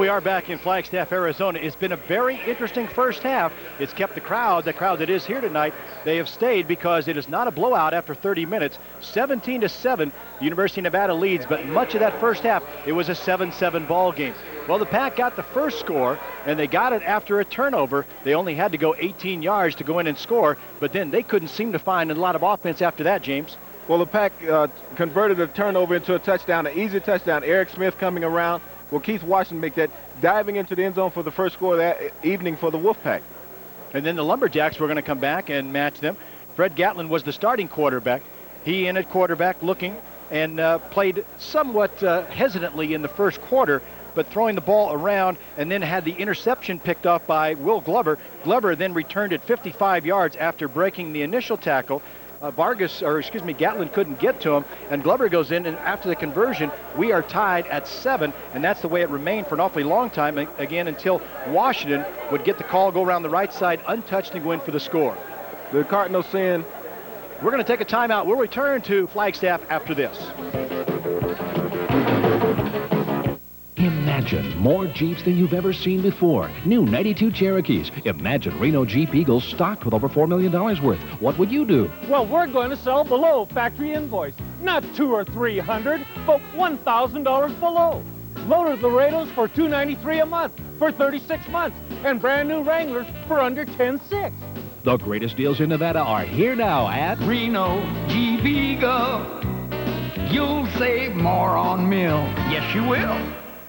we are back in Flagstaff, Arizona. It's been a very interesting first half. It's kept the crowd that is here tonight. They have stayed because it is not a blowout after 30 minutes. 17-7, the University of Nevada leads, but much of that first half, it was a 7-7 ball game. Well, the Pack got the first score, and they got it after a turnover. They only had to go 18 yards to go in and score, but then they couldn't seem to find a lot of offense after that, James.
Well, the Pack converted a turnover into a touchdown, an easy touchdown. Eric Smith coming around. Well, Keith Washington make that, diving into the end zone for the first score of that evening for the Wolfpack.
And then the Lumberjacks were going to come back and match them. Fred Gatlin was the starting quarterback. He in at quarterback looking and played somewhat hesitantly in the first quarter, but throwing the ball around, and then had the interception picked off by Will Glover. Glover then returned it 55 yards after breaking the initial tackle. Gatlin couldn't get to him, and Glover goes in, and after the conversion, we are tied at 7, and that's the way it remained for an awfully long time, again, until Washington would get the call, go around the right side, untouched, and go in for the score.
The Cardinals saying,
we're going to take a timeout. We'll return to Flagstaff after this.
Imagine more Jeeps than you've ever seen before. New 92 Cherokees. Imagine Reno Jeep Eagles stocked with over $4 million worth. What would you do?
Well, we're going to sell below factory invoice. Not $200 or $300, but $1,000 below. Loaded Laredos for $293 a month for 36 months, and brand new Wranglers for under $10,600.
The greatest deals in Nevada are here now at
Reno Jeep Eagle. You'll save more on mill. Yes, you will.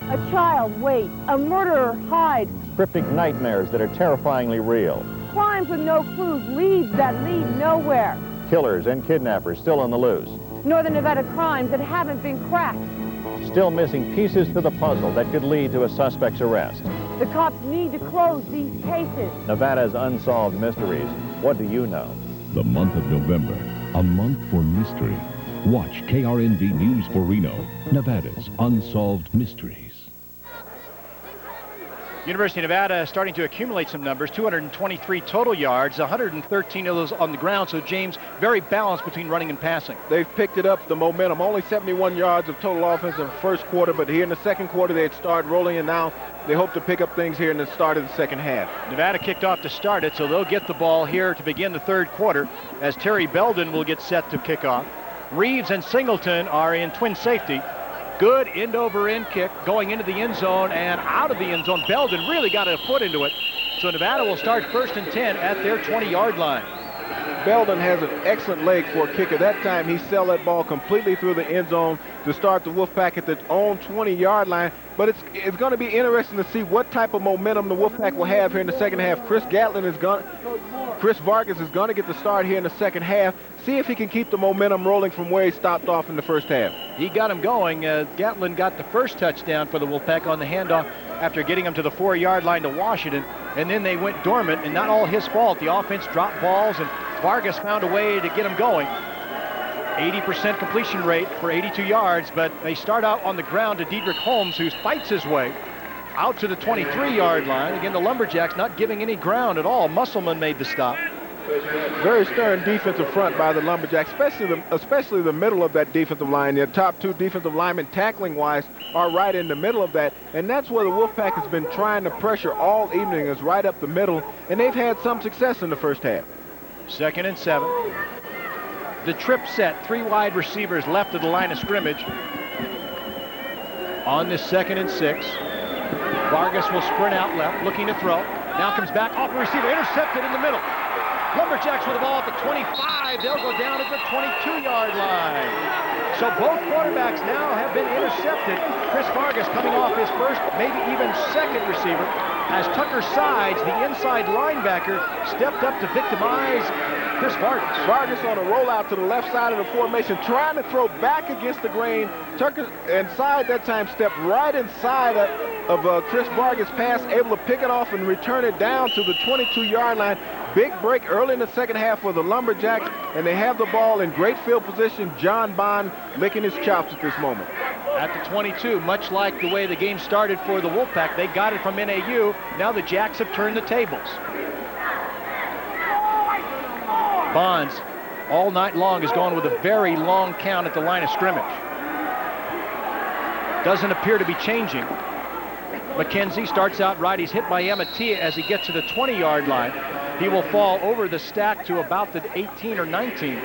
A child waits, a murderer hides.
Cryptic nightmares that are terrifyingly real.
Crimes with no clues, leads that lead nowhere.
Killers and kidnappers still on the loose.
Northern Nevada crimes that haven't been cracked.
Still missing pieces to the puzzle that could lead to a suspect's arrest.
The cops need to close these cases.
Nevada's unsolved mysteries. What do you know?
The month of November, a month for mystery. Watch KRNV News for Reno, Nevada's unsolved mysteries.
University of Nevada starting to accumulate some numbers, 223 total yards, 113 of those on the ground. So, James, very balanced between running and passing.
They've picked it up, the momentum. Only 71 yards of total offense in the first quarter, but here in the second quarter, they had started rolling, and now they hope to pick up things here in the start of the second half.
Nevada kicked off to start it, so they'll get the ball here to begin the third quarter as Terry Belden will get set to kick off. Reeves and Singleton are in twin safety. Good end-over-end kick going into the end zone and out of the end zone. Belden really got a foot into it. So Nevada will start 1st and 10 at their 20-yard line.
Belden has an excellent leg for a kicker. That time he sailed that ball completely through the end zone to start the Wolfpack at their own 20-yard line. But it's going to be interesting to see what type of momentum the Wolfpack will have here in the second half. Chris Vargas is going to get the start here in the second half. See if he can keep the momentum rolling from where he stopped off in the first half.
He got him going. Gatlin got the first touchdown for the Wolfpack on the handoff after getting him to the 4-yard line to Washington. And then they went dormant, and not all his fault. The offense dropped balls, and Vargas found a way to get him going. 80% completion rate for 82 yards, but they start out on the ground to Dedrick Holmes, who fights his way out to the 23-yard line. Again, the Lumberjacks not giving any ground at all. Musselman made the stop.
Very stern defensive front by the Lumberjacks, especially the middle of that defensive line. Their top two defensive linemen, tackling-wise, are right in the middle of that, and that's where the Wolfpack has been trying to pressure all evening, is right up the middle, and they've had some success in the first half.
2nd and 7. The trip set, 3 wide receivers left of the line of scrimmage. On this 2nd and 6, Vargas will sprint out left, looking to throw. Now comes back off the receiver, intercepted in the middle. Lumberjacks with the ball at the 25. They'll go down at the 22-yard line. So both quarterbacks now have been intercepted. Chris Vargas coming off his first, maybe even second receiver, as Tucker Sides, the inside linebacker, stepped up to victimize Chris Vargas.
Vargas on a rollout to the left side of the formation, trying to throw back against the grain. Tucker inside that time stepped right inside of Chris Vargas' pass, able to pick it off and return it down to the 22-yard line. Big break early in the second half for the Lumberjacks, and they have the ball in great field position. John Bond licking his chops at this moment.
At the 22, much like the way the game started for the Wolfpack, they got it from N.A.U. Now the Jacks have turned the tables. Bonds all night long has gone with a very long count at the line of scrimmage. Doesn't appear to be changing. McKenzie starts out right. He's hit by Amatia as he gets to the 20-yard line. He will fall over the stack to about the 18 or 19.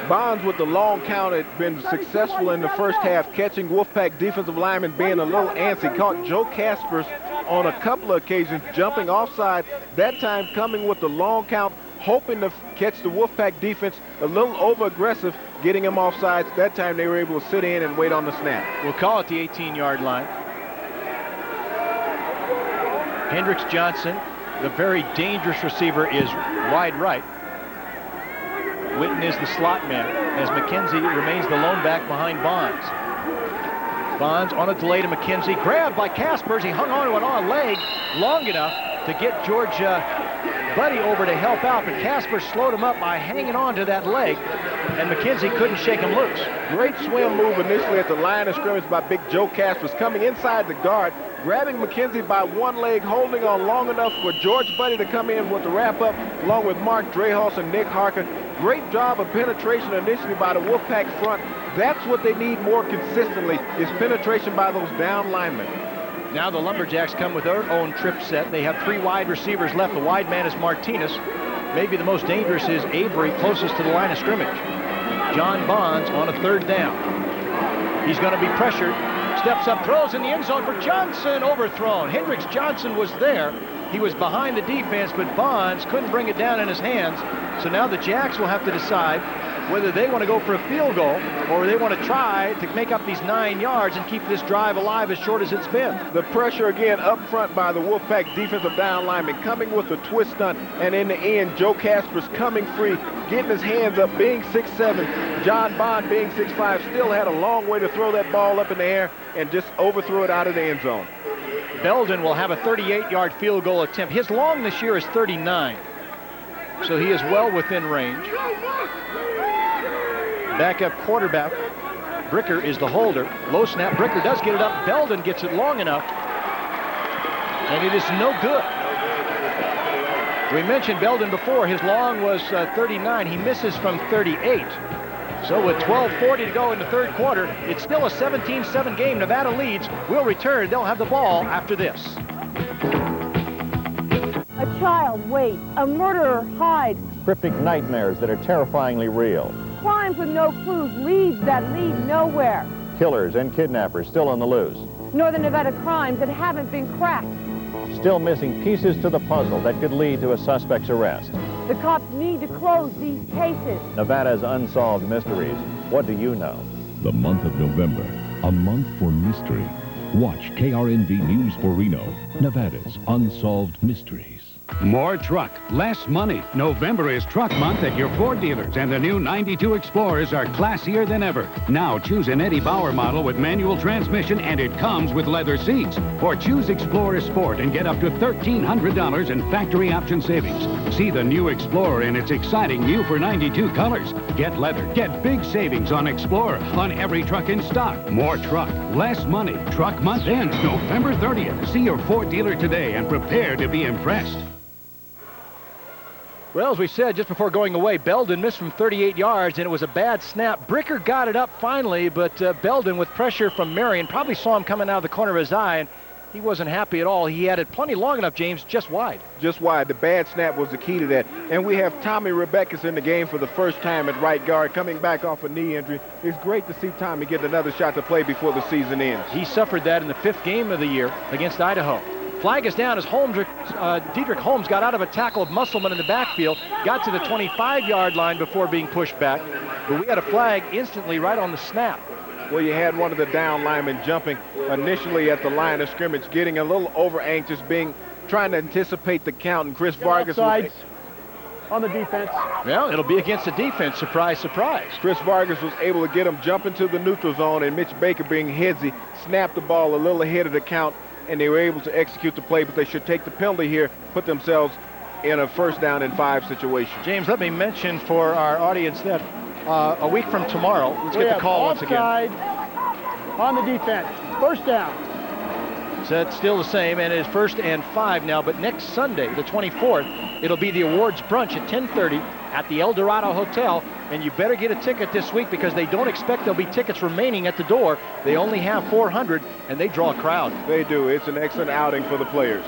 Bonds with the long count had been successful in the first half, catching Wolfpack defensive lineman being a little antsy. Caught Joe Caspers on a couple of occasions, jumping offside, that time coming with the long count, hoping to catch the Wolfpack defense a little over-aggressive, getting him offsides. That time they were able to sit in and wait on the snap. We'll call it the 18-yard line. Hendricks Johnson, the very dangerous receiver, is wide right. Witten is the slot man as McKenzie remains the lone back behind Bonds. Bonds on a delay to McKenzie, grabbed by Caspers. He hung on to an on leg long enough to get George Buddy over to help out, but Caspers slowed him up by hanging on to that leg, and McKenzie couldn't shake him loose. Great swim move initially at the line of scrimmage by Big Joe Caspers, coming inside the guard, grabbing McKenzie by one leg, holding on long enough for George Buddy to come in with the wrap-up, along with Mark Drehos and Nick Harker. Great job of penetration initially by the Wolfpack front. That's what they need more consistently, is penetration by those down linemen. Now the Lumberjacks come with their own trip set. They have 3 wide receivers left. The wide man is Martinez. Maybe the most dangerous is Avery, closest to the line of scrimmage. John Bonds on a 3rd down. He's going to be pressured. Steps up, throws in the end zone for Johnson, overthrown. Hendricks Johnson was there. He was behind the defense, but Bonds couldn't bring it down in his hands. So now the Jacks will have to decide whether they want to go for a field goal or they want to try to make up these 9 yards and keep this drive alive as short as it's been. The pressure again up front by the Wolfpack defensive down lineman, coming with a twist stunt, and in the end, Joe Caspers coming free, getting his hands up, being 6'7". John Bond being 6'5", still had a long way to throw that ball up in the air and just overthrew it out of the end zone. Belden will have a 38-yard field goal attempt. His long this year is 39, so he is well within range. Backup quarterback, Bricker is the holder. Low snap, Bricker does get it up. Belden gets it long enough, and it is no good. We mentioned Belden before. His long was 39. He misses from 38. So with 12:40 to go in the 3rd quarter, it's still a 17-7 game. Nevada leads. We'll return. They'll have the ball after this.
A child waits. A murderer hides.
Cryptic nightmares that are terrifyingly real.
Crimes with no clues. Leads that lead nowhere.
Killers and kidnappers still on the loose.
Northern Nevada crimes that haven't been cracked.
Still missing pieces to the puzzle that could lead to a suspect's arrest.
The cops need to close these cases.
Nevada's unsolved mysteries. What do you know?
The month of November, a month for mystery. Watch KRNV News for Reno, Nevada's unsolved mysteries.
More truck, less money. November is truck month at your Ford dealers, and the new 92 Explorers are classier than ever. Now choose an Eddie Bauer model with manual transmission, and it comes with leather seats. Or choose Explorer Sport and get up to $1,300 in factory option savings. See the new Explorer in its exciting new for 92 colors. Get leather, get big savings on Explorer on every truck in stock. More truck, less money. Truck month ends November 30th. See your Ford dealer today and prepare to be impressed.
Well, as we said just before going away, Belden missed from 38 yards, and it was a bad snap. Bricker got it up finally, but Belden, with pressure from Marion, probably saw him coming out of the corner of his eye, and he wasn't happy at all. He had it plenty long enough, James, just wide. Just wide. The bad snap was the key to that. And we have Tommy Rebecca's in the game for the first time at right guard, coming back off a knee injury. It's great to see Tommy get another shot to play before the season ends. He suffered that in the 5th game of the year against Idaho. Flag is down as Diedrich Holmes got out of a tackle of Musselman in the backfield, got to the 25-yard line before being pushed back. But we had a flag instantly right on the snap. Well, you had one of the down linemen jumping initially at the line of scrimmage, getting a little over-anxious, trying to anticipate the count, and Chris Vargas was
on the defense.
Well, it'll be against the defense. Surprise, surprise. Chris Vargas was able to get him jumping to the neutral zone, and Mitch Baker, being headsy, snapped the ball a little ahead of the count, and they were able to execute the play, but they should take the penalty here, put themselves in a 1st down and 5 situation. James, let me mention for our audience that a week from tomorrow, let's get the call once again.
On the defense, 1st down.
So it's still the same, and it is 1st and 5 now. But next Sunday, the 24th, it'll be the awards brunch at 10:30 at the El Dorado Hotel. And you better get a ticket this week because they don't expect there'll be tickets remaining at the door. They only have 400, and they draw a crowd.
They do. It's an excellent outing for the players.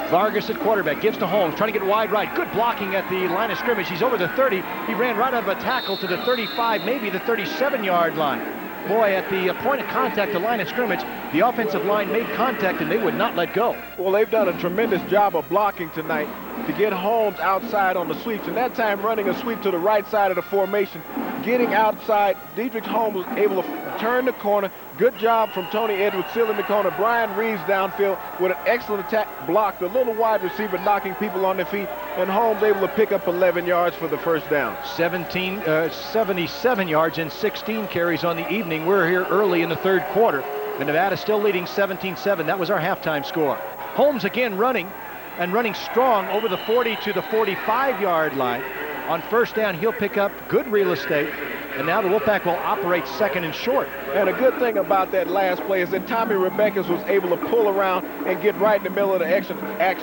Vargas at quarterback, gives to Holmes, trying to get wide right. Good blocking at the line of scrimmage. He's over the 30. He ran right out of a tackle to the 35, maybe the 37-yard line. Boy, at the point of contact, the line of scrimmage, the offensive line made contact, and they would not let go.
Well, they've done a tremendous job of blocking tonight to get Holmes outside on the sweeps, and that time running a sweep to the right side of the formation, getting outside. Dietrich Holmes was able to turn the corner. Good job from Tony Edwards sealing the corner. Brian Reeves downfield with an excellent attack block. The little wide receiver knocking people on their feet, and Holmes able to pick up 11 yards for the first down.
77 yards and 16 carries on the evening. We're here early in the third quarter. And Nevada still leading 17-7. That was our halftime score. Holmes again running, and running strong over the 40 to the 45-yard line. On first down, he'll pick up good real estate. And now the Wolfpack will operate second and short.
And a good thing about that last play is that Tommy Rebekis was able to pull around and get right in the middle of the action.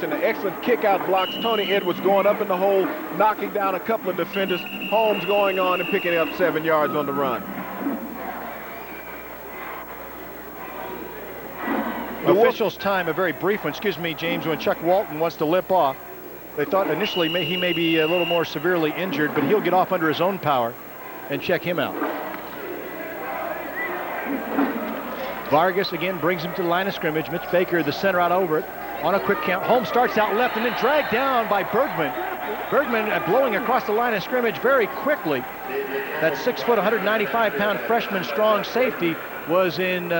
The excellent kick-out blocks. Tony Edwards going up in the hole, knocking down a couple of defenders. Holmes going on and picking up 7 yards on the run.
Officials time, a very brief one. Excuse me, James, when Chuck Walton wants to lip off. They thought initially he may be a little more severely injured, but he'll get off under his own power and check him out. Vargas again brings him to the line of scrimmage. Mitch Baker, the center, out over it on a quick count. Holmes starts out left and then dragged down by Bergman. Bergman blowing across the line of scrimmage very quickly. That 6 foot, 195-pound freshman strong safety was in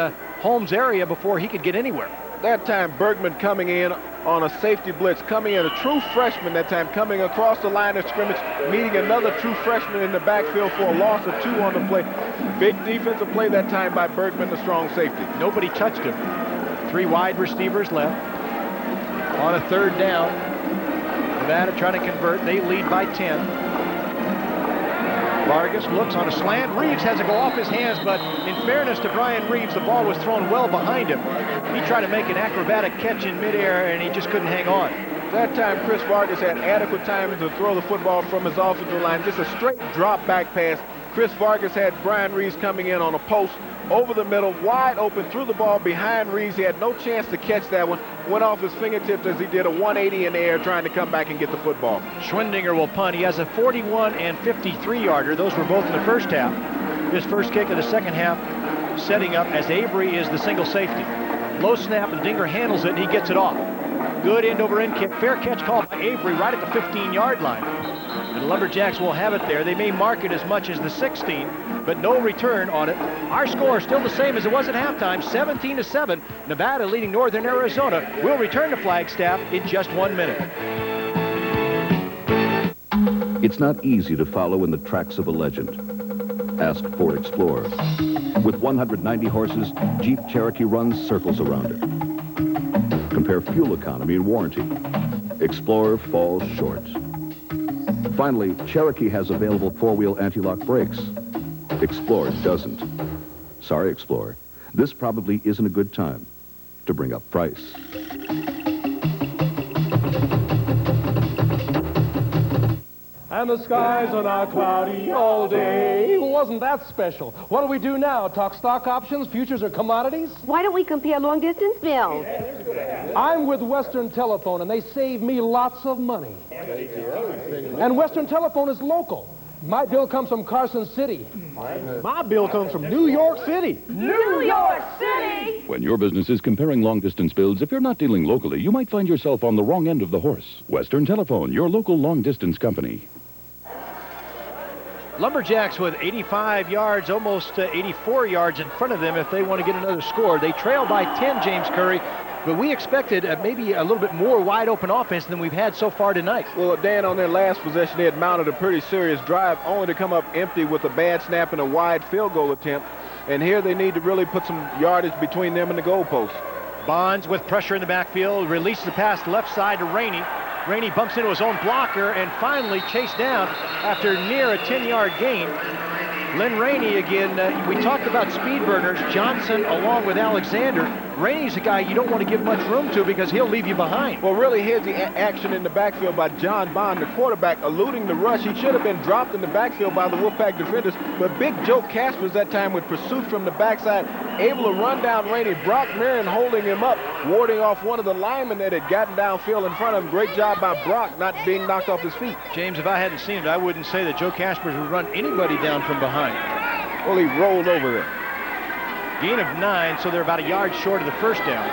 Holmes' area before he could get anywhere.
That time Bergman coming in on a safety blitz, coming in a true freshman that time, coming across the line of scrimmage, meeting another true freshman in the backfield for a loss of 2 on the play. Big defensive play that time by Bergman, the strong safety.
Nobody touched him. 3 wide receivers left. On a third down, Nevada trying to convert. They lead by 10. Vargas looks on a slant. Reeves has to go off his hands, but in fairness to Brian Reeves, the ball was thrown well behind him. He tried to make an acrobatic catch in midair, and he just couldn't hang on.
That time, Chris Vargas had adequate time to throw the football from his offensive line. Just a straight drop back pass. Chris Vargas had Brian Reeves coming in on a post over the middle, wide open, threw the ball behind Reeves. He had no chance to catch that one. Went off his fingertips as he did a 180 in the air trying to come back and get the football.
Schwindinger will punt. He has a 41 and 53-yarder. Those were both in the first half. His first kick of the second half setting up as Avery is the single safety. Low snap, and Dinger handles it, and he gets it off. Good end-over-end kick. Fair catch called by Avery right at the 15-yard line. And the Lumberjacks will have it there. They may mark it as much as the 16, but no return on it. Our score is still the same as it was at halftime, 17-7. Nevada leading Northern Arizona. We'll return to Flagstaff in just 1 minute.
It's not easy to follow in the tracks of a legend. Ask Ford Explorer. With 190 horses, Jeep Cherokee runs circles around her. Compare fuel economy and warranty. Explorer falls short. Finally, Cherokee has available 4-wheel anti-lock brakes. Explorer doesn't. Sorry, Explorer. This probably isn't a good time to bring up price.
And the skies are not cloudy all day. Wasn't that special? What do we do now? Talk stock options, futures, or commodities?
Why don't we compare long-distance bills?
I'm with Western Telephone, and they save me lots of money. And Western Telephone is local. My bill comes from Carson City.
My bill comes from New York City.
New York City!
When your business is comparing long-distance bills, if you're not dealing locally, you might find yourself on the wrong end of the horse. Western Telephone, your local long-distance company.
Lumberjacks with 85 yards, almost 84 yards in front of them if they want to get another score. They trail by 10, James Curry, but we expected maybe a little bit more wide-open offense than we've had so far tonight.
Well, Dan, on their last possession, they had mounted a pretty serious drive, only to come up empty with a bad snap and a wide field goal attempt. And here they need to really put some yardage between them and the goalpost.
Bonds with pressure in the backfield, releases the pass left side to Rainey. Rainey bumps into his own blocker and finally chased down after near a 10-yard gain Lynn Rainey again, we talked about speed burners. Johnson along with Alexander. Rainey's a guy you don't want to give much room to because he'll leave you behind.
Well, really, here's the action in the backfield by John Bond, the quarterback, eluding the rush. He should have been dropped in the backfield by the Wolfpack defenders, but big Joe Caspers that time with pursuit from the backside, able to run down Rainey. Brock Marion holding him up, warding off one of the linemen that had gotten downfield in front of him. Great job by Brock not being knocked off his feet.
James, if I hadn't seen it, I wouldn't say that Joe Caspers would run anybody down from behind.
Well, he rolled over there.
Gain of 9, so they're about a yard short of the first down.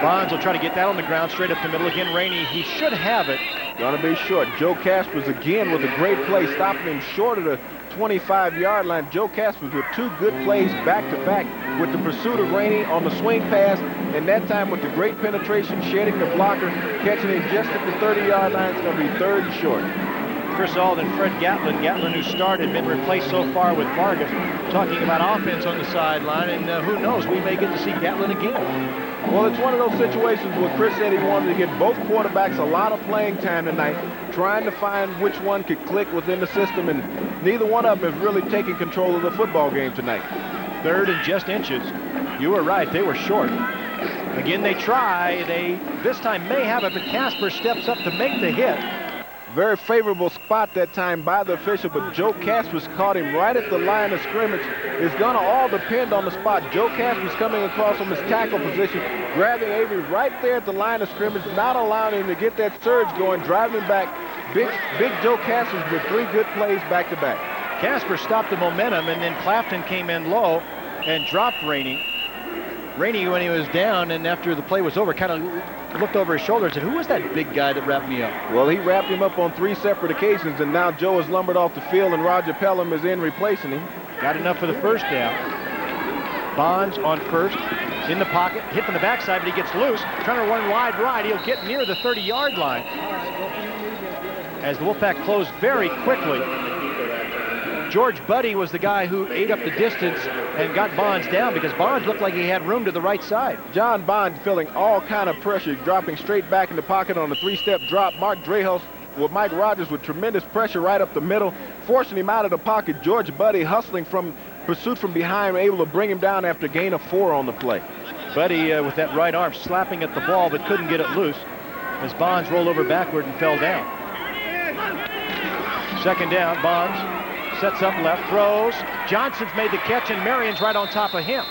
Bonds will try to get that on the ground, straight up the middle. Again, Rainey, he should have it.
Gonna be short. Joe Caspers again with a great play, stopping him short of the 25-yard line. Joe Caspers with 2 good plays back-to-back with the pursuit of Rainey on the swing pass, and that time with the great penetration, shedding the blocker, catching him just at the 30-yard line. It's gonna be 3rd and short.
Chris Alden, Fred Gatlin. Gatlin, who started, been replaced so far with Vargas. Talking about offense on the sideline, and who knows, we may get to see Gatlin again.
Well, it's one of those situations where Chris said he wanted to get both quarterbacks a lot of playing time tonight, trying to find which one could click within the system, and neither one of them is really taking control of the football game tonight.
3rd and just inches. You were right, they were short. Again, they try. They, this time, may have it, but Casper steps up to make the hit.
Very favorable spot that time by the official, but Joe Caspers caught him right at the line of scrimmage. It's going to all depend on the spot. Joe Caspers coming across from his tackle position, grabbing Avery right there at the line of scrimmage, not allowing him to get that surge going, driving him back. Big Joe Caspers with 3 good plays back-to-back.
Casper stopped the momentum, and then Clafton came in low and dropped Rainey. Rainey, when he was down and after the play was over, kind of looked over his shoulder and said, who was that big guy that wrapped me up?
Well, he wrapped him up on 3 separate occasions, and now Joe is lumbered off the field, and Roger Pelham is in replacing him.
Got enough for the first down. Bonds on first, in the pocket, hit from the backside, but he gets loose. Trying to run wide right. He'll get near the 30-yard line. As the Wolfpack closed very quickly. George Buddy was the guy who ate up the distance and got Bonds down because Bonds looked like he had room to the right side.
John Bond feeling all kind of pressure, dropping straight back in the pocket on a 3-step drop. Mark Drehus with Mike Rogers with tremendous pressure right up the middle, forcing him out of the pocket. George Buddy hustling from pursuit from behind, able to bring him down after a gain of 4 on the play.
Buddy with that right arm slapping at the ball but couldn't get it loose as Bonds rolled over backward and fell down. 2nd down, Bonds sets up left, throws. Johnson's made the catch, and Marion's right on top of him.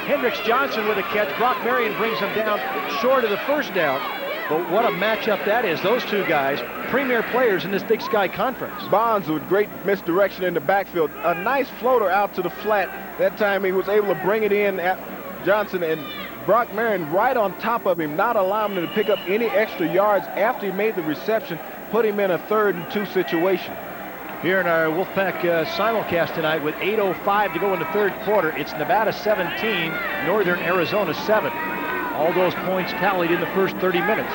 Hendricks Johnson with a catch. Brock Marion brings him down short of the first down. But what a matchup that is. Those 2 guys, premier players in this Big Sky Conference.
Bonds with great misdirection in the backfield. A nice floater out to the flat. That time he was able to bring it in at Johnson, and Brock Marion right on top of him, not allowing him to pick up any extra yards after he made the reception, put him in a 3rd and 2 situation.
Here in our Wolfpack simulcast tonight with 8:05 to go in the 3rd quarter. It's Nevada 17, Northern Arizona 7. All those points tallied in the first 30 minutes.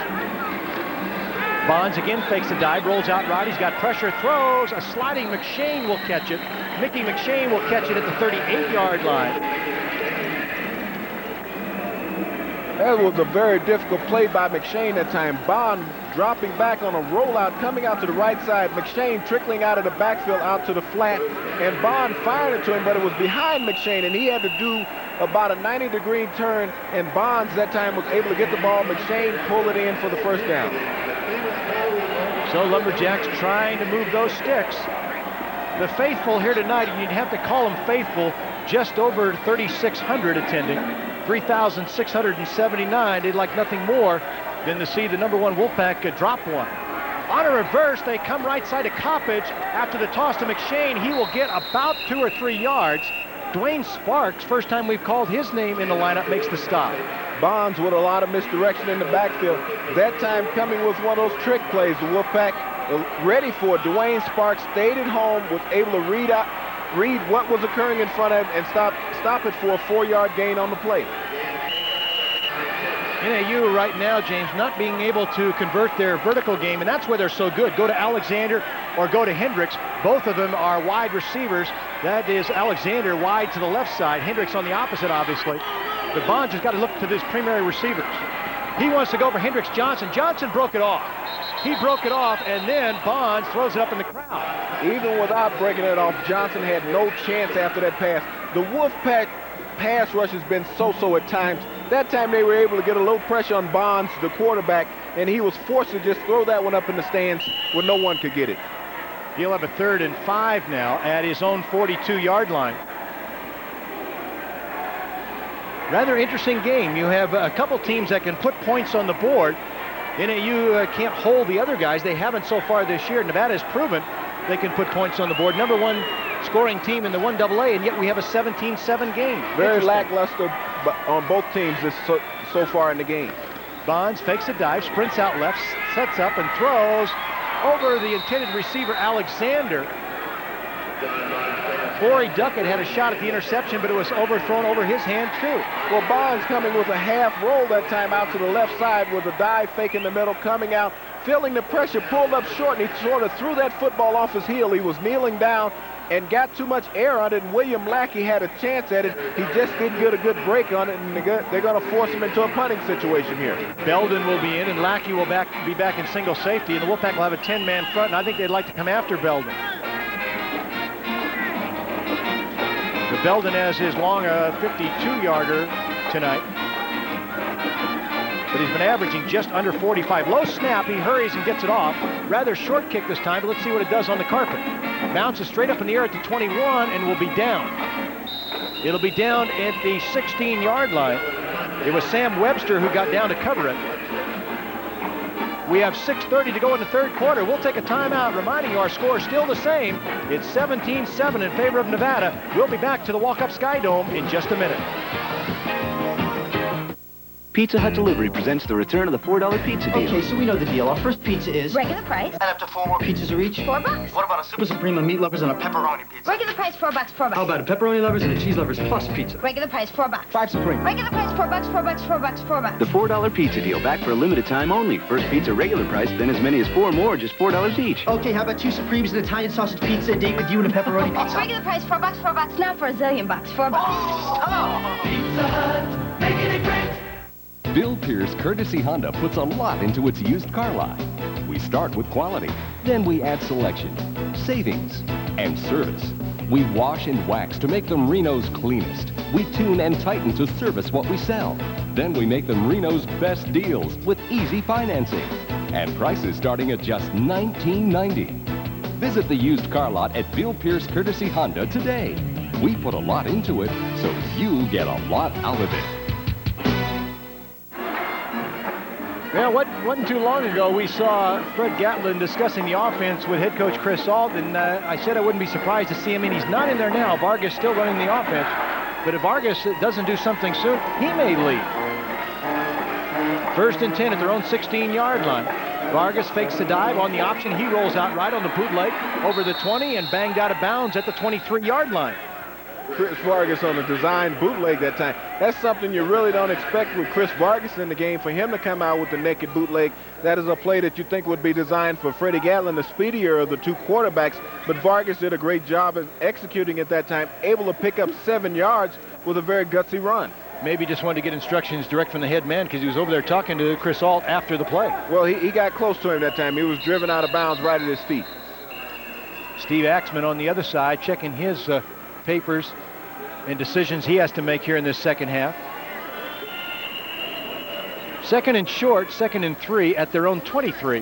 Bonds again fakes a dive, rolls out right. He's got pressure, throws. A sliding McShane will catch it. Mickey McShane will catch it at the 38-yard line.
That was a very difficult play by McShane that time. Bond dropping back on a rollout, coming out to the right side. McShane trickling out of the backfield out to the flat, and Bond fired it to him, but it was behind McShane, and he had to do about a 90-degree turn, and Bonds that time was able to get the ball. McShane pulled it in for the first down.
So Lumberjacks trying to move those sticks. The faithful here tonight, you'd have to call them faithful, just over 3,600 attending. 3,679. They'd like nothing more than to see the #1 Wolfpack drop one. On a reverse, they come right side to Coppage after the toss to McShane. He will get about 2 or 3 yards. Dwayne Sparks, first time we've called his name in the lineup, makes the stop.
Bonds with a lot of misdirection in the backfield. That time coming with one of those trick plays. The Wolfpack ready for it. Dwayne Sparks stayed at home, was able to read what was occurring in front of him and stop it for a 4-yard gain on the play.
N.A.U. right now, James, not being able to convert their vertical game, and that's where they're so good. Go to Alexander or go to Hendricks. Both of them are wide receivers. That is Alexander wide to the left side. Hendricks on the opposite, obviously. But Bonds has got to look to his primary receivers. He wants to go for Hendricks Johnson. Johnson broke it off. He broke it off, and then Bonds throws it up in the crowd.
Even without breaking it off, Johnson had no chance after that pass. The Wolfpack pass rush has been so-so at times. That time they were able to get a little pressure on Bonds, the quarterback, and he was forced to just throw that one up in the stands where no one could get it.
He'll have a 3rd and 5 now at his own 42-yard line. Rather interesting game. You have a couple teams that can put points on the board. N.A.U. Can't hold the other guys. They haven't so far this year. Nevada has proven they can put points on the board. Number 1 scoring team in the 1AA, and yet we have a 17-7 game.
Very lackluster on both teams so far in the game.
Bonds fakes a dive, sprints out left, sets up and throws over the intended receiver, Alexander. Forey Duckett had a shot at the interception, but it was overthrown over his hand too.
Well, Bonds coming with a half roll that time out to the left side with a dive fake in the middle, coming out, feeling the pressure, pulled up short, and he sort of threw that football off his heel. He was kneeling down and got too much air on it, and William Lackey had a chance at it. He just didn't get a good break on it, and they're going to force him into a punting situation here.
Belden will be in, and Lackey will be back in single safety, and the Wolfpack will have a 10-man front, and I think they'd like to come after Belden. The Belden has his long 52-yarder tonight, but he's been averaging just under 45. Low snap, he hurries and gets it off. Rather short kick this time, but let's see what it does on the carpet. Bounces straight up in the air at the 21 and will be down. It'll be down at the 16-yard line. It was Sam Webster who got down to cover it. We have 6:30 to go in the 3rd quarter. We'll take a timeout, reminding you our score is still the same. It's 17-7 in favor of Nevada. We'll be back to the Walk-Up Sky Dome in just a minute.
Pizza Hut Delivery presents the return of the $4 pizza deal.
Okay, so we know the deal. Our first pizza is...
regular price.
And up to 4 more pizzas are each?
$4.
What about a Super Supreme, a meat lovers, and a pepperoni pizza?
Regular price, $4, $4.
How about a pepperoni lovers and a cheese lovers plus pizza?
Regular price, $4.
5 Supreme.
Regular price, $4, $4, $4, $4.
The $4 pizza deal, back for a limited time only. First pizza regular price, then as many as 4 more, just $4 each.
Okay, how about 2 Supremes, an Italian sausage pizza, a date with you, and a pepperoni pizza?
Regular price, $4, $4. Now for a zillion bucks, $4.
Oh!
Pizza Hut, making it great.
Bill Pierce Courtesy Honda puts a lot into its used car lot. We start with quality, then we add selection, savings, and service. We wash and wax to make them Reno's cleanest. We tune and tighten to service what we sell. Then we make them Reno's best deals with easy financing and prices starting at just $19.90. Visit the used car lot at Bill Pierce Courtesy Honda today. We put a lot into it, so you get a lot out of it.
Well, wasn't too long ago we saw Fred Gatlin discussing the offense with head coach Chris Ault, and I said I wouldn't be surprised to see him, and he's not in there now. Vargas still running the offense, but if Vargas doesn't do something soon, he may leave. 1st and 10 at their own 16-yard line. Vargas fakes the dive on the option. He rolls out right on the bootleg over the 20 and banged out of bounds at the 23-yard line.
Chris Vargas on a design bootleg that time. That's something you really don't expect with Chris Vargas in the game, for him to come out with the naked bootleg. That is a play that you think would be designed for Freddie Gatlin, the speedier of the 2 quarterbacks, but Vargas did a great job of executing at that time, able to pick up 7 yards with a very gutsy run.
Maybe just wanted to get instructions direct from the head man because he was over there talking to Chris Ault after the play.
Well, he got close to him that time. He was driven out of bounds right at his feet.
Steve Axman on the other side checking his papers and decisions he has to make here in this second half. 2nd and short, 2nd and 3 at their own 23.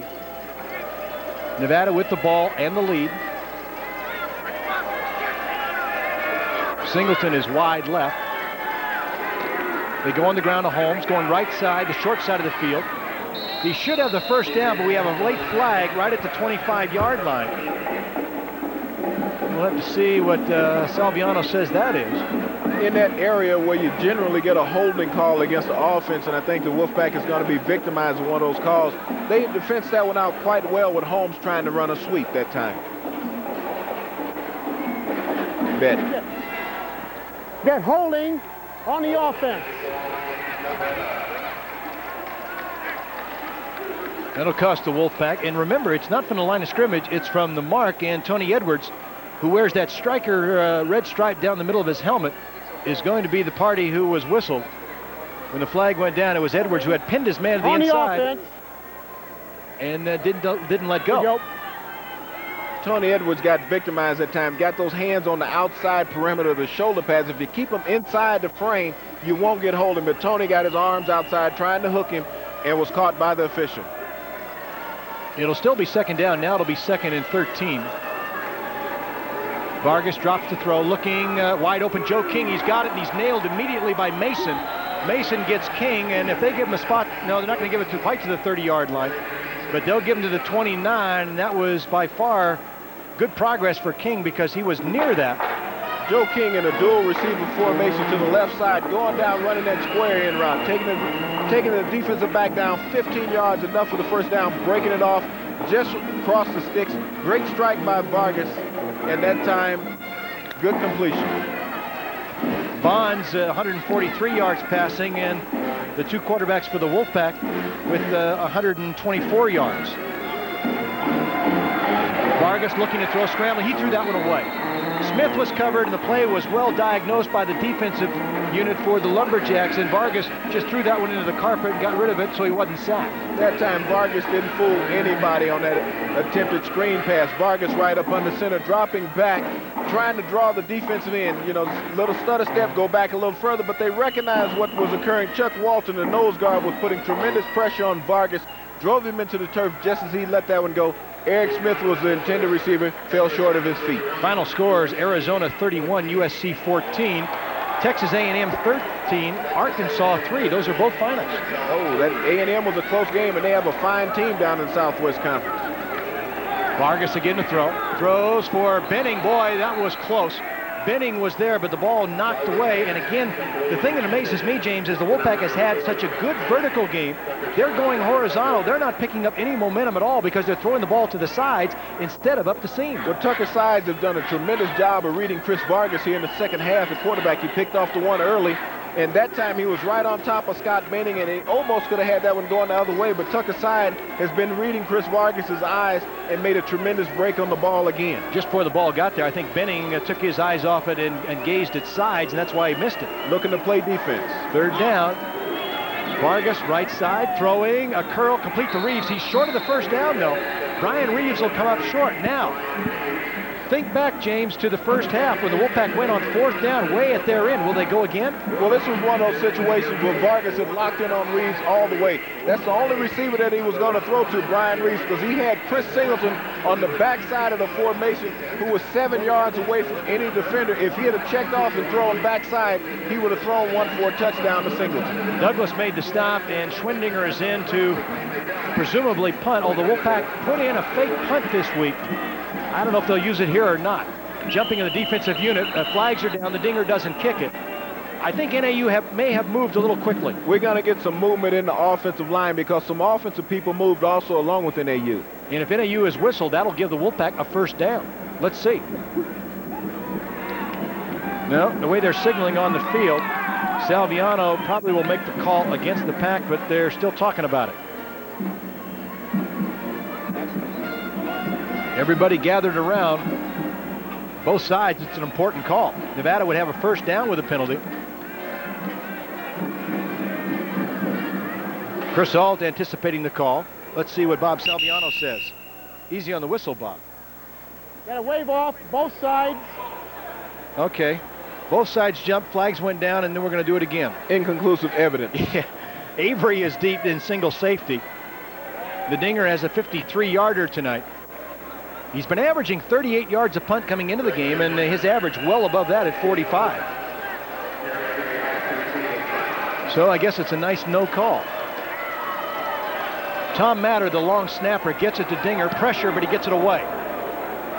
Nevada with the ball and the lead. Singleton is wide left. They go on the ground to Holmes, going right side, the short side of the field. He should have the first down, but we have a late flag right at the 25-yard line. We'll have to see what Salviano says that is.
In that area where you generally get a holding call against the offense, and I think the Wolfpack is going to be victimized with one of those calls. They defense that one out quite well with Holmes trying to run a sweep that time. Bet.
Get holding on the offense.
That'll cost the Wolfpack. And remember, it's not from the line of scrimmage, it's from the mark, and Tony Edwards, who wears that striker red stripe down the middle of his helmet, is going to be the party who was whistled. When the flag went down, it was Edwards who had pinned his man to the inside and didn't let go.
Tony Edwards got victimized at times, got those hands on the outside perimeter of the shoulder pads. If you keep them inside the frame, you won't get holding. But Tony got his arms outside trying to hook him and was caught by the official.
It'll still be second down. Now it'll be 2nd and 13. Vargas drops the throw, looking wide open. Joe King, he's got it, and he's nailed immediately by Mason. Mason gets King, and if they give him a spot, no, they're not going to give it quite to the 30-yard line, but they'll give him to the 29, and that was by far good progress for King because he was near that.
Joe King in a dual receiver formation to the left side, going down, running that square in route, taking the defensive back down 15 yards, enough for the first down, breaking it off just across the sticks. Great strike by Vargas, and that time, good completion.
Bonds, 143 yards passing, and the two quarterbacks for the Wolfpack with 124 yards. Vargas looking to throw, scrambling. He threw that one away. Smith was covered, and the play was well diagnosed by the defensive unit for the Lumberjacks, and Vargas just threw that one into the carpet and got rid of it so he wasn't sacked.
That time, Vargas didn't fool anybody on that attempted screen pass. Vargas right up under center, dropping back, trying to draw the defensive end. You know, little stutter step, go back a little further, but they recognized what was occurring. Chuck Walton, the nose guard, was putting tremendous pressure on Vargas, drove him into the turf just as he let that one go. Eric Smith was the intended receiver, fell short of his feet.
Final scores: Arizona 31, USC 14, Texas A&M 13, Arkansas 3. Those are both finals.
Oh, that A&M was a close game, and they have a fine team down in Southwest Conference.
Vargas again to throw. Throws for Benning. Boy, that was close. Benning was there, but the ball knocked away. And again, the thing that amazes me, James, is the Wolfpack has had such a good vertical game. They're going horizontal. They're not picking up any momentum at all because they're throwing the ball to the sides instead of up the seam.
Well, Tucker Sides have done a tremendous job of reading Chris Vargas here in the second half. The quarterback, he picked off the one early. And that time he was right on top of Scott Benning, and he almost could have had that one going the other way. But Tucker Side has been reading Chris Vargas's eyes and made a tremendous break on the ball again.
Just before the ball got there, I think Benning took his eyes off it and gazed at Sides, and that's why he missed it.
Looking to play defense.
Third down. Vargas right side, throwing a curl complete to Reeves. He's short of the first down, though. Brian Reeves will come up short. Now, think back, James, to the first half when the Wolfpack went on fourth down way at their end. Will they go again?
Well, this was one of those situations where Vargas had locked in on Reeves all the way. That's the only receiver that he was going to throw to, Brian Reeves, because he had Chris Singleton on the backside of the formation, who was 7 yards away from any defender. If he had checked off and thrown backside, he would have thrown one for a touchdown to Singleton.
Douglas made the stop, and Schwindinger is in to presumably punt, although Wolfpack put in a fake punt this week. I don't know if they'll use it here or not. Jumping in the defensive unit, flags are down, the Dinger doesn't kick it. I think N.A.U. may have moved a little quickly.
We're going to get some movement in the offensive line because some offensive people moved also along with N.A.U.
And if N.A.U. is whistled, that'll give the Wolfpack a first down. Let's see. No, the way they're signaling on the field, Salviano probably will make the call against the Pack, but they're still talking about it. Everybody gathered around. Both sides, it's an important call. Nevada would have a first down with a penalty. Chris Ault anticipating the call. Let's see what Bob Salviano says. Easy on the whistle, Bob.
Got to wave off both sides.
Okay. Both sides jumped, flags went down, and then we're going to do it again.
Inconclusive evidence.
Yeah. Avery is deep in single safety. The Dinger has a 53-yarder tonight. He's been averaging 38 yards a punt coming into the game, and his average well above that at 45. So I guess it's a nice no call. Tom Matter, the long snapper, gets it to Dinger. Pressure, but he gets it away.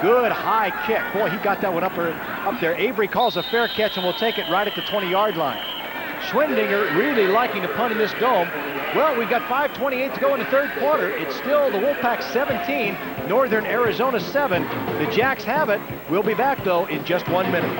Good high kick. Boy, he got that one up there. Avery calls a fair catch, and will take it right at the 20-yard line. Schwindinger really liking to punt in this dome. Well, we've got 5:28 to go in the third quarter. It's still the Wolfpack 17, Northern Arizona 7. The Jacks have it. We'll be back, though, in just 1 minute.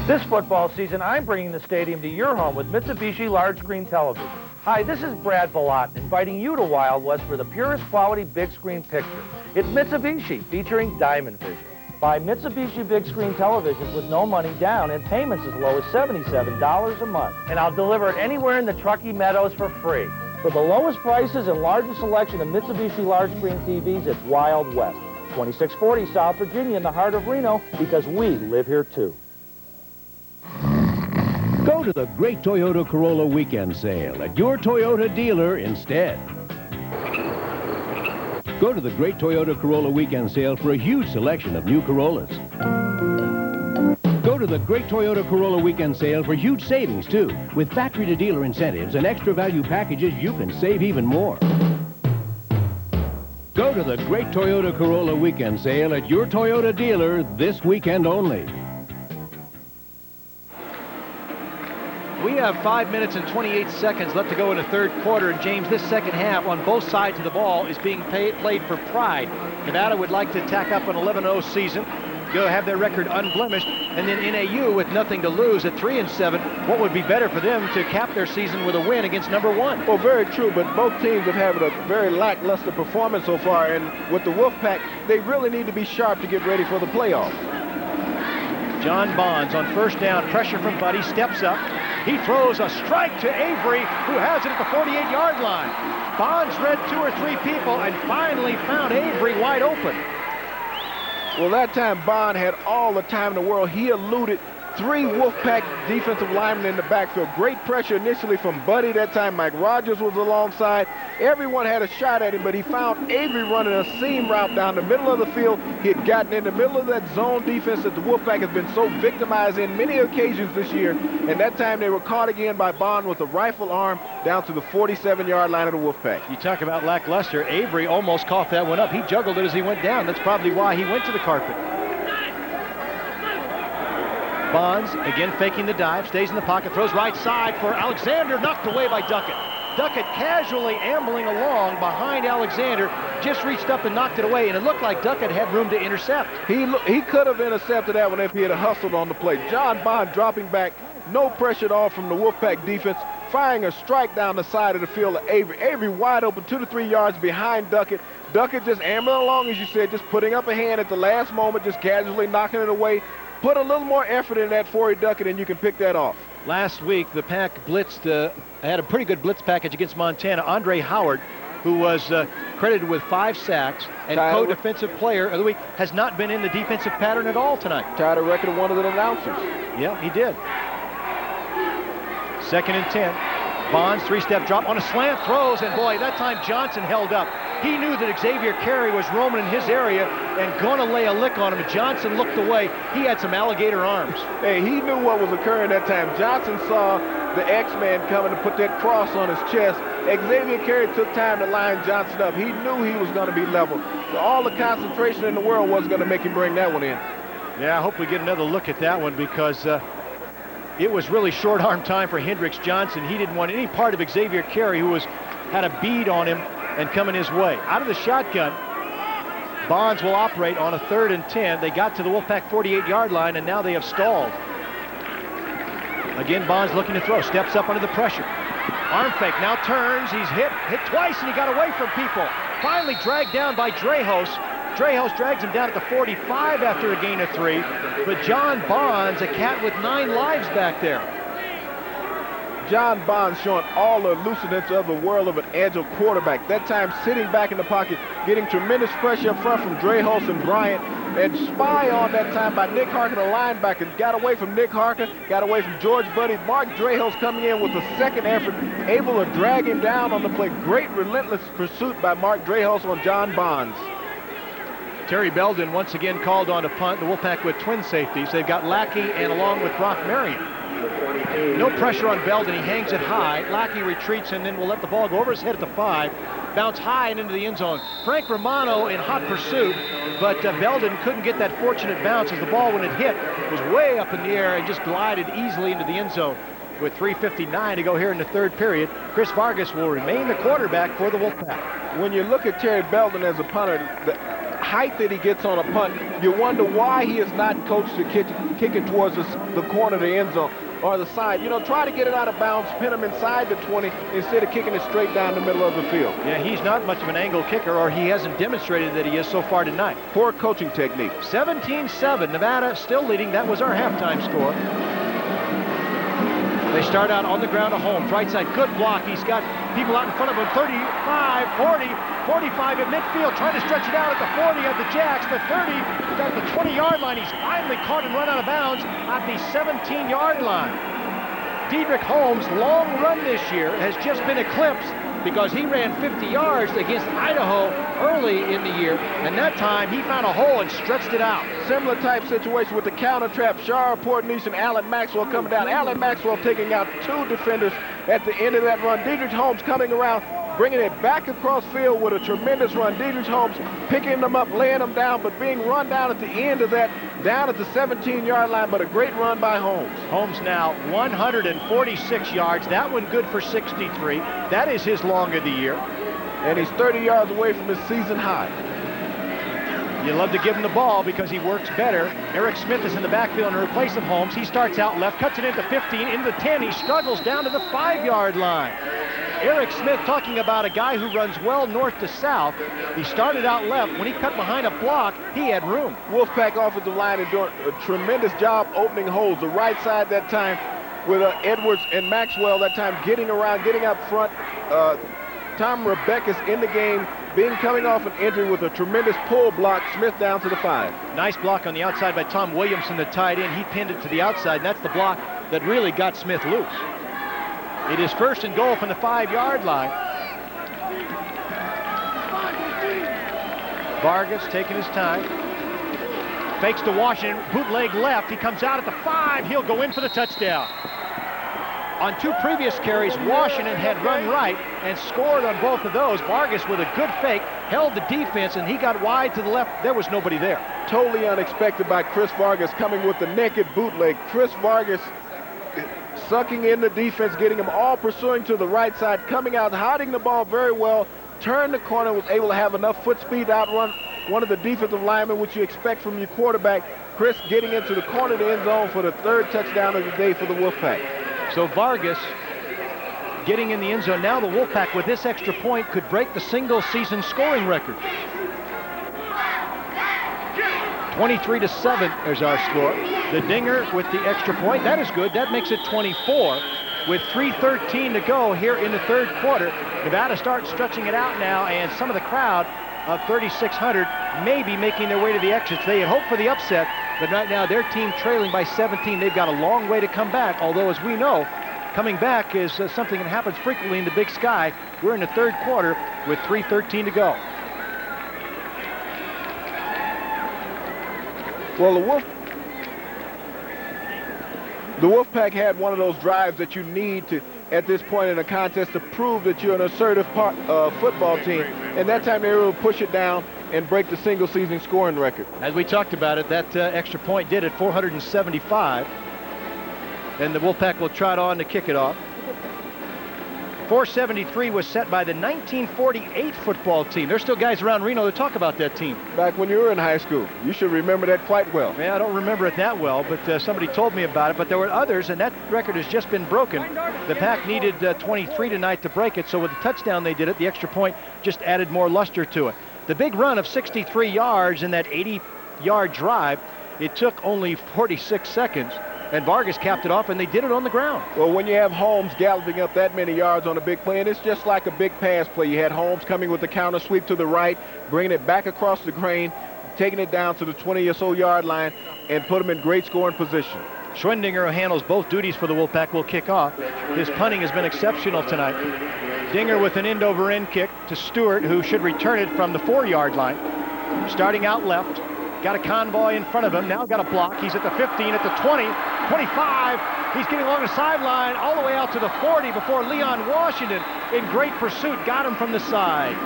This football season, I'm bringing the stadium to your home with Mitsubishi large screen television. Hi, this is Brad Bellot, inviting you to Wild West for the purest quality big screen picture. It's Mitsubishi, featuring Diamond Vision. Buy Mitsubishi big screen televisions with no money down and payments as low as $77 a month. And I'll deliver it anywhere in the Truckee Meadows for free. For the lowest prices and largest selection of Mitsubishi large screen TVs, it's Wild West. 2640 South Virginia in the heart of Reno, because we live here too.
Go to the Great Toyota Corolla Weekend Sale at your Toyota dealer instead. Go to the Great Toyota Corolla Weekend Sale for a huge selection of new Corollas. Go to the Great Toyota Corolla Weekend Sale for huge savings, too. With factory-to-dealer incentives and extra value packages, you can save even more. Go to the Great Toyota Corolla Weekend Sale at your Toyota dealer this weekend only.
We have 5 minutes and 28 seconds left to go in the third quarter, and James, this second half on both sides of the ball is being played for pride. Nevada would like to tack up an 11-0 season, go have their record unblemished, and then N.A.U. with nothing to lose at 3-7. What would be better for them to cap their season with a win against number 1?
Well, very true, but both teams have had a very lackluster performance so far, and with the Wolfpack, they really need to be sharp to get ready for the playoffs.
John Bonds on first down, pressure from Buddy, steps up. He throws a strike to Avery, who has it at the 48-yard line. Bonds read 2 or 3 people and finally found Avery wide open.
Well, that time Bond had all the time in the world. He eluded 3 Wolfpack defensive linemen in the backfield. Great pressure initially from Buddy. That time Mike Rogers was alongside. Everyone had a shot at him, but he found Avery running a seam route down the middle of the field. He had gotten in the middle of that zone defense that the Wolfpack has been so victimized in many occasions this year. And that time they were caught again by Bond with a rifle arm down to the 47-yard line of the Wolfpack.
You talk about lackluster. Avery almost coughed that one up. He juggled it as he went down. That's probably why he went to the carpet. Bonds, again faking the dive, stays in the pocket, throws right side for Alexander, knocked away by Duckett. Duckett casually ambling along behind Alexander, just reached up and knocked it away, and it looked like Duckett had room to intercept.
He could have intercepted that one if he had hustled on the play. John Bond dropping back, no pressure at all from the Wolfpack defense, firing a strike down the side of the field of Avery. Avery wide open 2 to 3 yards behind Duckett. Duckett just ambling along, as you said, just putting up a hand at the last moment, just casually knocking it away. Put a little more effort in that for Duckett, and you can pick that off.
Last week, the Pack blitzed, had a pretty good blitz package against Montana. Andre Howard, who was credited with 5 sacks and co-defensive player of the week, has not been in the defensive pattern at all tonight.
Tied a record of one of the announcers.
Yeah, he did. 2nd and 10. Bonds, 3-step drop on a slant, throws, and boy, that time Johnson held up. He knew that Xavier Carey was roaming in his area and going to lay a lick on him. Johnson looked away. He had some alligator arms.
Hey, he knew what was occurring that time. Johnson saw the X-Man coming to put that cross on his chest. Xavier Carey took time to line Johnson up. He knew he was going to be leveled. So all the concentration in the world wasn't going to make him bring that one in.
Yeah, I hope we get another look at that one, because it was really short arm time for Hendricks Johnson. He didn't want any part of Xavier Carey, who had a bead on him and coming his way. Out of the shotgun, Bonds will operate on a 3rd and 10. They got to the Wolfpack 48-yard line, and now they have stalled. Again, Bonds looking to throw, steps up under the pressure. Arm fake, now turns, he's hit twice, and he got away from people. Finally dragged down by Drejos. Drejos drags him down at the 45 after a gain of 3, but John Bonds, a cat with 9 lives back there.
John Bonds showing all the elusiveness of the world of an agile quarterback. That time sitting back in the pocket, getting tremendous pressure up front from Drejos and Bryant, and spy on that time by Nick Harkin, the linebacker. Got away from Nick Harkin, got away from George Buddy. Mark Drejos coming in with a second effort, able to drag him down on the play. Great relentless pursuit by Mark Drejos on John Bonds.
Terry Belden once again called on to punt. The Wolfpack with twin safeties. They've got Lackey and along with Brock Marion. No pressure on Belden. He hangs it high. Lackey retreats and then will let the ball go over his head at the 5. Bounce high and into the end zone. Frank Romano in hot pursuit, but Belden couldn't get that fortunate bounce as the ball, when it hit, was way up in the air and just glided easily into the end zone. With 3:59 to go here in the third period, Chris Vargas will remain the quarterback for the Wolfpack.
When you look at Terry Belden as a punter, the height that he gets on a punt, you wonder why he is not coached to kick it towards the corner of the end zone or the side. You know, try to get it out of bounds, pin him inside the 20 instead of kicking it straight down the middle of the field.
Yeah, he's not much of an angle kicker, or he hasn't demonstrated that he is so far tonight.
Poor coaching technique.
17-7, Nevada still leading. That was our halftime score. They start out on the ground to Holmes. Right side, good block. He's got people out in front of him. 35, 40, 45 at midfield. Trying to stretch it out at the 40 of the Jacks. The 30, got the 20-yard line. He's finally caught and run out of bounds at the 17-yard line. Diedrich Holmes' long run this year has just been eclipsed because he ran 50 yards against Idaho early in the year, and that time he found a hole and stretched it out.
Similar type situation with the counter trap. Shara Portnice and Alan Maxwell coming down. Alan Maxwell taking out 2 defenders at the end of that run. Diedrich Holmes coming around, bringing it back across field with a tremendous run. Diedrich Holmes picking them up, laying them down, but being run down at the end of that, down at the 17-yard line, but a great run by Holmes.
Holmes now 146 yards. That one good for 63. That is his long of the year.
And he's 30 yards away from his season high.
You love to give him the ball because he works better. Eric Smith is in the backfield in replace of Holmes. He starts out left, cuts it into 15, into the 10. He struggles down to the 5-yard line. Eric Smith talking about a guy who runs well north to south. He started out left. When he cut behind a block, he had room.
Wolfpack offensive line is doing a tremendous job opening holes. The right side that time with Edwards and Maxwell that time getting around, getting up front. Tom Rebecca's in the game, coming off an injury with a tremendous pull block. Smith down to the 5.
Nice block on the outside by Tom Williamson, the tight end. He pinned it to the outside, and that's the block that really got Smith loose. It is 1st and goal from the 5-yard line. Vargas taking his time. Fakes to Washington, bootleg left. He comes out at the 5. He'll go in for the touchdown. On 2 previous carries, Washington had run right and scored on both of those. Vargas with a good fake, held the defense, and he got wide to the left. There was nobody there.
Totally unexpected by Chris Vargas coming with the naked bootleg. Chris Vargas sucking in the defense, getting them all pursuing to the right side, coming out, hiding the ball very well, turned the corner, was able to have enough foot speed to outrun one of the defensive linemen, which you expect from your quarterback. Chris getting into the corner of the end zone for the 3rd touchdown of the day for the Wolfpack.
So Vargas getting in the end zone. Now the Wolfpack with this extra point could break the single-season scoring record. 23-7 is our score. The Dinger with the extra point. That is good. That makes it 24 with 3:13 to go here in the 3rd quarter. Nevada starts stretching it out now, and some of the crowd of 3,600 may be making their way to the exits. They had hoped for the upset, but right now their team trailing by 17. They've got a long way to come back, although as we know, coming back is something that happens frequently in the Big Sky. We're in the 3rd quarter with 3:13 to go.
Well, the Wolfpack had one of those drives that you need to, at this point in a contest, to prove that you're an assertive football team. And that time they were able to push it down and break the single-season scoring record.
As we talked about it, that extra point did it, 475. And the Wolfpack will trot on to kick it off. 473 was set by the 1948 football team. There's still guys around Reno that talk about that team.
Back when you were in high school. You should remember that quite well.
Yeah, I don't remember it that well, but somebody told me about it. But there were others, and that record has just been broken. The Pack needed 23 tonight to break it, so with the touchdown they did it. The extra point just added more luster to it. The big run of 63 yards in that 80-yard drive, it took only 46 seconds. And Vargas capped it off, and they did it on the ground.
Well, when you have Holmes galloping up that many yards on a big play, and it's just like a big pass play. You had Holmes coming with the counter sweep to the right, bringing it back across the grain, taking it down to the 20 or so yard line, and put him in great scoring position.
Schwendinger, who handles both duties for the Wolfpack, will kick off. His punting has been exceptional tonight. Dinger with an end-over-end kick to Stewart, who should return it from the 4-yard line. Starting out left. Got a convoy in front of him. Now got a block. He's at the 15, at the 20, 25. He's getting along the sideline all the way out to the 40 before Leon Washington, in great pursuit, got him from the side.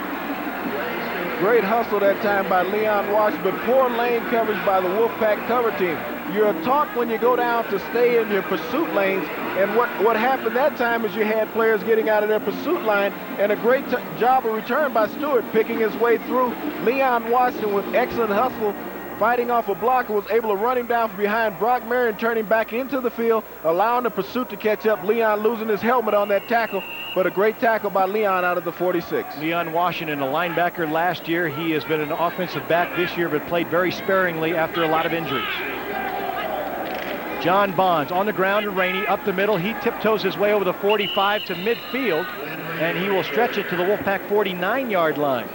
Great hustle that time by Leon Washington, but poor lane coverage by the Wolfpack cover team. You're taught when you go down to stay in your pursuit lanes, and what happened that time is you had players getting out of their pursuit line, and a great job of return by Stewart, picking his way through. Leon Washington with excellent hustle, fighting off a blocker, was able to run him down from behind. Brock Marion turning back into the field, allowing the pursuit to catch up. Leon losing his helmet on that tackle, but a great tackle by Leon out of the 46.
Leon Washington, a linebacker last year. He has been an offensive back this year, but played very sparingly after a lot of injuries. John Bonds on the ground to Rainey, up the middle. He tiptoes his way over the 45 to midfield, and he will stretch it to the Wolfpack 49-yard line.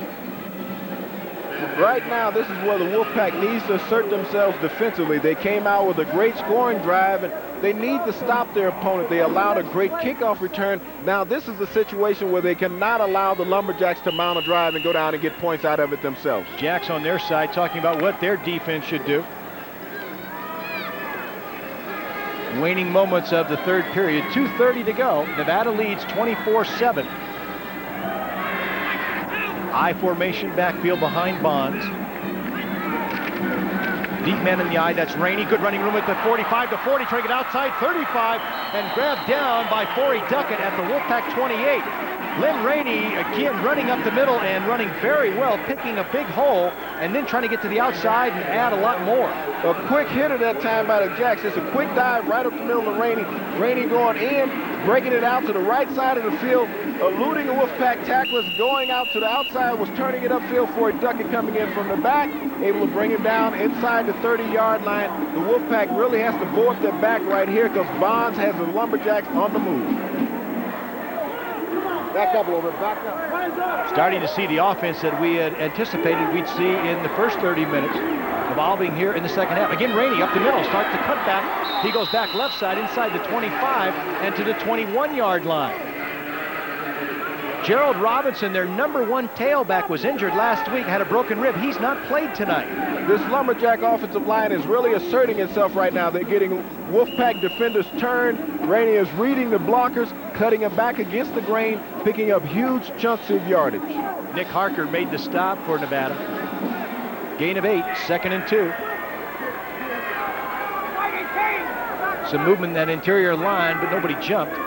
Right now, this is where the Wolfpack needs to assert themselves defensively. They came out with a great scoring drive, and they need to stop their opponent. They allowed a great kickoff return. Now, this is a situation where they cannot allow the Lumberjacks to mount a drive and go down and get points out of it themselves.
Jacks on their side talking about what their defense should do. Waning moments of the third period, 2:30 to go. Nevada leads 24-7. I formation backfield behind Bonds. Deep man in the eye, that's Rainey. Good running room at the 45 to 40, trying to get outside 35 and grabbed down by Forey Duckett at the Wolfpack 28. Lynn Rainey again running up the middle and running very well, picking a big hole and then trying to get to the outside and add a lot more.
A quick hitter that time by the Jacks. It's a quick dive right up the middle of Rainey. Rainey going in, breaking it out to the right side of the field, eluding the Wolfpack tacklers, going out to the outside, was turning it upfield for a Duckett coming in from the back, able to bring him down inside the 30-yard line. The Wolfpack really has to board their back right here because Bonds has the Lumberjacks on the move.
Back up a little bit, back up.
Starting to see the offense that we had anticipated we'd see in the first 30 minutes, evolving here in the second half. Again, Rainey up the middle, starts to cut back. He goes back left side inside the 25 and to the 21-yard line. Gerald Robinson, their #1 tailback, was injured last week, had a broken rib. He's not played tonight.
This Lumberjack offensive line is really asserting itself right now. They're getting Wolfpack defenders turned. Rainey is reading the blockers, cutting them back against the grain, picking up huge chunks of yardage.
Nick Harker made the stop for Nevada. Gain of 8, 2nd and 2. Some movement in that interior line, but nobody jumped.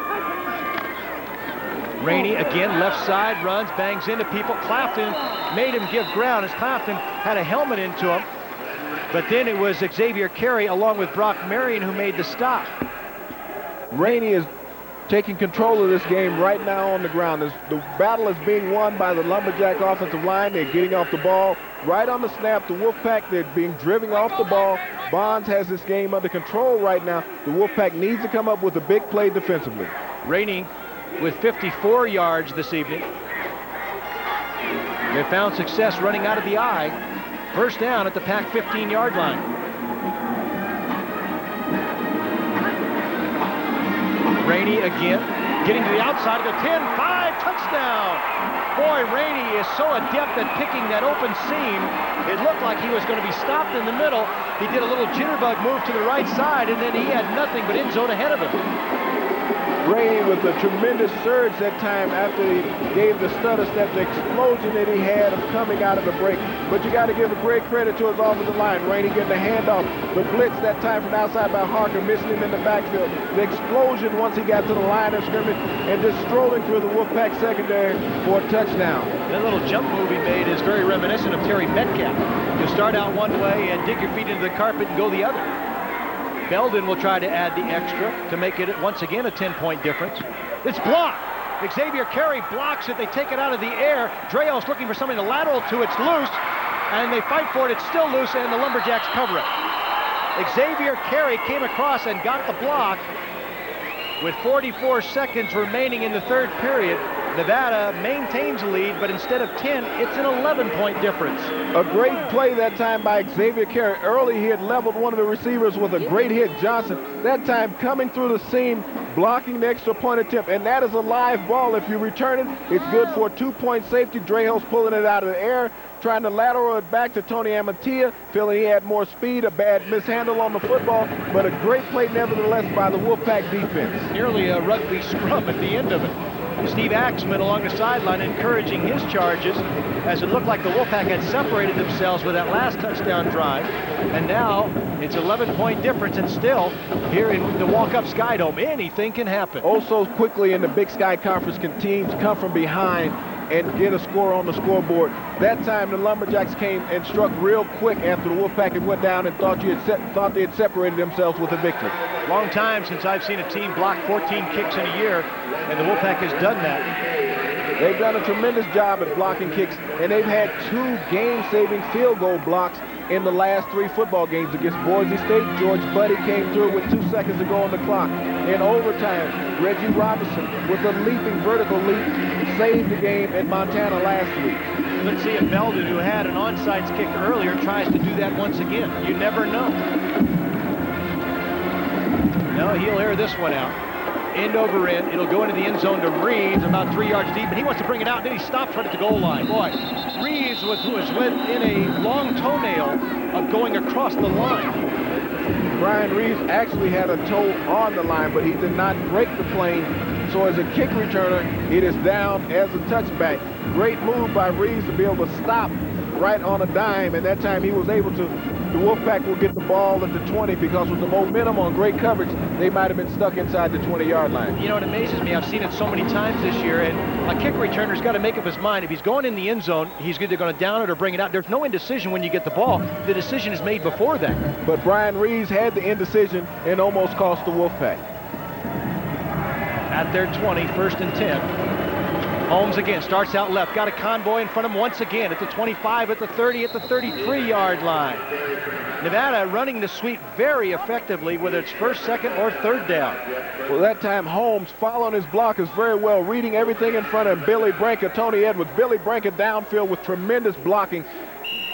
Rainey again, left side, runs, bangs into people. Clafton made him give ground as Clafton had a helmet into him. But then it was Xavier Carey along with Brock Marion who made the stop.
Rainey is taking control of this game right now on the ground. The battle is being won by the Lumberjack offensive line. They're getting off the ball right on the snap. The Wolfpack, they're being driven off the ball. Bonds has this game under control right now. The Wolfpack needs to come up with a big play defensively.
Rainey with 54 yards this evening. They found success running out of the eye. First down at the Pack 15-yard line. Rainey again, getting to the outside of the 10-5, touchdown. Boy, Rainey is so adept at picking that open seam. It looked like he was going to be stopped in the middle. He did a little jitterbug move to the right side, and then he had nothing but end zone ahead of him.
Rainey with a tremendous surge that time after he gave the stutter step, the explosion that he had of coming out of the break. But you got to give a great credit to his offensive line. Rainey getting the handoff, the blitz that time from outside by Harker, missing him in the backfield. The explosion once he got to the line of scrimmage and just strolling through the Wolfpack secondary for a touchdown.
That little jump move he made is very reminiscent of Terry Metcalf. You start out one way and dig your feet into the carpet and go the other. Belden will try to add the extra to make it once again a 10-point difference. It's blocked. Xavier Carey blocks it. They take it out of the air. Drejos looking for something to lateral to. It's loose, and they fight for it. It's still loose, and the Lumberjacks cover it. Xavier Carey came across and got the block. With 44 seconds remaining in the third period, Nevada maintains the lead, but instead of 10, it's an 11-point difference.
A great play that time by Xavier Carey. Early, he had leveled one of the receivers with a great hit, Johnson. That time, coming through the seam, blocking the extra point attempt, and that is a live ball. If you return it, it's good for a 2-point safety. Drejos pulling it out of the air, trying to lateral it back to Tony Amatia, feeling he had more speed, a bad mishandle on the football, but a great play nevertheless by the Wolfpack defense.
Nearly a rugby scrum at the end of it. Steve Axman along the sideline encouraging his charges as it looked like the Wolfpack had separated themselves with that last touchdown drive. And now it's 11-point difference, and still here in the walk-up Sky Dome, anything can happen.
Also quickly in the Big Sky Conference, can teams come from behind and get a score on the scoreboard. That time the Lumberjacks came and struck real quick after the Wolfpack had went down and thought they had separated themselves with a victory.
Long time since I've seen a team block 14 kicks in a year, and the Wolfpack has done that.
They've done a tremendous job at blocking kicks, and they've had 2 game-saving field goal blocks in the last 3 football games against Boise State. George Buddy came through with 2 seconds to go on the clock. In overtime, Reggie Robinson with a leaping vertical leap saved the game at Montana last week.
Let's see if Belden, who had an onside kick earlier, tries to do that once again. You never know. No, he'll air this one out. End over end. It'll go into the end zone to Reeves, about 3 yards deep, and he wants to bring it out, and then he stops right at the goal line. Boy, Reeves was within a long toenail of going across the line.
Brian Reeves actually had a toe on the line, but he did not break the plane. So as a kick returner, it is down as a touchback. Great move by Reeves to be able to stop right on a dime, and that time he was able to. The Wolfpack will get the ball at the 20 because with the momentum on great coverage, they might have been stuck inside the 20-yard line.
You know, it amazes me. I've seen it so many times this year, and a kick returner's got to make up his mind. If he's going in the end zone, he's either going to down it or bring it out. There's no indecision when you get the ball. The decision is made before that.
But Brian Reeves had the indecision and almost cost the Wolfpack.
At their 20, 1st and 10. Holmes again starts out left, got a convoy in front of him once again at the 25, at the 30, at the 33-yard line. Nevada running the sweep very effectively, whether it's 1st, 2nd, or 3rd down.
Well, that time Holmes following his blockers very well, reading everything in front of Billy Branca, Tony Edwards. Billy Branca downfield with tremendous blocking.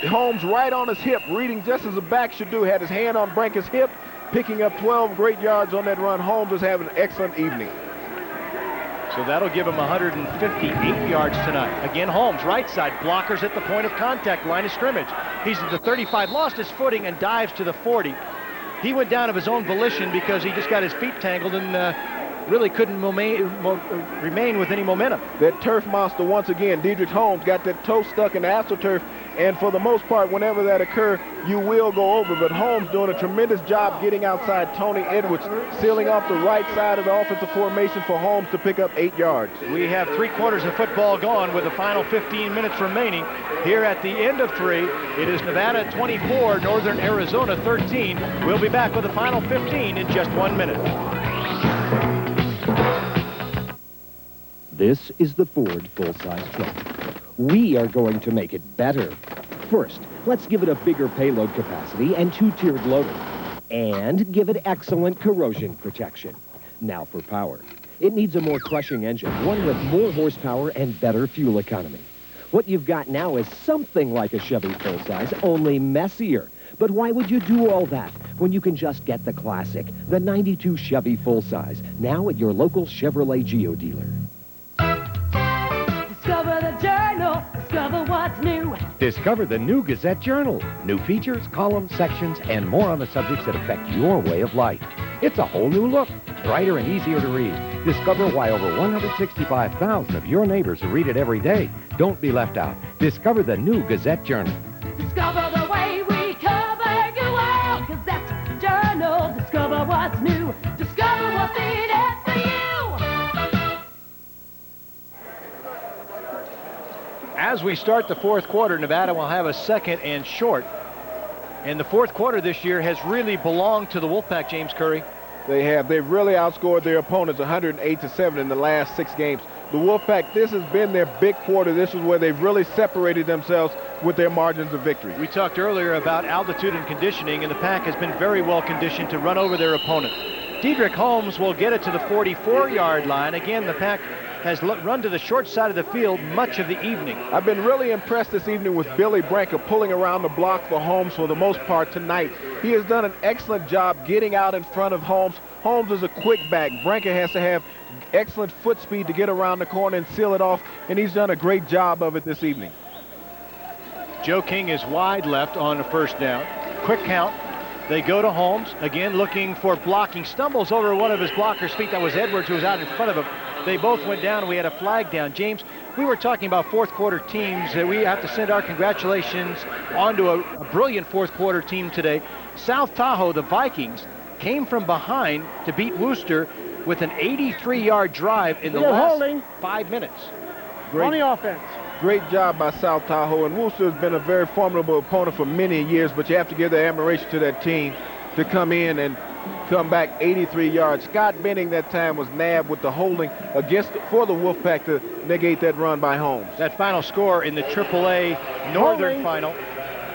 Holmes right on his hip, reading just as a back should do, had his hand on Branca's hip, picking up 12 great yards on that run. Holmes is having an excellent evening.
So that'll give him 158 yards tonight. Again, Holmes, right side, blockers at the point of contact, line of scrimmage. He's at the 35, lost his footing and dives to the 40. He went down of his own volition because he just got his feet tangled and really couldn't remain with any momentum.
That turf monster once again, Dedrick Holmes, got that toe stuck in the AstroTurf, and for the most part, whenever that occurs, you will go over. But Holmes doing a tremendous job getting outside Tony Edwards, sealing off the right side of the offensive formation for Holmes to pick up 8 yards.
We have 3/4 of football gone with the final 15 minutes remaining. Here at the end of 3, it is Nevada 24, Northern Arizona 13. We'll be back with the final 15 in just 1 minute.
This is the Ford full-size truck. We are going to make it better. First, let's give it a bigger payload capacity and 2-tiered loader. And give it excellent corrosion protection. Now for power. It needs a more crushing engine, one with more horsepower and better fuel economy. What you've got now is something like a Chevy full-size, only messier. But why would you do all that when you can just get the classic, the 92 Chevy full-size, now at your local Chevrolet Geo dealer?
Discover the journal, discover what's new.
Discover the new Gazette Journal. New features, columns, sections, and more on the subjects that affect your way of life. It's a whole new look, brighter and easier to read. Discover why over 165,000 of your neighbors who read it every day don't be left out. Discover the new Gazette Journal.
Discover the way we cover you all. Gazette Journal, discover what's new. Discover what's in it for you.
As we start the 4th quarter, Nevada will have a 2nd and short. And the 4th quarter this year has really belonged to the Wolfpack, James Curry.
They have. They've really outscored their opponents 108-7 in the last 6 games. The Wolfpack, this has been their big quarter. This is where they've really separated themselves with their margins of victory.
We talked earlier about altitude and conditioning, and the Pack has been very well conditioned to run over their opponent. Dedrick Holmes will get it to the 44-yard line. Again, the Pack has run to the short side of the field much of the evening.
I've been really impressed this evening with Billy Branca pulling around the block for Holmes for the most part tonight. He has done an excellent job getting out in front of Holmes. Holmes is a quick back. Branca has to have excellent foot speed to get around the corner and seal it off, and he's done a great job of it this evening.
Joe King is wide left on the 1st down. Quick count. They go to Holmes, again looking for blocking. Stumbles over one of his blockers' feet. That was Edwards, who was out in front of him. They both went down, and we had a flag down. James, we were talking about 4th quarter teams. We have to send our congratulations on to a brilliant 4th quarter team today. South Tahoe, the Vikings, came from behind to beat Worcester with an 83-yard drive in the last 5 minutes.
On the offense.
Great job by South Tahoe, and Worcester has been a very formidable opponent for many years, but you have to give the admiration to that team to come in and come back 83 yards. Scott Benning that time was nabbed with the holding for the Wolfpack to negate that run by Holmes.
That final score in the AAA Northern final.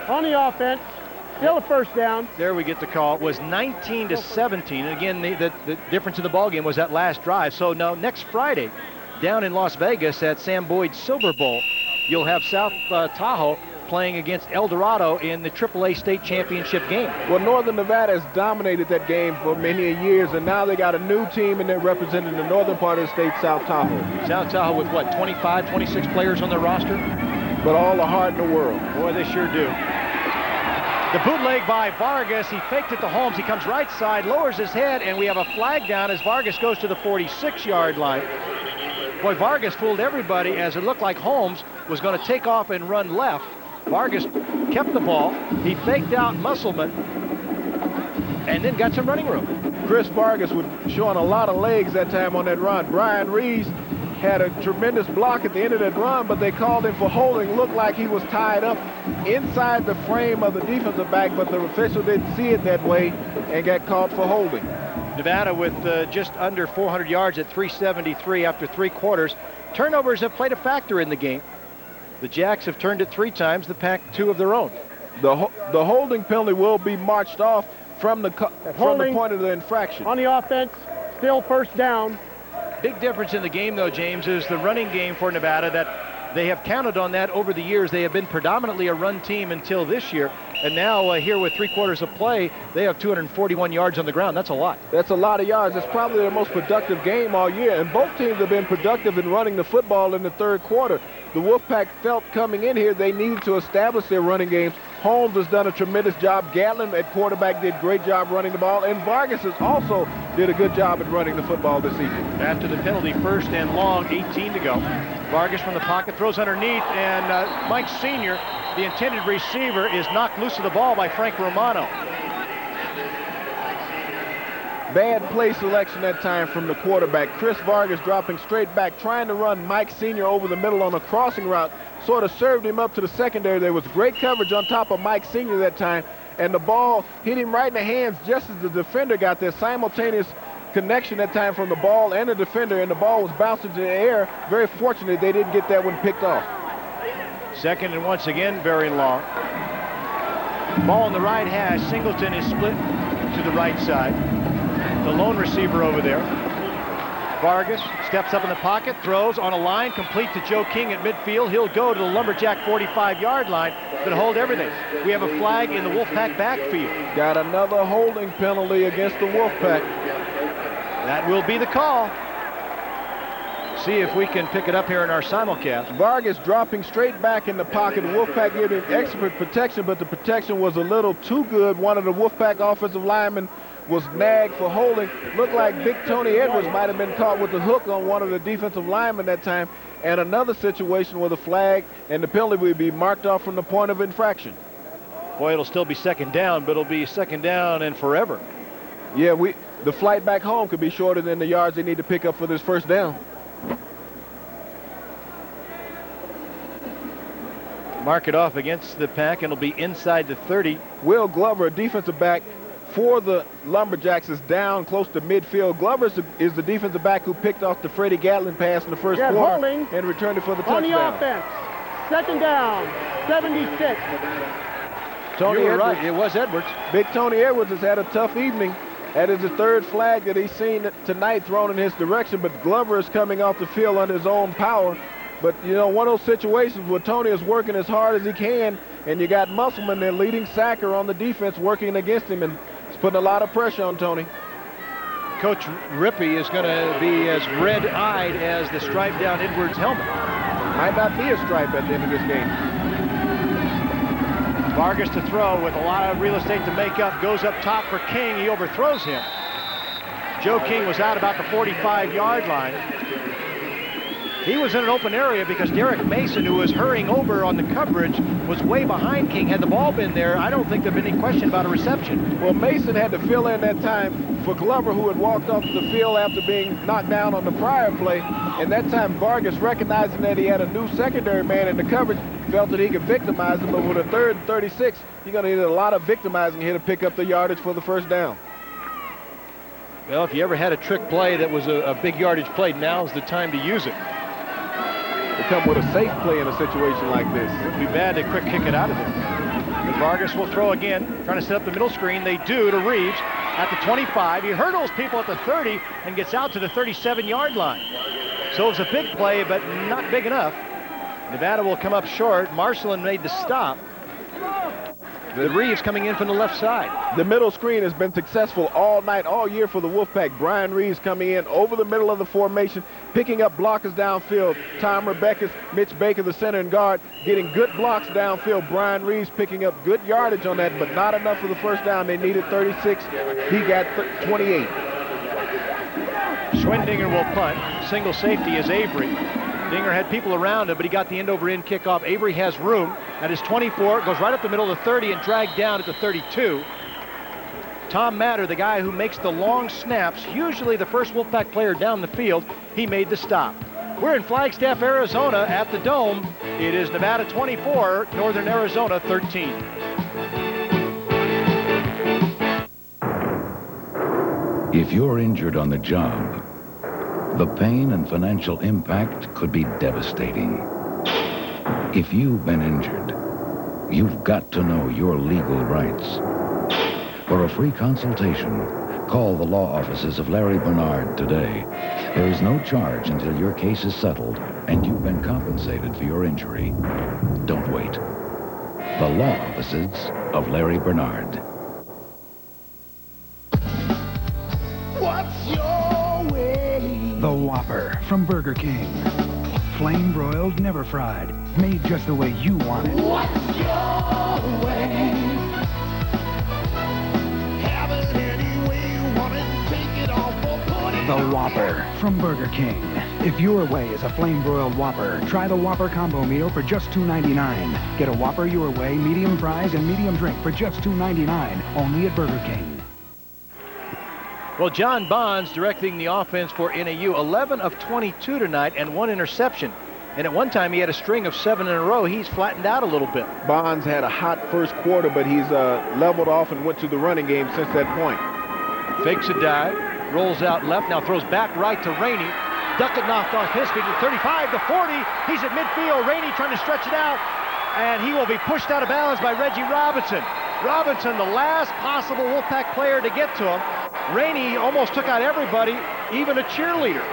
On the offense.
Still a first down.
There we get the call. It was 19-17. And again, the difference in the ball game was that last drive. So now next Friday, down in Las Vegas at Sam Boyd Silver Bowl, you'll have South Tahoe playing against El Dorado in the AAA state championship game.
Well, Northern Nevada has dominated that game for many years, and now they got a new team, and they're representing the northern part of the state, South Tahoe.
South Tahoe with what, 25, 26 players on their roster?
But all the heart in the world.
Boy, they sure do. The bootleg by Vargas. He faked it to Holmes. He comes right side, lowers his head, and we have a flag down as Vargas goes to the 46-yard line. Boy, Vargas fooled everybody as it looked like Holmes was going to take off and run left. Vargas kept the ball. He faked out Musselman and then got some running room.
Chris Vargas was showing a lot of legs that time on that run. Brian Reeves had a tremendous block at the end of that run, but they called him for holding. Looked like he was tied up inside the frame of the defensive back, but the official didn't see it that way and got called for holding.
Nevada with just under 400 yards at 373 after 3 quarters. Turnovers have played a factor in the game. The Jacks have turned it 3 times, the Pack 2 of their own.
The holding penalty will be marched off from the point of the infraction.
On the offense, still first down.
Big difference in the game, though, James, is the running game for Nevada. That they have counted on that over the years. They have been predominantly a run team until this year. And now here with 3 quarters of play, they have 241 yards on the ground. That's a lot.
That's a lot of yards. It's probably their most productive game all year. And both teams have been productive in running the football in the 3rd quarter. The Wolfpack felt coming in here they needed to establish their running games. Holmes has done a tremendous job. Gatlin at quarterback did a great job running the ball. And Vargas has also did a good job at running the football this evening.
After the penalty, 1st and long, 18 to go. Vargas from the pocket throws underneath, and Mike Sr., the intended receiver, is knocked loose of the ball by Frank Romano.
Bad play selection that time from the quarterback. Chris Vargas dropping straight back, trying to run Mike Sr. over the middle on a crossing route. Sort of served him up to the secondary. There was great coverage on top of Mike Sr. that time, and the ball hit him right in the hands just as the defender got there. Simultaneous connection that time from the ball and the defender, and the ball was bouncing to the air. Very fortunate they didn't get that one picked off.
2nd and once again, very long. Ball on the right hash. Singleton is split to the right side. The lone receiver over there. Vargas steps up in the pocket, throws on a line, complete to Joe King at midfield. He'll go to the Lumberjack 45-yard line, but hold everything. We have a flag in the Wolfpack backfield.
Got another holding penalty against the Wolfpack.
That will be the call. See if we can pick it up here in our simulcast.
Vargas dropping straight back in the pocket. The Wolfpack gave him expert protection, but the protection was a little too good. One of the Wolfpack offensive linemen was nagged for holding. Looked like Big Tony Edwards might have been caught with the hook on one of the defensive linemen that time. And another situation with a flag, and the penalty will be marked off from the point of infraction.
Boy, it'll still be 2nd down, but it'll be 2nd down and forever.
Yeah, the flight back home could be shorter than the yards they need to pick up for this 1st down.
Mark it off against the Pack, and it'll be inside the 30.
Will Glover, a defensive back for the Lumberjacks, is down close to midfield. Glover is the defensive back who picked off the Freddie Gatlin pass in the 1st quarter
holding
and returned it for the
on
touchdown.
the offense. 2nd down, 76.
Tony, you're right. It was Edwards.
Big Tony Edwards has had a tough evening. That is the 3rd flag that he's seen tonight thrown in his direction, but Glover is coming off the field on his own power. But, you know, one of those situations where Tony is working as hard as he can, and you got Musselman, their leading sacker, on the defense working against him, and it's putting a lot of pressure on Tony.
Coach Rippey is going to be as red-eyed as the stripe down Edwards' helmet.
Might not be a stripe at the end of this game.
Vargas to throw with a lot of real estate to make up. Goes up top for King. He overthrows him. Joe King was out about the 45-yard line. He was in an open area because Derek Mason, who was hurrying over on the coverage, was way behind King. Had the ball been there, I don't think there'd been any question about a reception.
Well, Mason had to fill in that time for Glover, who had walked off the field after being knocked down on the prior play. And that time, Vargas, recognizing that he had a new secondary man in the coverage, felt that he could victimize him. But with a 3rd and 36, you're going to need a lot of victimizing here to pick up the yardage for the 1st down.
Well, if you ever had a trick play that was a big yardage play, now's the time to use it.
Come with a safe play in a situation like this.
It would be bad to quick kick it out of it. And Vargas will throw again, trying to set up the middle screen. They do to Reeves at the 25. He hurdles people at the 30 and gets out to the 37-yard line. So it's a big play, but not big enough. Nevada will come up short. Marcelin made the stop. The Reeves coming in from the left side.
The middle screen has been successful all night, all year for the Wolfpack. Brian Reeves coming in over the middle of the formation, picking up blockers downfield. Tom Rebekis, Mitch Baker, the center and guard, getting good blocks downfield. Brian Reeves picking up good yardage on that, but not enough for the first down. They needed 36. He got 28.
Schwendinger will punt. Single safety is Avery. Dinger had people around him, but he got the end-over-end kickoff. Avery has room at his 24, goes right up the middle of the 30 and dragged down at the 32. Tom Matter, the guy who makes the long snaps, usually the first Wolfpack player down the field, he made the stop. We're in Flagstaff, Arizona at the Dome. It is Nevada 24, Northern Arizona 13.
If you're injured on the job, the pain and financial impact could be devastating. If you've been injured, you've got to know your legal rights. For a free consultation, call the law offices of Larry Bernard today. There is no charge until your case is settled and you've been compensated for your injury. Don't wait. The law offices of Larry Bernard.
What's your way? The Whopper from Burger King. Flame broiled, never fried. Made just the way you want it. What's your way? Have it any way you want it. Take it off or put it. The Whopper from Burger King. If your way is a flame broiled Whopper, try the Whopper combo meal for just $2.99. Get a Whopper your way, medium fries and medium drink for just $2.99. Only at Burger King.
Well, John Bonds directing the offense for N.A.U. 11 of 22 tonight and 1 interception. And at one time he had a string of 7 in a row. He's flattened out a little bit.
Bonds had a hot first quarter, but he's leveled off and went to the running game since that point.
Fakes a dive, rolls out left, now throws back right to Rainey. Duckett knocked off his feet at 35 to 40. He's at midfield. Rainey trying to stretch it out, and he will be pushed out of bounds by Reggie Robinson. Robinson, the last possible Wolfpack player to get to him. Rainey almost took out everybody, even a cheerleader.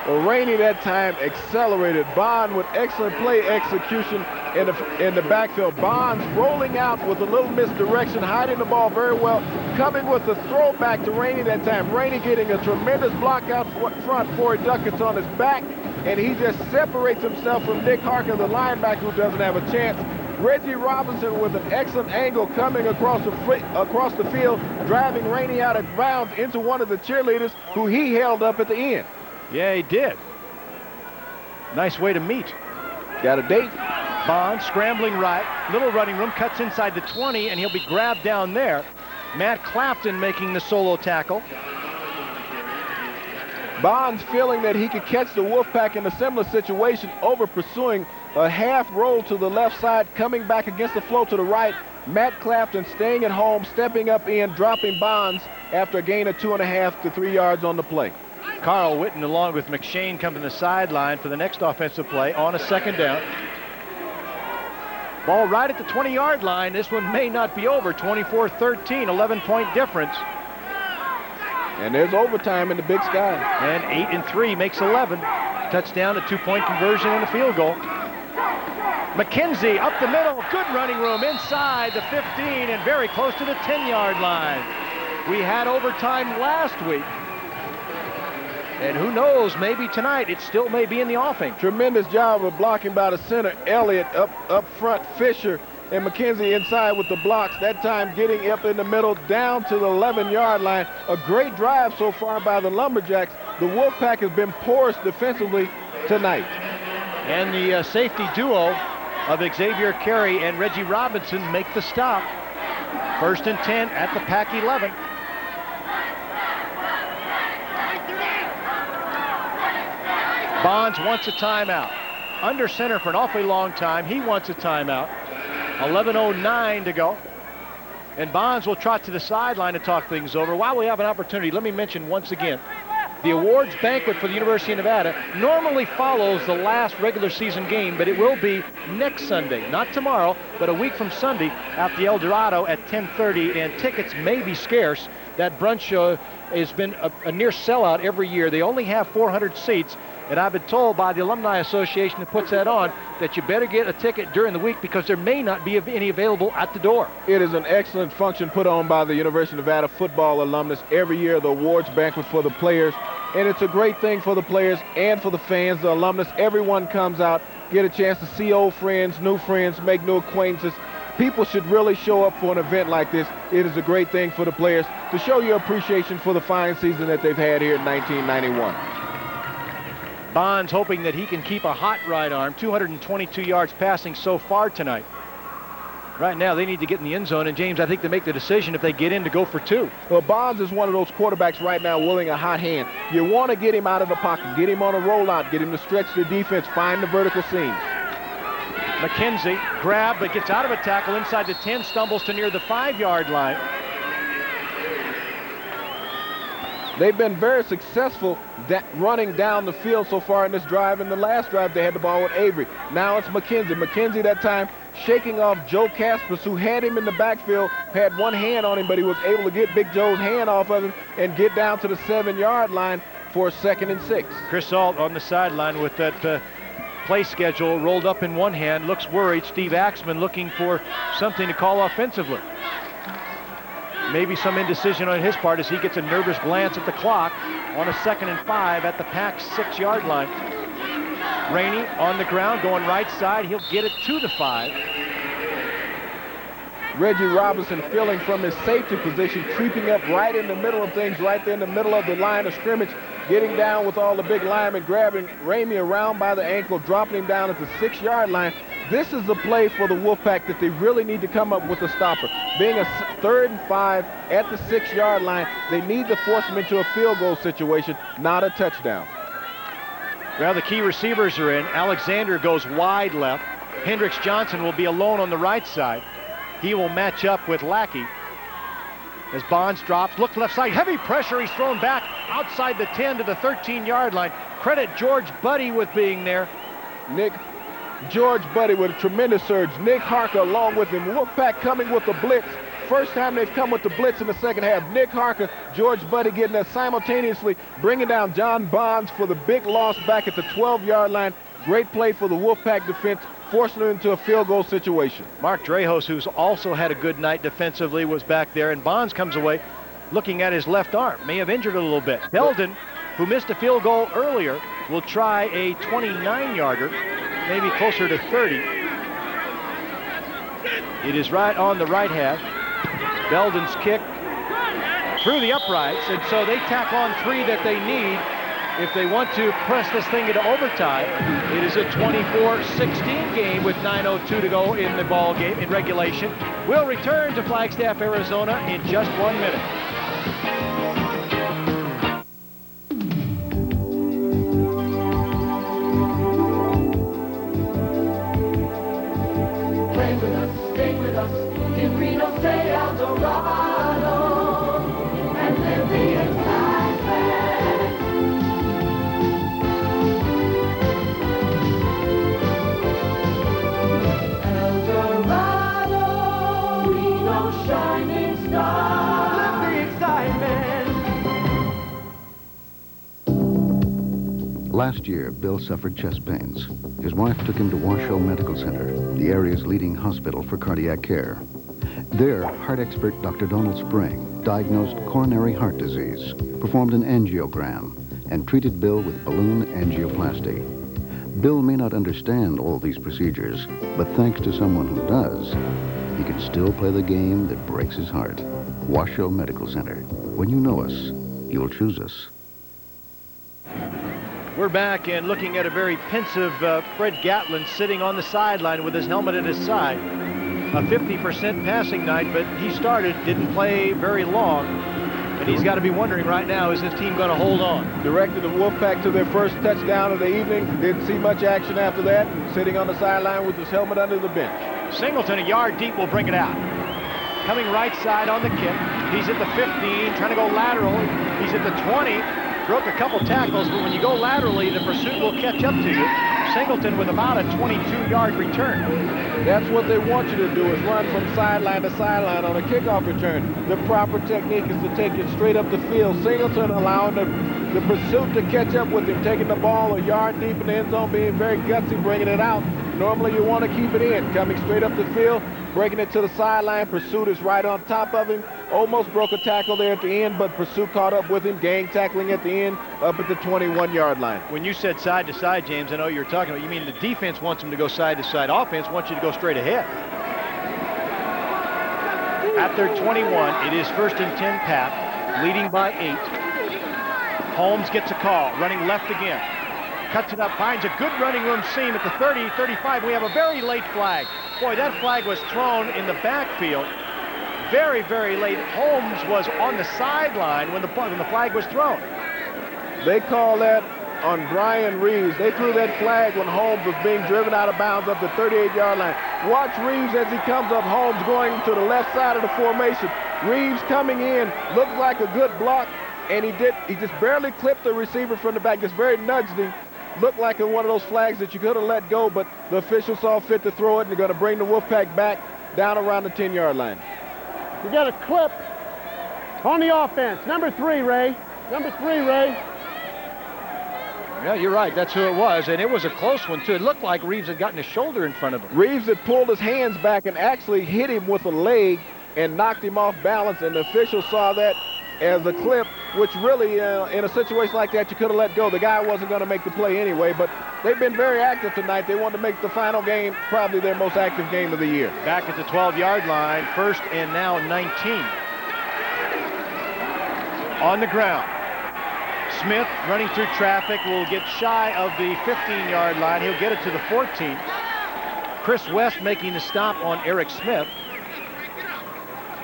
Well, Rainey that time accelerated. Bond with excellent play execution in the backfield. Bonds rolling out with a little misdirection, hiding the ball very well, coming with a throw back to Rainey that time. Rainey getting a tremendous block out front. Corey Duckett's on his back, and he just separates himself from Nick Harkin, the linebacker, who doesn't have a chance. Reggie Robinson with an excellent angle coming across the field, driving Rainey out of bounds into one of the cheerleaders who he held up at the end.
Yeah, he did. Nice way to meet.
Got a date.
Bond scrambling right, little running room, cuts inside the 20, and he'll be grabbed down there. Matt Clapton making the solo tackle.
Bonds feeling that he could catch the Wolfpack in a similar situation, over pursuing a half roll to the left side, coming back against the flow to the right. Matt Clapton staying at home, stepping up in, dropping Bonds after a gain of 2.5 to 3 yards on the play.
Carl Witten along with McShane come to the sideline for the next offensive play on a second down. Ball right at the 20-yard line. This one may not be over. 24-13, 11-point difference.
And there's overtime in the Big Sky.
And 8 and 3 makes 11. Touchdown, a 2-point conversion, and a field goal. McKenzie up the middle, good running room inside the 15 and very close to the 10-yard line. We had overtime last week. And who knows, maybe tonight it still may be in the offing.
Tremendous job of blocking by the center. Elliott up front, Fisher and McKenzie inside with the blocks. That time getting up in the middle, down to the 11-yard line. A great drive so far by the Lumberjacks. The Wolfpack has been porous defensively tonight.
And the safety duo of Xavier Carey and Reggie Robinson make the stop. 1st and 10 at the Pack 11. Bonds wants a timeout. Under center for an awfully long time. He wants a timeout. 11:09 to go. And Bonds will trot to the sideline to talk things over. While we have an opportunity, let me mention once again, The awards banquet for the University of Nevada normally follows the last regular season game, but it will be next Sunday, not tomorrow, but a week from Sunday at the El Dorado at 10:30, and tickets may be scarce. That brunch has been a near sellout every year. They only have 400 seats, and I've been told by the Alumni Association that puts that on that you better get a ticket during the week because there may not be any available at the door.
It is an excellent function put on by the University of Nevada football alumnus every year, the awards banquet for the players. And it's a great thing for the players and for the fans, the alumnus. Everyone comes out, get a chance to see old friends, new friends, make new acquaintances. People should really show up for an event like this. It is a great thing for the players to show your appreciation for the fine season that they've had here in 1991.
Bonds hoping that he can keep a hot right arm. 222 yards passing so far tonight. Right now, they need to get in the end zone, and James, I think they make the decision if they get in to go for 2.
Well, Bonds is one of those quarterbacks right now willing a hot hand. You want to get him out of the pocket, get him on a rollout, get him to stretch the defense, find the vertical seams.
McKenzie grabbed, but gets out of a tackle inside the 10, stumbles to near the 5-yard line.
They've been very successful running down the field so far in this drive. In the last drive, they had the ball with Avery. Now it's McKenzie. McKenzie that time shaking off Joe Caspers, who had him in the backfield, had one hand on him, but he was able to get Big Joe's hand off of him and get down to the 7-yard line for a 2nd and 6.
Chris Ault on the sideline with that play schedule rolled up in one hand, looks worried. Steve Axman looking for something to call offensively. Maybe some indecision on his part as he gets a nervous glance at the clock on a 2nd and 5 at the Pack's 6-yard line. Rainey on the ground, going right side. He'll get it to the 5.
Reggie Robinson filling from his safety position, creeping up right in the middle of things, right there in the middle of the line of scrimmage, getting down with all the big linemen, grabbing Ramey around by the ankle, dropping him down at the 6-yard line. This is the play for the Wolfpack that they really need to come up with a stopper. Being a 3rd and 5 at the 6-yard line, they need to force them into a field goal situation, not a touchdown.
Well, the key receivers are in. Alexander goes wide left. Hendricks Johnson will be alone on the right side. He will match up with Lackey. As Bonds drops, look left side, heavy pressure, he's thrown back outside the 10 to the 13-yard line. Credit George Buddy with being there.
George Buddy with a tremendous surge. Nick Harker along with him. Wolfpack coming with the blitz. First time they've come with the blitz in the second half. Nick Harker, George Buddy getting there simultaneously, bringing down John Bonds for the big loss back at the 12-yard line. Great play for the Wolfpack defense, forcing them into a field goal situation.
Mark Drejos, who's also had a good night defensively, was back there, and Bonds comes away looking at his left arm. May have injured it a little bit. Belden, who missed a field goal earlier, will try a 29-yarder, maybe closer to 30. It is right on the right half. Belden's kick through the uprights, and so they tack on 3 that they need if they want to press this thing into overtime. It is a 24-16 game with 9:02 to go in the ball game in regulation. We'll return to Flagstaff, Arizona in just 1 minute.
Stay with us in Reno, say El Dorado, and live the excitement. El Dorado, Reno, shining star, live the excitement.
Last year, Bill suffered chest pains. His wife took him to Washoe Medical Center, the area's leading hospital for cardiac care. There, heart expert Dr. Donald Spring diagnosed coronary heart disease, performed an angiogram, and treated Bill with balloon angioplasty. Bill may not understand all these procedures, but thanks to someone who does, he can still play the game that breaks his heart. Washoe Medical Center. When you know us, you'll choose us.
We're back and looking at a very pensive Fred Gatlin sitting on the sideline with his helmet at his side. A 50% passing night, but he started, didn't play very long. And he's got to be wondering right now, is this team going to hold on?
Directed the Wolfpack to their first touchdown of the evening. Didn't see much action after that. Sitting on the sideline with his helmet under the bench.
Singleton, a yard deep, will bring it out. Coming right side on the kick. He's at the 15, trying to go lateral. He's at the 20. broke a couple tackles, but when you go laterally, the pursuit will catch up to you. Singleton with about a 22-yard return.
That's what they want you to do, is run from sideline to sideline on a kickoff return. The proper technique is to take it straight up the field. Singleton allowing the pursuit to catch up with him, taking the ball a yard deep in the end zone, being very gutsy, bringing it out. Normally you want to keep it in, coming straight up the field, breaking it to the sideline. Pursuit is right on top of him. Almost broke a tackle there at the end, but Pursuit caught up with him, gang tackling at the end, up at the 21-yard line.
When you said side to side, James, I know you're talking about, you mean the defense wants him to go side to side. Offense wants you to go straight ahead. At their 21, it is 1st and 10 Pat, leading by 8. Holmes gets a call, running left again. Cuts it up, finds a good running room seam at the 30, 35. We have a very late flag. Boy, that flag was thrown in the backfield. Very, very late. Holmes was on the sideline when the flag was thrown.
They call that on Brian Reeves. They threw that flag when Holmes was being driven out of bounds up the 38-yard line. Watch Reeves as he comes up. Holmes going to the left side of the formation. Reeves coming in, looks like a good block, and he just barely clipped the receiver from the back, just very nudged him. Looked like one of those flags that you could have let go, but the official saw fit to throw it, and they're going to bring the Wolfpack back down around the 10-yard line.
We got a clip on the offense. Number 3, Ray. Number 3, Ray.
Yeah, you're right. That's who it was, and it was a close one, too. It looked like Reeves had gotten his shoulder in front of him.
Reeves had pulled his hands back and actually hit him with a leg and knocked him off balance, and the official saw that as a clip, which really, in a situation like that, you could have let go. The guy wasn't going to make the play anyway, but they've been very active tonight. They want to make the final game probably their most active game of the year.
Back at the 12-yard line, 1st and now 19. On the ground. Smith running through traffic will get shy of the 15-yard line. He'll get it to the 14. Chris West making the stop on Eric Smith.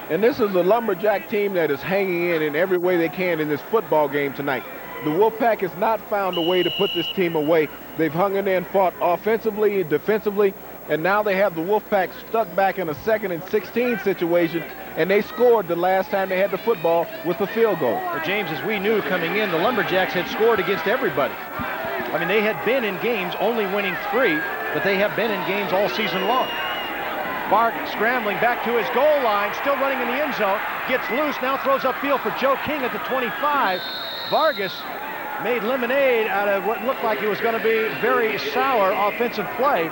And this is a Lumberjack team that is hanging in every way they can in this football game tonight. The Wolfpack has not found a way to put this team away. They've hung in there and fought offensively and defensively, and now they have the Wolfpack stuck back in a 2nd and 16 situation, and they scored the last time they had the football with a field goal.
Well, James, as we knew coming in, the Lumberjacks had scored against everybody. I mean, they had been in games only winning 3, but they have been in games all season long. Bart scrambling back to his goal line, still running in the end zone, gets loose, now throws upfield for Joe King at the 25. Vargas made lemonade out of what looked like it was going to be very sour offensive play.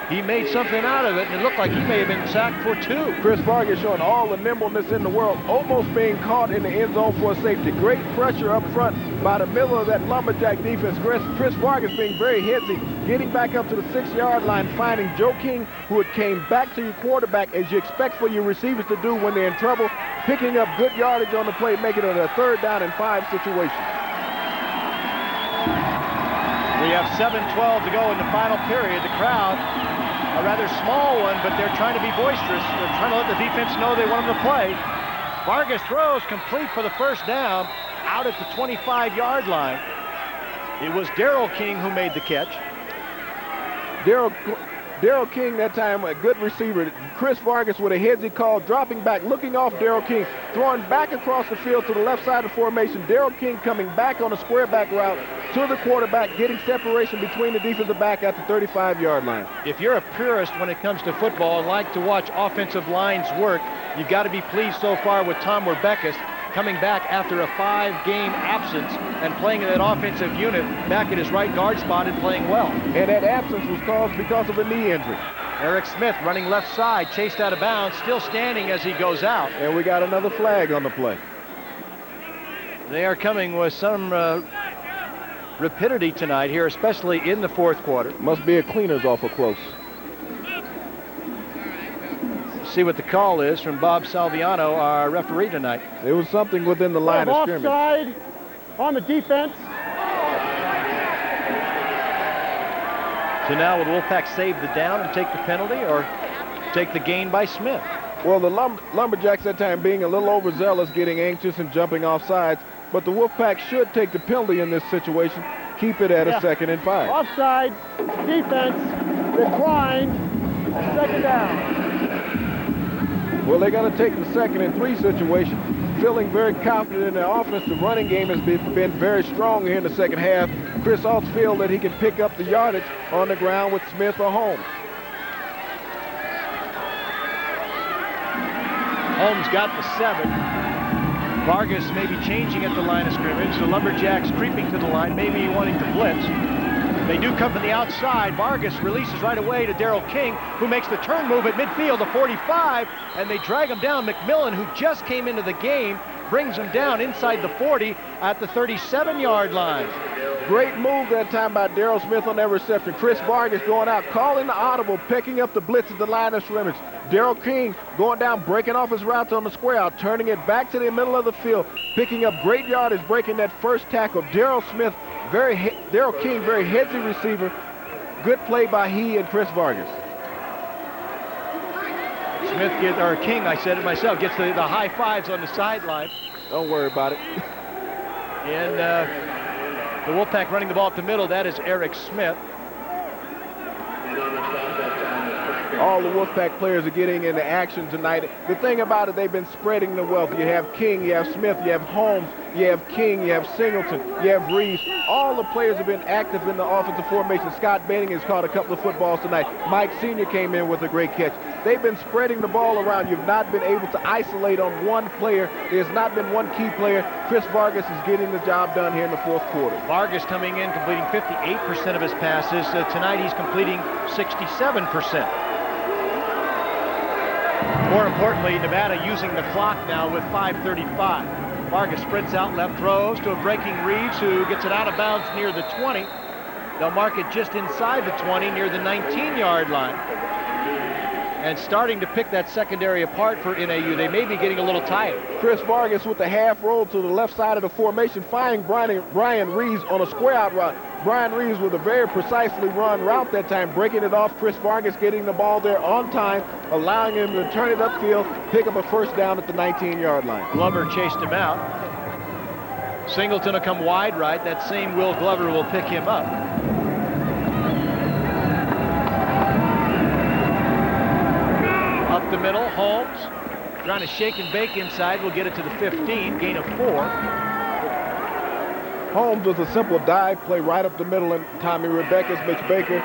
He made something out of it, and it looked like he may have been sacked for 2.
Chris Vargas showing all the nimbleness in the world, almost being caught in the end zone for a safety. Great pressure up front by the middle of that Lumberjack defense. Chris Vargas being very headsy, getting back up to the 6-yard line, finding Joe King, who had came back to your quarterback, as you expect for your receivers to do when they're in trouble, picking up good yardage on the play, making it a 3rd down and 5 situation.
We have 7:12 to go in the final period. The crowd, a rather small one, but they're trying to be boisterous. They're trying to let the defense know they want them to play. Vargas throws complete for the 1st down out at the 25-yard line. It was Darrell King who made the catch.
Darrell King that time, a good receiver. Chris Vargas with a headsy call, dropping back, looking off Darrell King, throwing back across the field to the left side of the formation. Darrell King coming back on a square back route to the quarterback, getting separation between the defensive back at the 35-yard line.
If you're a purist when it comes to football and like to watch offensive lines work, you've got to be pleased so far with Tom Rebekis coming back after a 5-game absence and playing in that offensive unit back at his right guard spot and playing well.
And that absence was caused because of a knee injury.
Eric Smith running left side, chased out of bounds, still standing as he goes out.
And we got another flag on the play.
They are coming with some rapidity tonight here, especially in the 4th quarter.
Must be a cleaner's awful close.
See what the call is from Bob Salviano, our referee tonight.
There was something within the line of scrimmage.
Offside on the defense.
So now will Wolfpack save the down and take the penalty, or take the gain by Smith?
Well, the Lumberjacks that time being a little overzealous, getting anxious and jumping off sides, but the Wolfpack should take the penalty in this situation, keep it at a 2nd and 5.
Offside, defense, decline, 2nd down.
Well, they're going to take the 2nd and 3 situation. feeling very confident in their offense. The running game has been very strong here in the second half. Chris Alts feels that he can pick up the yardage on the ground with Smith or Holmes.
Holmes got the 7. Vargas may be changing at the line of scrimmage. The Lumberjacks creeping to the line, maybe wanting to blitz. They do come from the outside. Vargas releases right away to Darrell King, who makes the turn move at midfield to 45, and they drag him down. McMillan, who just came into the game, brings him down inside the 40 at the 37-yard line.
Great move that time by Darrell Smith on that reception. Chris Vargas going out, calling the audible, picking up the blitz at the line of scrimmage. Darrell King going down, breaking off his route on the square out, turning it back to the middle of the field, picking up great yardage, breaking that first tackle. Darrell King, very headsy receiver. Good play by he and Chris Vargas.
King, I said it myself, gets the high fives on the sideline.
Don't worry about it.
And the Wolfpack running the ball up the middle, that is Eric Smith.
All the Wolfpack players are getting into action tonight. The thing about it, they've been spreading the wealth. You have King, you have Smith, you have Holmes, you have King, you have Singleton, you have Reeves. All the players have been active in the offensive formation. Scott Benning has caught a couple of footballs tonight. Mike Sr. came in with a great catch. They've been spreading the ball around. You've not been able to isolate on one player. There's not been one key player. Chris Vargas is getting the job done here in the fourth quarter.
Vargas coming in, completing 58% of his passes. Tonight he's completing 67%. More importantly, Nevada using the clock now with 5:35. Vargas sprints out left, throws to a breaking Reeves, who gets it out of bounds near the 20. They'll mark it just inside the 20, near the 19-yard line. And starting to pick that secondary apart for N.A.U. They may be getting a little tired.
Chris Vargas with the half roll to the left side of the formation, finding Brian Reeves on a square out route. Brian Reeves with a very precisely run route that time, breaking it off. Chris Vargas getting the ball there on time, allowing him to turn it upfield, pick up a first down at the 19-yard line.
Glover chased him out. Singleton will come wide right. That same Will Glover will pick him up. Up the middle, Holmes trying to shake and bake inside. Will get it to the 15, gain of 4.
Holmes with a simple dive play right up the middle, and Tommy Rebecca's Mitch Baker.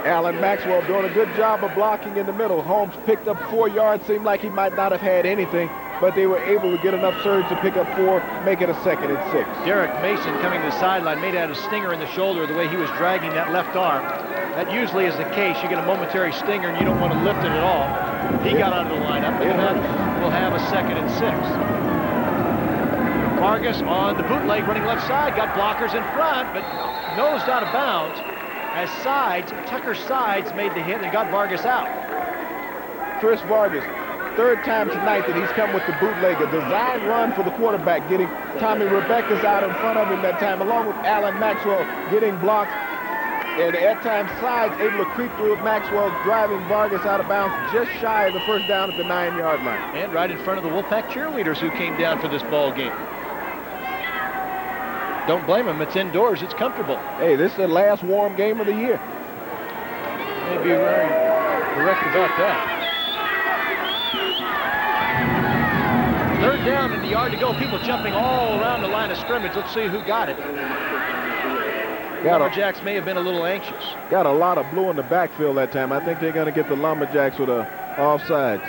Alan Maxwell doing a good job of blocking in the middle. Holmes picked up 4 yards. Seemed like he might not have had anything, but they were able to get enough surge to pick up 4, make it a 2nd and 6.
Derek Mason coming to the sideline, made out a stinger in the shoulder the way he was dragging that left arm. That usually is the case. You get a momentary stinger and you don't want to lift it at all. He got out of the lineup, and we'll have a 2nd and 6. Vargas on the bootleg, running left side, got blockers in front, but nosed out of bounds as Tucker Sides made the hit and got Vargas out.
Chris Vargas, 3rd time tonight that he's come with the bootleg, a design run for the quarterback, getting Tommy Rebecca's out in front of him that time, along with Alan Maxwell getting blocked. And at times, Sides able to creep through with Maxwell, driving Vargas out of bounds just shy of the first down at the 9-yard line.
And right in front of the Wolfpack cheerleaders who came down for this ball game. Don't blame them. It's indoors. It's comfortable.
Hey, this is the last warm game of the year.
May be very correct about that. 3rd down and the yard to go. People jumping all around the line of scrimmage. Let's see who got it. Lumberjacks may have been a little anxious.
Got a lot of blue in the backfield that time. I think they're going to get the Lumberjacks with a offsides.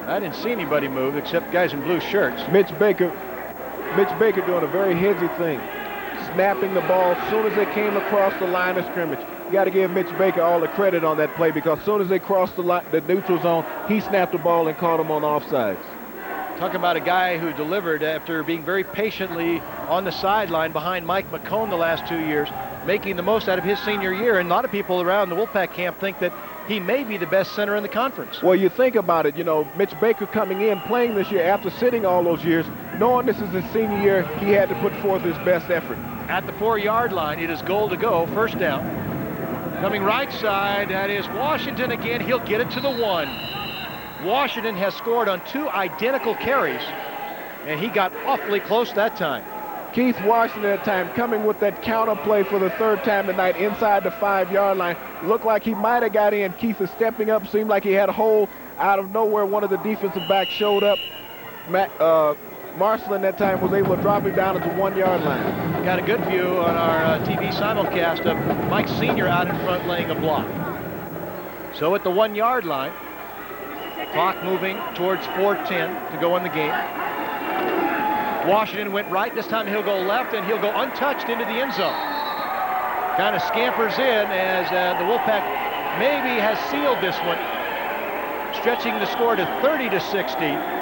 I didn't see anybody move except guys in blue shirts.
Mitch Baker doing a very headsy thing, snapping the ball as soon as they came across the line of scrimmage. You got to give Mitch Baker all the credit on that play, because as soon as they crossed the neutral zone, he snapped the ball and caught him on offsides.
Talk about a guy who delivered after being very patiently on the sideline behind Mike McCone the last 2 years, making the most out of his senior year. And a lot of people around the Wolfpack camp think that he may be the best center in the conference.
Well, you think about it, you know, Mitch Baker coming in, playing this year after sitting all those years, knowing this is his senior year, he had to put forth his best effort.
At the 4-yard line, it is goal to go, 1st down. Coming right side, that is Washington again. He'll get it to the 1. Washington has scored on 2 identical carries, and he got awfully close that time.
Keith Washington at time coming with that counter play for the third time tonight inside the 5-yard line. Looked like he might have got in. Keith is stepping up. Seemed like he had a hole out of nowhere. One of the defensive backs showed up. Marcelin that time was able to drop him down at the 1-yard line.
Got a good view on our TV simulcast of Mike Sr. out in front laying a block. So at the 1-yard line, clock moving towards 4:10 to go in the game. Washington went right. This time he'll go left, and he'll go untouched into the end zone. Kind of scampers in as the Wolfpack maybe has sealed this one, stretching the score to 30-16.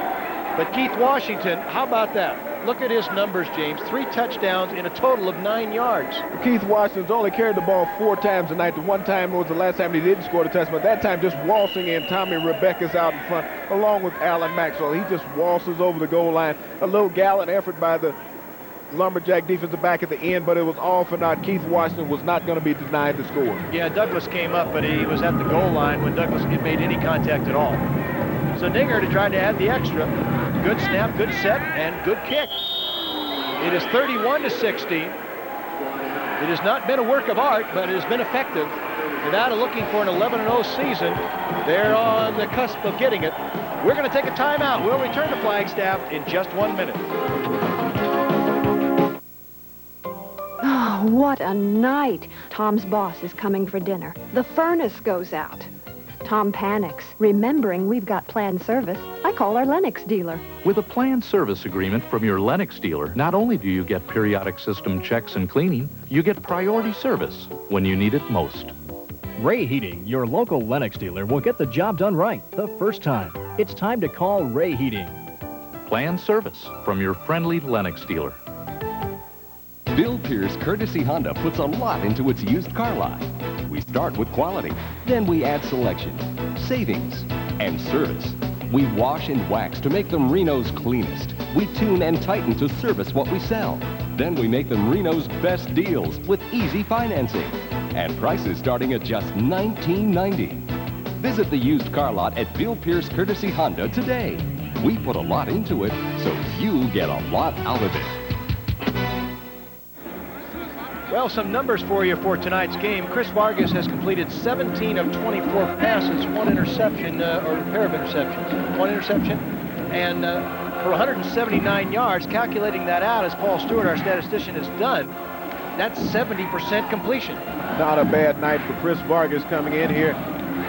But Keith Washington, how about that? Look at his numbers, James. 3 touchdowns in a total of 9 yards.
Keith Washington's only carried the ball 4 times tonight. The one time was the last time he didn't score the touchdown. That time just waltzing in. Tommy Rebecca's out in front, along with Alan Maxwell. He just waltzes over the goal line. A little gallant effort by the Lumberjack defensive back at the end, but it was all for naught. Keith Washington was not going to be denied the score.
Yeah, Douglas came up, but he was at the goal line when Douglas made any contact at all. So Dinger to try to add the extra. Good snap, good set, and good kick. It is 31-16. It has not been a work of art, but it has been effective. Nevada looking for an 11-0 season. They're on the cusp of getting it. We're going to take a timeout. We'll return to Flagstaff in just 1 minute.
Oh, what a night. Tom's boss is coming for dinner. The furnace goes out. Tom panics, remembering we've got planned service. I call our Lennox dealer.
With a planned service agreement from your Lennox dealer, not only do you get periodic system checks and cleaning, you get priority service when you need it most.
Ray Heating, your local Lennox dealer, will get the job done right the first time. It's time to call Ray Heating.
Planned service from your friendly Lennox dealer.
Bill Pierce Courtesy Honda puts a lot into its used car lot. We start with quality, then we add selection, savings, and service. We wash and wax to make them Reno's cleanest. We tune and tighten to service what we sell. Then we make them Reno's best deals with easy financing and prices starting at just $19.90. Visit the used car lot at Bill Pierce Courtesy Honda today. We put a lot into it, so you get a lot out of it.
Well, some numbers for you for tonight's game. Chris Vargas has completed 17 of 24 passes, 1 interception, or a pair of interceptions, 1 interception, and for 179 yards. Calculating that out, as Paul Stewart, our statistician, has done, that's 70% completion.
Not a bad night for Chris Vargas coming in here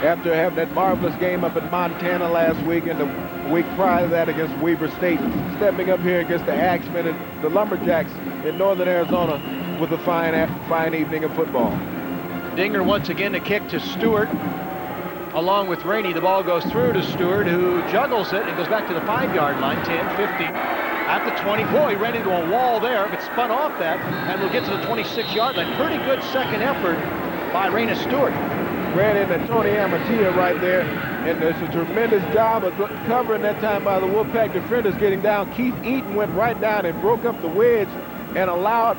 after having that marvelous game up in Montana last week and the week prior to that against Weber State, stepping up here against the Axemen and the Lumberjacks in northern Arizona with a fine evening of football.
Dinger once again to kick to Stewart. Along with Rainey, the ball goes through to Stewart, who juggles it and goes back to the 5-yard line, 10, 15. At the 20, boy, he ran into a wall there, but spun off that, and will get to the 26-yard line. Pretty good second effort by Raina Stewart.
Ran into Tony Amatia right there, and there's a tremendous job of covering that time by the Wolfpack defenders getting down. Keith Eaton went right down and broke up the wedge and allowed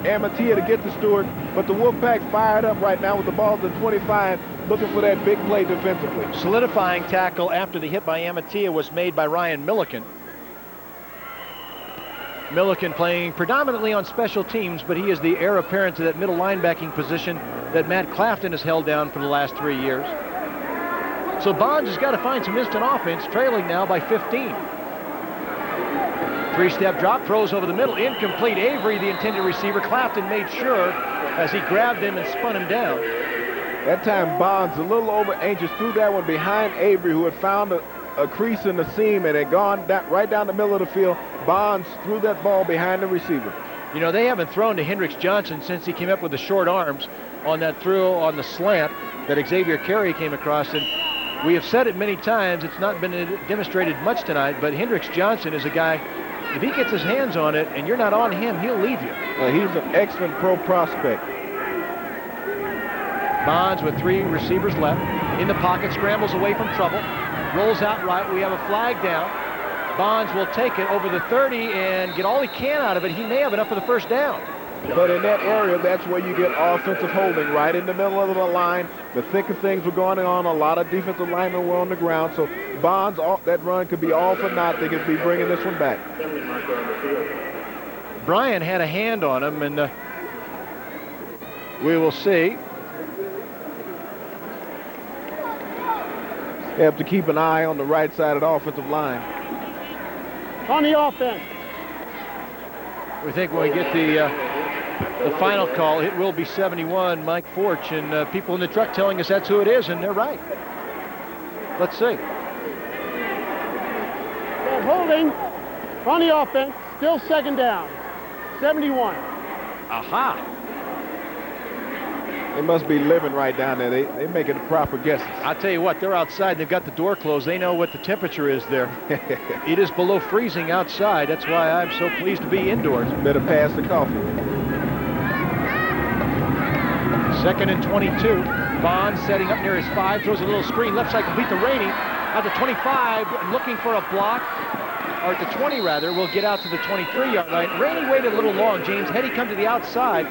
Amatia to get to Stewart, but the Wolfpack fired up right now with the ball at the 25, looking for that big play defensively.
Solidifying tackle after the hit by Amatia was made by Ryan Milliken. Milliken playing predominantly on special teams, but he is the heir apparent to that middle linebacking position that Matt Clafton has held down for the last 3 years. So Bonds has got to find some instant offense, trailing now by 15. 3-step drop, throws over the middle, incomplete. Avery, the intended receiver. Clafton made sure as he grabbed him and spun him down.
That time Bonds, a little over anxious, threw that one behind Avery, who had found a crease in the seam and had gone right down the middle of the field. Bonds threw that ball behind the receiver.
You know, they haven't thrown to Hendricks Johnson since he came up with the short arms on that throw on the slant that Xavier Carey came across. And we have said it many times, it's not been demonstrated much tonight, but Hendricks Johnson is a guy, if he gets his hands on it and you're not on him, he'll leave you.
He's an excellent pro prospect.
Bonds with 3 receivers left. In the pocket, scrambles away from trouble. Rolls out right. We have a flag down. Bonds will take it over the 30 and get all he can out of it. He may have enough for the first down.
But in that area, that's where you get offensive holding, right in the middle of the line. The thick of things were going on. A lot of defensive linemen were on the ground. So Bonds, that run could be all for naught. They could be bringing this one back.
Bryan had a hand on him, and we will see.
They have to keep an eye on the right side of the offensive line.
On the offense.
We think when we get the final call, it will be 71, Mike Forch, and people in the truck telling us that's who it is, and they're right. Let's see.
They're holding on the offense, still second down. 71.
Aha.
They must be living right down there. They making the proper guesses.
I'll tell you what, they're outside. They've got the door closed. They know what the temperature is there. It is below freezing outside. That's why I'm so pleased to be indoors.
Better pass the coffee.
2nd and 22. Bond setting up near his 5, throws a little screen. Left side complete to Rainey. At the 25, looking for a block. Or at the 20, rather, will get out to the 23-yard line. Rainey waited a little long, James. Had he come to the outside,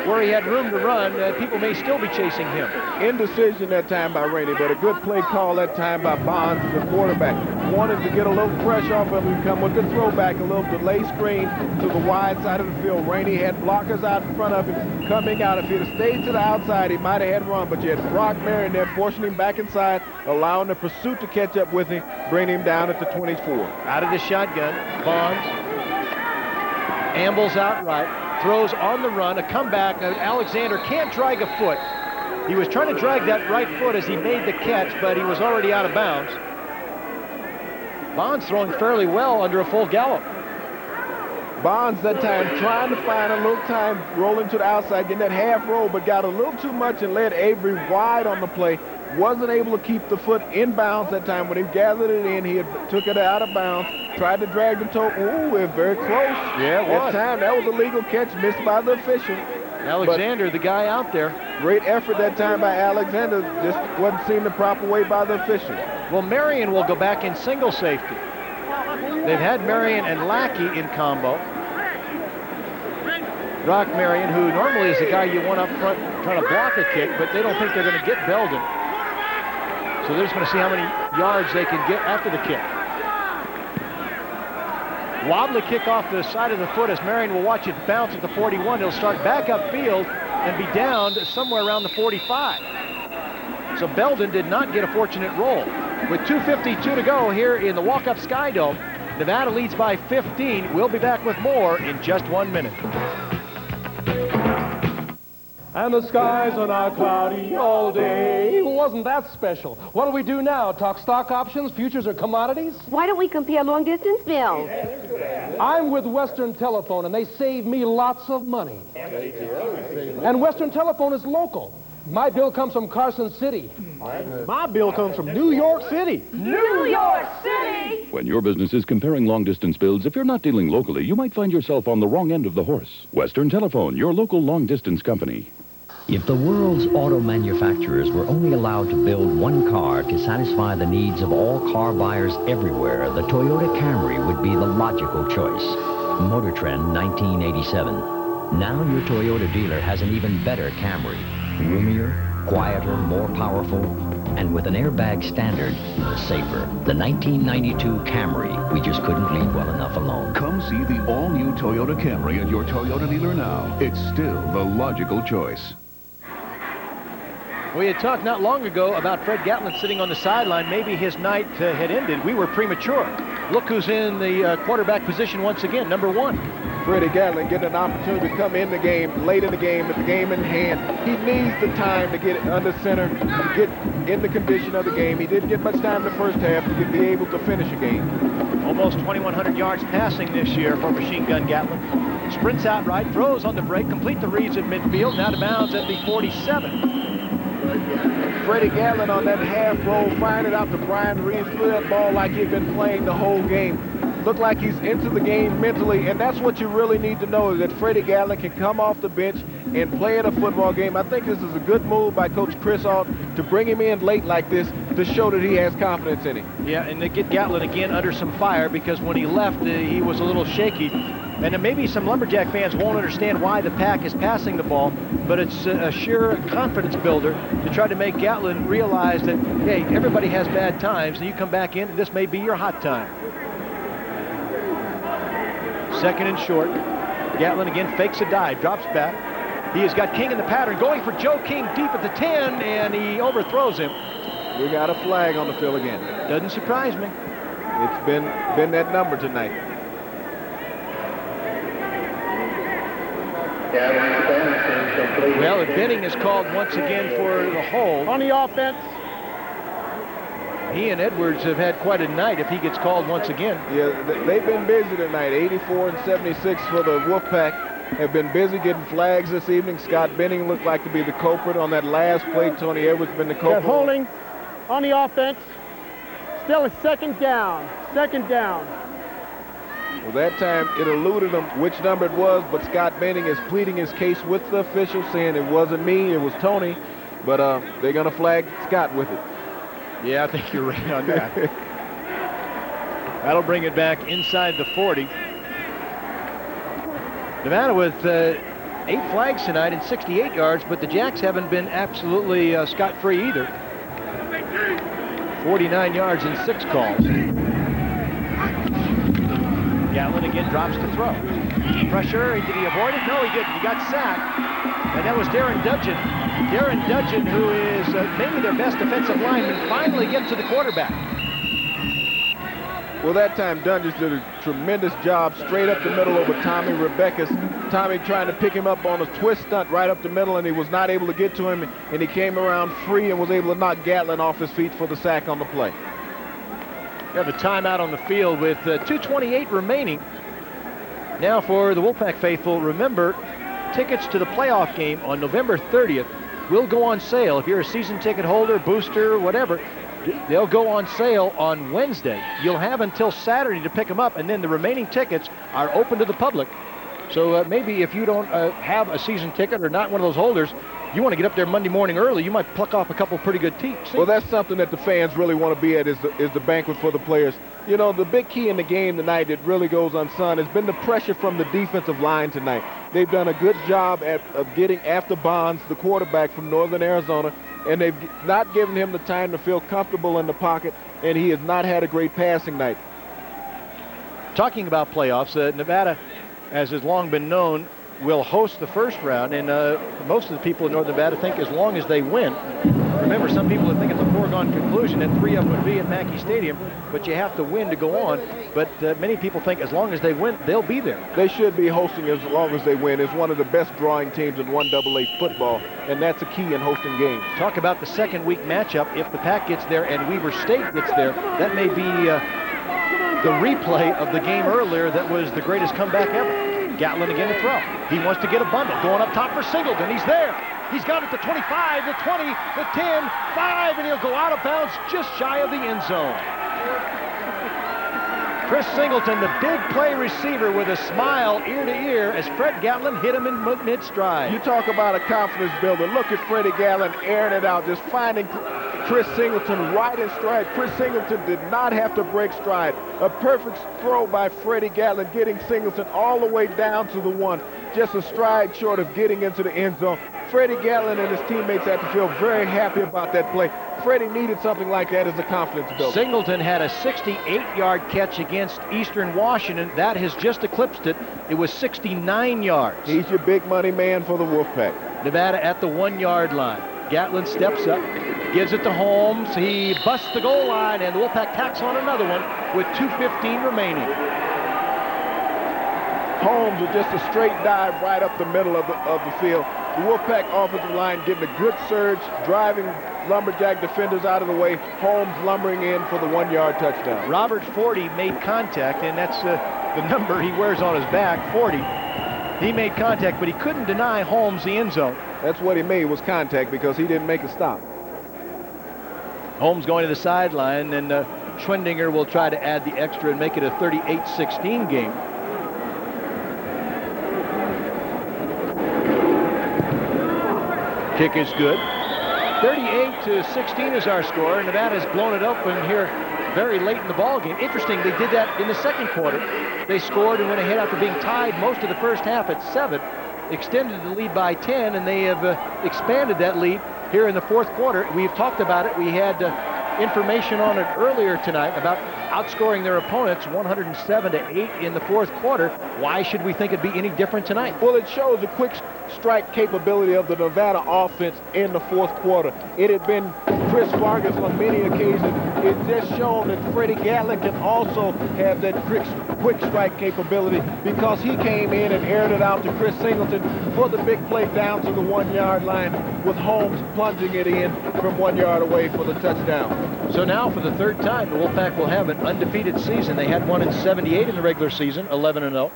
where he had room to run, people may still be chasing him.
Indecision that time by Rainey, but a good play call that time by Bonds, the quarterback. Wanted to get a little fresh off of him, come with the throwback, a little delay screen to the wide side of the field. Rainey had blockers out in front of him coming out. If he'd have stayed to the outside, he might have had run, but you had Brock Marion there forcing him back inside, allowing the pursuit to catch up with him, bring him down at the 24.
Out of the shotgun, Bonds ambles out right, throws on the run, a comeback. Alexander can't drag a foot. He was trying to drag that right foot as he made the catch, but he was already out of bounds. Bonds throwing fairly well under a full gallop.
Bonds that time trying to find a little time rolling to the outside, getting that half roll, but got a little too much and led Avery wide on the play. Wasn't able to keep the foot in bounds that time. When he gathered it in, he took it out of bounds, tried to drag the toe. Ooh, we're very close.
Yeah, it was.
That time, that was a legal catch missed by the official.
Alexander, the guy out there.
Great effort that time by Alexander. Just wasn't seen the proper way by the official.
Well, Marion will go back in single safety. They've had Marion and Lackey in combo. Brock Marion, who normally is the guy you want up front trying to block a kick, but they don't think they're going to get Belden. So they're just going to see how many yards they can get after the kick. Wobbly kick off the side of the foot as Marion will watch it bounce at the 41. He'll start back upfield and be down somewhere around the 45. So Belden did not get a fortunate roll. With 2:52 to go here in the walk-up Sky Dome, Nevada leads by 15. We'll be back with more in just 1 minute.
And the skies are now cloudy all day. Wasn't that special? What do we do now? Talk stock options, futures, or commodities?
Why don't we compare long-distance bills?
I'm with Western Telephone, and they save me lots of money. And Western Telephone is local. My bill comes from Carson City.
My bill comes from New York City.
New York City!
When your business is comparing long-distance bills, if you're not dealing locally, you might find yourself on the wrong end of the horse. Western Telephone, your local long-distance company.
If the world's auto manufacturers were only allowed to build one car to satisfy the needs of all car buyers everywhere, the Toyota Camry would be the logical choice. Motor Trend 1987. Now your Toyota dealer has an even better Camry. Roomier, quieter, more powerful, and with an airbag standard, safer. The 1992 Camry, we just couldn't leave well enough alone.
Come see the all-new Toyota Camry at your Toyota dealer now. It's still the logical choice.
We had talked not long ago about Fred Gatlin sitting on the sideline. Maybe his night had ended. We were premature. Look who's in the quarterback position once again, number 1.
Freddie Gatlin getting an opportunity to come in the game, late in the game, with the game in hand. He needs the time to get it under center, to get in the condition of the game. He didn't get much time in the first half to be able to finish a game.
Almost 2,100 yards passing this year for Machine Gun Gatlin. Sprints out right, throws on the break, complete the reads at midfield, now to bounds at the 47.
Freddie Gatlin on that half roll, firing it out to Brian Reeves, threw that ball like he'd been playing the whole game. Looked like he's into the game mentally, and that's what you really need to know, is that Freddie Gatlin can come off the bench and play in a football game. I think this is a good move by Coach Chris Alt to bring him in late like this to show that he has confidence in him.
Yeah, and they get Gatlin again under some fire, because when he left, he was a little shaky. And maybe some Lumberjack fans won't understand why the pack is passing the ball, but it's a sheer confidence builder to try to make Gatlin realize that, hey, everybody has bad times, and you come back in, and this may be your hot time. 2nd and short. Gatlin again fakes a dive, drops back. He has got King in the pattern, going for Joe King deep at the 10, and he overthrows him.
We got a flag on the field again.
Doesn't surprise me.
It's been that number tonight.
Well, Benning is called once again for the hold.
On the offense.
He and Edwards have had quite a night if he gets called once again.
Yeah, they've been busy tonight. 84 and 76 for the Wolfpack. Have been busy getting flags this evening. Scott Benning looked like to be the culprit on that last play. Tony Edwards been the culprit.
They're holding on the offense. Still a second down. Second down.
Well, that time it eluded him which number it was, but Scott Benning is pleading his case with the officials, saying it wasn't me, it was Tony. But they're going to flag Scott with it.
Yeah, I think you're right on that. That'll bring it back inside the 40. Nevada with 8 flags tonight and 68 yards, but the Jacks haven't been absolutely scot-free either. 49 yards and 6 calls. Gatlin again drops to throw. Pressure, did he avoid it? No, he didn't. He got sacked. And that was Darren Dudgeon. Darren Dudgeon, who is maybe their best defensive lineman, finally gets to the quarterback.
Well, that time Dudgeon did a tremendous job straight up the middle over Tommy Rebecca's. Tommy trying to pick him up on a twist stunt right up the middle, and he was not able to get to him, and he came around free and was able to knock Gatlin off his feet for the sack on the play.
We have a timeout on the field with 2:28 remaining. Now for the Wolfpack faithful, remember, tickets to the playoff game on November 30th will go on sale. If you're a season ticket holder, booster, whatever, they'll go on sale on Wednesday. You'll have until Saturday to pick them up, and then the remaining tickets are open to the public. So maybe if you don't have a season ticket or not one of those holders, you want to get up there Monday morning early, you might pluck off a couple pretty good seats.
Well, that's something that the fans really want to be at, is the banquet for the players. You know, the big key in the game tonight that really goes unsung has been the pressure from the defensive line tonight. They've done a good job of getting after Bonds, the quarterback from Northern Arizona, and they've not given him the time to feel comfortable in the pocket, and he has not had a great passing night.
Talking about playoffs, Nevada, as has long been known, will host the first round, and most of the people in Northern Nevada think as long as they win. Remember, some people think it's a foregone conclusion that 3 of them would be at Mackey Stadium, but you have to win to go on. But many people think as long as they win, they'll be there.
They should be hosting as long as they win. It's one of the best drawing teams in 1AA football, and that's a key in hosting games.
Talk about the second week matchup. If the Pack gets there and Weber State gets there, that may be the replay of the game earlier that was the greatest comeback ever. Gatlin again to throw. He wants to get a bundle. Going up top for Singleton. He's there. He's got it to 25, the 20, the 10, 5, and he'll go out of bounds just shy of the end zone. Chris Singleton, the big play receiver, with a smile ear to ear as Fred Gatlin hit him in mid-stride.
You talk about a confidence builder. Look at Freddie Gatlin airing it out, just finding Chris Singleton right in stride. Chris Singleton did not have to break stride. A perfect throw by Freddie Gatlin, getting Singleton all the way down to the 1. Just a stride short of getting into the end zone. Freddie Gatlin and his teammates had to feel very happy about that play. Freddie needed something like that as a confidence builder.
Singleton had a 68-yard catch against Eastern Washington. That has just eclipsed it. It was 69 yards.
He's your big money man for the Wolfpack.
Nevada at the 1-yard line. Gatlin steps up, gives it to Holmes. He busts the goal line, and the Wolfpack tacks on another one with 2:15 remaining.
Holmes with just a straight dive right up the middle of the field. The Wolfpack offensive line getting a good surge, driving Lumberjack defenders out of the way. Holmes lumbering in for the 1-yard touchdown.
Robert 40 made contact, and that's the number he wears on his back, 40. He made contact, but he couldn't deny Holmes the end zone.
That's what he made, was contact, because he didn't make a stop.
Holmes going to the sideline, and Schwendinger will try to add the extra and make it a 38-16 game. Kick is good. 38-16 is our score. Nevada's blown it open here very late in the ball game. Interesting, they did that in the second quarter. They scored and went ahead after being tied most of the first half at 7, extended the lead by 10, and they have expanded that lead here in the fourth quarter. We've talked about it. We had information on it earlier tonight about outscoring their opponents 107-8 in the fourth quarter. Why should we think it'd be any different tonight?
Well, it shows the quick strike capability of the Nevada offense in the fourth quarter. It had been Chris Vargas on many occasions. It's just shown that Freddie Gatlin can also have that quick strike capability because he came in and aired it out to Chris Singleton for the big play down to the 1-yard line with Holmes plunging it in from 1 yard away for the touchdown.
So now for the third time, the Wolfpack will have an undefeated season. They had one in 78 in the regular season, 11-0.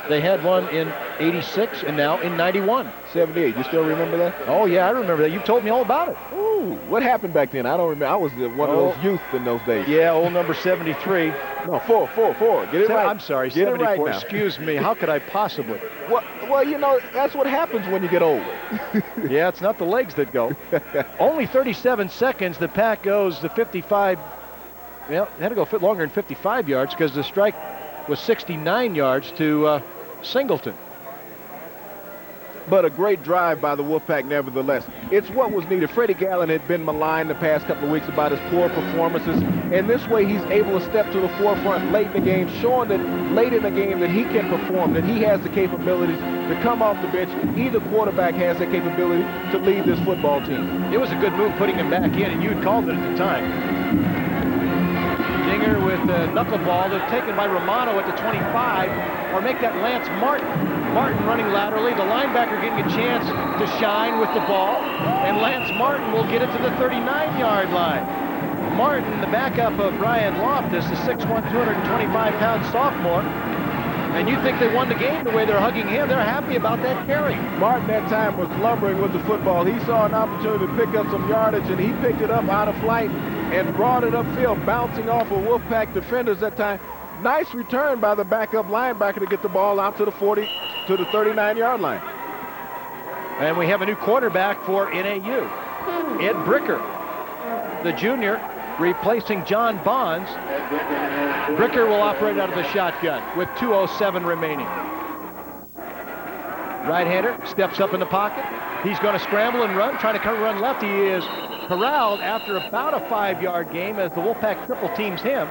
They had one in 86 and now in 91.
78, you still remember that?
Oh yeah, I remember that. You told me all about it.
Ooh, what happened back then? I don't remember. I was one of those youth in those days.
Yeah, old number 73.
No, 4. Get it right.
I'm sorry,
get
74.
It right now.
Excuse me. How could I possibly?
Well, you know, that's what happens when you get older.
Yeah, it's not the legs that go. Only 37 seconds. The Pack goes to 55. Well, it had to go a bit longer than 55 yards because the strike was 69 yards to Singleton.
But a great drive by the Wolfpack nevertheless. It's what was needed. Freddie Gatlin had been maligned the past couple of weeks about his poor performances, and this way he's able to step to the forefront late in the game, showing that late in the game that he can perform, that he has the capabilities to come off the bench. Either quarterback has the capability to lead this football team.
It was a good move putting him back in, and you had called it at the time. Dinger with the knuckleball. They're taken by Romano at the 25, or make that Lance Martin. Martin running laterally. The linebacker getting a chance to shine with the ball, and Lance Martin will get it to the 39-yard line. Martin, the backup of Brian Loftus, the 6'1", 225-pound sophomore. And you think they won the game the way they're hugging him. They're happy about that carry.
Martin that time was lumbering with the football. He saw an opportunity to pick up some yardage, and he picked it up out of flight and brought it upfield, bouncing off of Wolfpack defenders that time. Nice return by the backup linebacker to get the ball out to the 40, to the 39-yard line.
And we have a new quarterback for N.A.U. Ed Bricker, the junior, replacing John Bonds. Bricker will operate out of the shotgun with 2:07 remaining. Right-hander steps up in the pocket. He's going to scramble and run, trying to run left. He is corralled after about a 5-yard game as the Wolfpack triple teams him.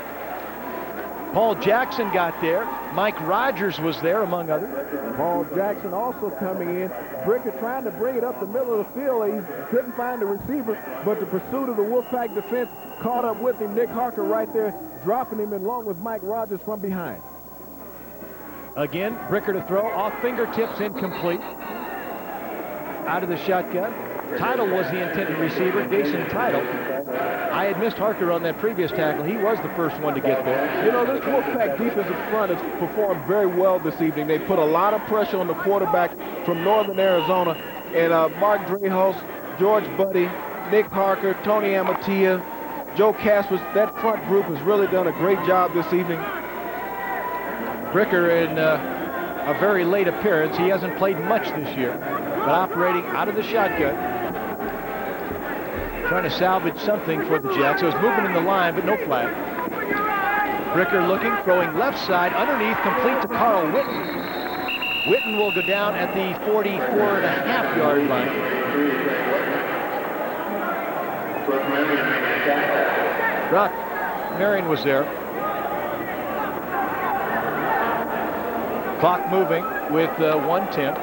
Paul Jackson got there. Mike Rogers was there, among others.
Paul Jackson also coming in. Bricker trying to bring it up the middle of the field. He couldn't find the receiver, but the pursuit of the Wolfpack defense caught up with him. Nick Harker right there, dropping him along with Mike Rogers from behind.
Again, Bricker to throw, off fingertips, incomplete. Out of the shotgun. Title was the intended receiver, Jason Title. I had missed Harker on that previous tackle. He was the first one to get there.
You know, this Wolfpack defensive front has performed very well this evening. They put a lot of pressure on the quarterback from Northern Arizona. And Mark Drehos, George Buddy, Nick Harker, Tony Amatia, Joe Caspers, that front group has really done a great job this evening.
Bricker in a very late appearance. He hasn't played much this year, but operating out of the shotgun. Trying to salvage something for the Jacks. So it's moving in the line, but no flag. Bricker looking, throwing left side, underneath, complete to Carl Witten. Witten will go down at the 44.5-yard line. Brock Marion was there. Clock moving with 1:10.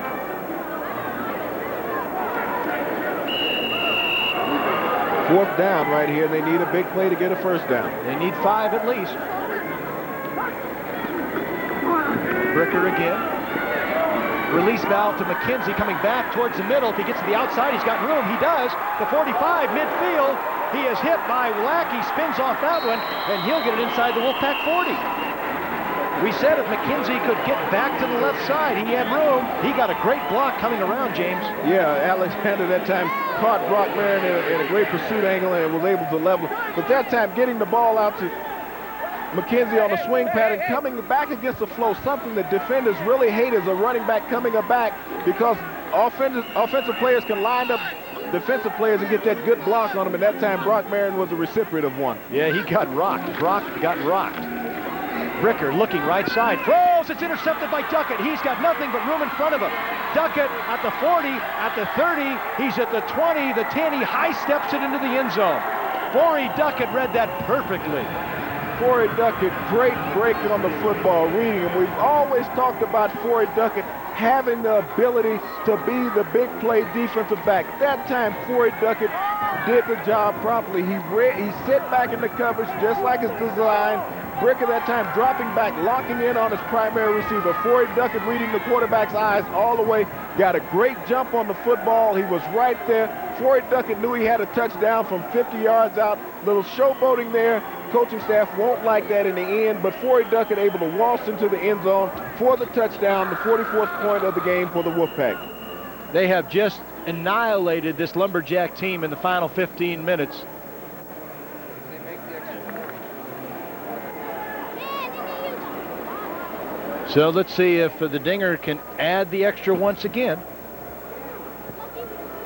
Fourth down right here. They need a big play to get a first down.
They need 5 at least. Bricker again. Release valve to McKenzie coming back towards the middle. If he gets to the outside, he's got room. He does. The 45 midfield. He is hit by Lackey, spins off that one, and he'll get it inside the Wolfpack 40. We said if McKenzie could get back to the left side, he had room. He got a great block coming around, James.
Yeah, Alexander that time caught Brock Marion in a great pursuit angle and was able to level. But that time getting the ball out to McKenzie on the swing pattern, coming back against the flow, something that defenders really hate as a running back coming up back, because offensive players can line up defensive players and get that good block on him, and that time Brock Marion was the recipient of one.
Yeah, he got rocked. Brock got rocked. Bricker looking right side, throws, it's intercepted by Duckett. He's got nothing but room in front of him. Duckett at the 40, at the 30, he's at the 20, the 10, he high steps it into the end zone. Forey Duckett read that perfectly.
Forey Duckett, great break on the football reading, and we've always talked about Forey Duckett having the ability to be the big play defensive back. That time, Forey Duckett did the job properly. He sit back in the coverage just like it's designed. Bricker that time dropping back, locking in on his primary receiver. Forey Duckett reading the quarterback's eyes all the way. Got a great jump on the football. He was right there. Forey Duckett knew he had a touchdown from 50 yards out. Little showboating there. Coaching staff won't like that in the end, but Forey Duckett able to waltz into the end zone for the touchdown, the 44th point of the game for the Wolfpack.
They have just annihilated this Lumberjack team in the final 15 minutes. So let's see if the Dinger can add the extra once again.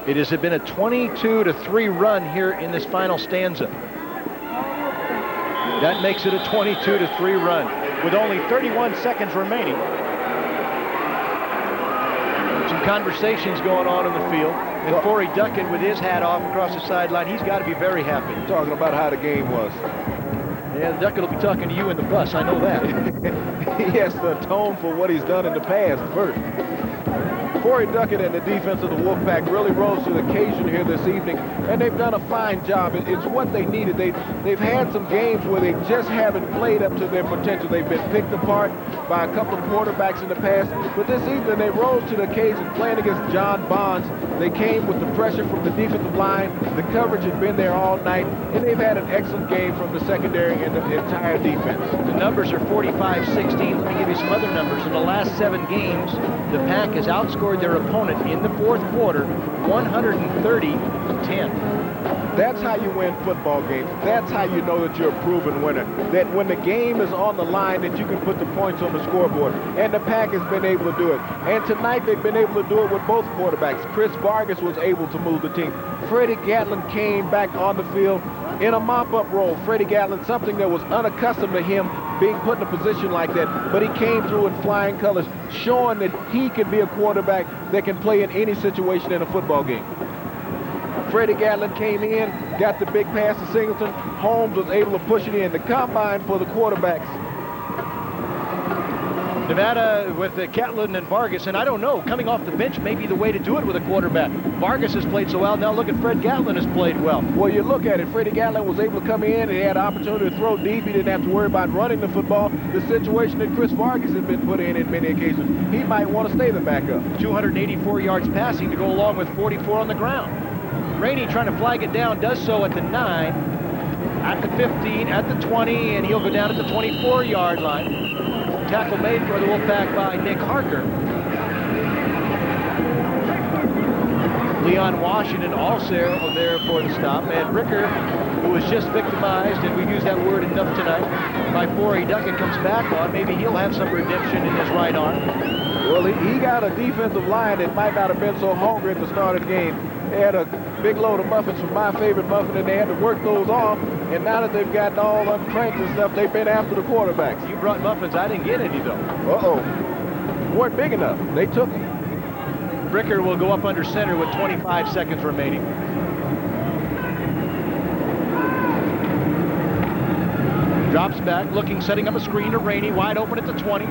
It has been a 22-3 run here in this final stanza. That makes it a 22-3 run with only 31 seconds remaining. Some conversations going on in the field. And Forey Duckett with his hat off across the sideline, he's got to be very happy.
Talking about how the game was.
Yeah, the Duckett will be talking to you in the bus, I know that.
He has to atone for what he's done in the past first. Forey Duckett and the defense of the Wolfpack really rose to the occasion here this evening, and they've done a fine job. It's what they needed. They've had some games where they just haven't played up to their potential. They've been picked apart by a couple of quarterbacks in the past, but this evening they rose to the occasion playing against John Bonds. They came with the pressure from the defensive line. The coverage had been there all night, and they've had an excellent game from the secondary and the entire defense.
The numbers are 45-16. Let me give you some other numbers. In the last 7 games, the Pack has outscored their opponent in the fourth quarter 130-10.
That's how you win football games. That's how you know that you're a proven winner. That when the game is on the line, that you can put the points on the scoreboard. And the Pack has been able to do it. And tonight they've been able to do it with both quarterbacks. Chris Vargas was able to move the team. Freddie Gatlin came back on the field in a mop-up role. Freddie Gatlin, something that was unaccustomed to him being put in a position like that, but he came through in flying colors, showing that he can be a quarterback that can play in any situation in a football game. Freddie Gatlin came in, got the big pass to Singleton. Holmes was able to push it in. The combine for the quarterbacks.
Nevada with Catlin and Vargas, and I don't know, coming off the bench may be the way to do it with a quarterback. Vargas has played so well. Now look at Fred Gatlin has played well.
Well, you look at it, Freddie Gatlin was able to come in. He had an opportunity to throw deep. He didn't have to worry about running the football. The situation that Chris Vargas has been put in many occasions, he might want to stay the backup.
284 yards passing to go along with 44 on the ground. Rainey trying to flag it down, does so at the 9, at the 15, at the 20, and he'll go down at the 24-yard line. Tackle made for the Wolfpack by Nick Harker. Leon Washington also there for the stop. And Ricker, who was just victimized, and we've used that word enough tonight, by Forey Duckett comes back on. Maybe he'll have some redemption in his right arm.
Well, he got a defensive line that might not have been so hungry at the start of the game. They had a big load of muffins from My Favorite Muffin, and they had to work those off. And now that they've gotten all uncranked and stuff, they've been after the quarterbacks.
You brought muffins. I didn't get any, though.
Uh-oh. Weren't big enough. They took it.
Bricker will go up under center with 25 seconds remaining. Drops back, looking, setting up a screen to Rainey, wide open at the 20.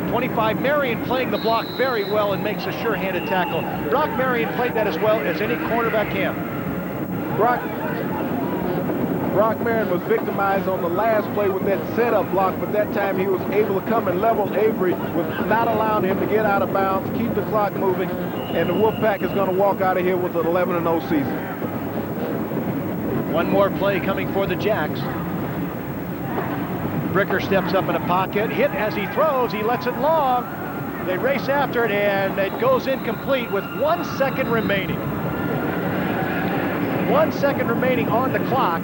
25, Marion playing the block very well and makes a sure-handed tackle. Brock Marion played that as well as any cornerback can.
Brock Marion was victimized on the last play with that setup block, but that time he was able to come and level Avery with not allowing him to get out of bounds, keep the clock moving, and the Wolfpack is going to walk out of here with an 11-0 season.
One more play coming for the Jacks. Bricker steps up in a pocket, hit as he throws, he lets it long. They race after it, and it goes incomplete with 1 second remaining. 1 second remaining on the clock.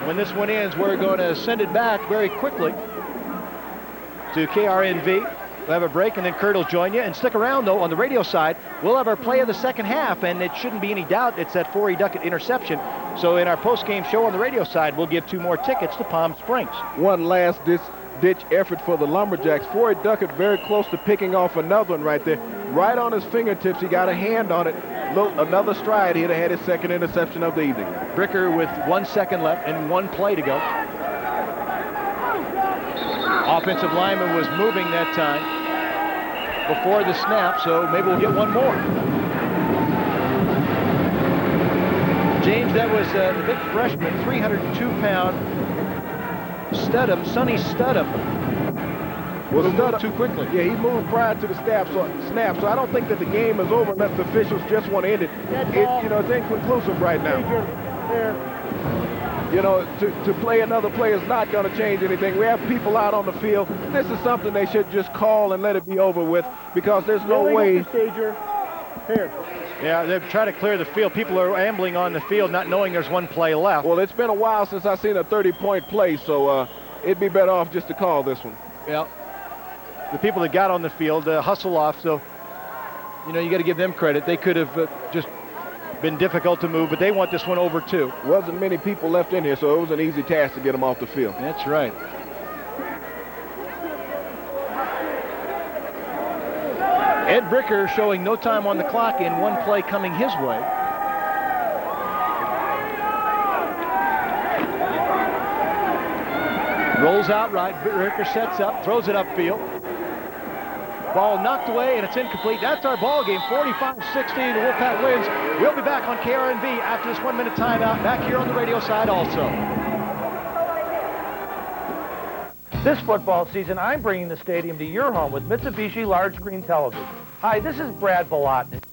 When this one ends, we're going to send it back very quickly to KRNV. We'll have a break, and then Kurt will join you. And stick around, though, on the radio side. We'll have our play of the second half, and it shouldn't be any doubt it's that Forey Duckett interception. So in our post-game show on the radio side, we'll give 2 more tickets to Palm Springs.
One last ditch effort for the Lumberjacks. Forey Duckett very close to picking off another one right there. Right on his fingertips, he got a hand on it. another stride, he'd have had his second interception of the evening.
Bricker with 1 second left and 1 play to go. Offensive lineman was moving that time before the snap, so maybe we'll get one more. James, that was the big freshman, 302-pound Sonny Studham.
Well,
moved too quickly.
Yeah, he moved prior to the snap, so I don't think that the game is over unless the officials just want to end it. It's inconclusive right now. To play another play is not going to change anything. We have people out on the field. This is something they should just call and let it be over with, because there's no way.
Here.
Yeah, they're trying to clear the field. People are ambling on the field, not knowing there's 1 play left.
Well, it's been a while since I've seen a 30-point play, so it'd be better off just to call this one.
Yeah. The people that got on the field hustle off, so, you got to give them credit. They could have just been difficult to move, but they want this one over too.
Wasn't many people left in here, so it was an easy task to get them off the field.
That's right. Ed Bricker showing no time on the clock in 1 play coming his way. Rolls out right, Bricker sets up, throws it upfield. Ball knocked away, and it's incomplete. That's our ball game, 45-16. The Wolfpack wins. We'll be back on KRNV after this 1-minute timeout, back here on the radio side also.
This football season, I'm bringing the stadium to your home with Mitsubishi large screen television. Hi, this is Brad Bolotnick.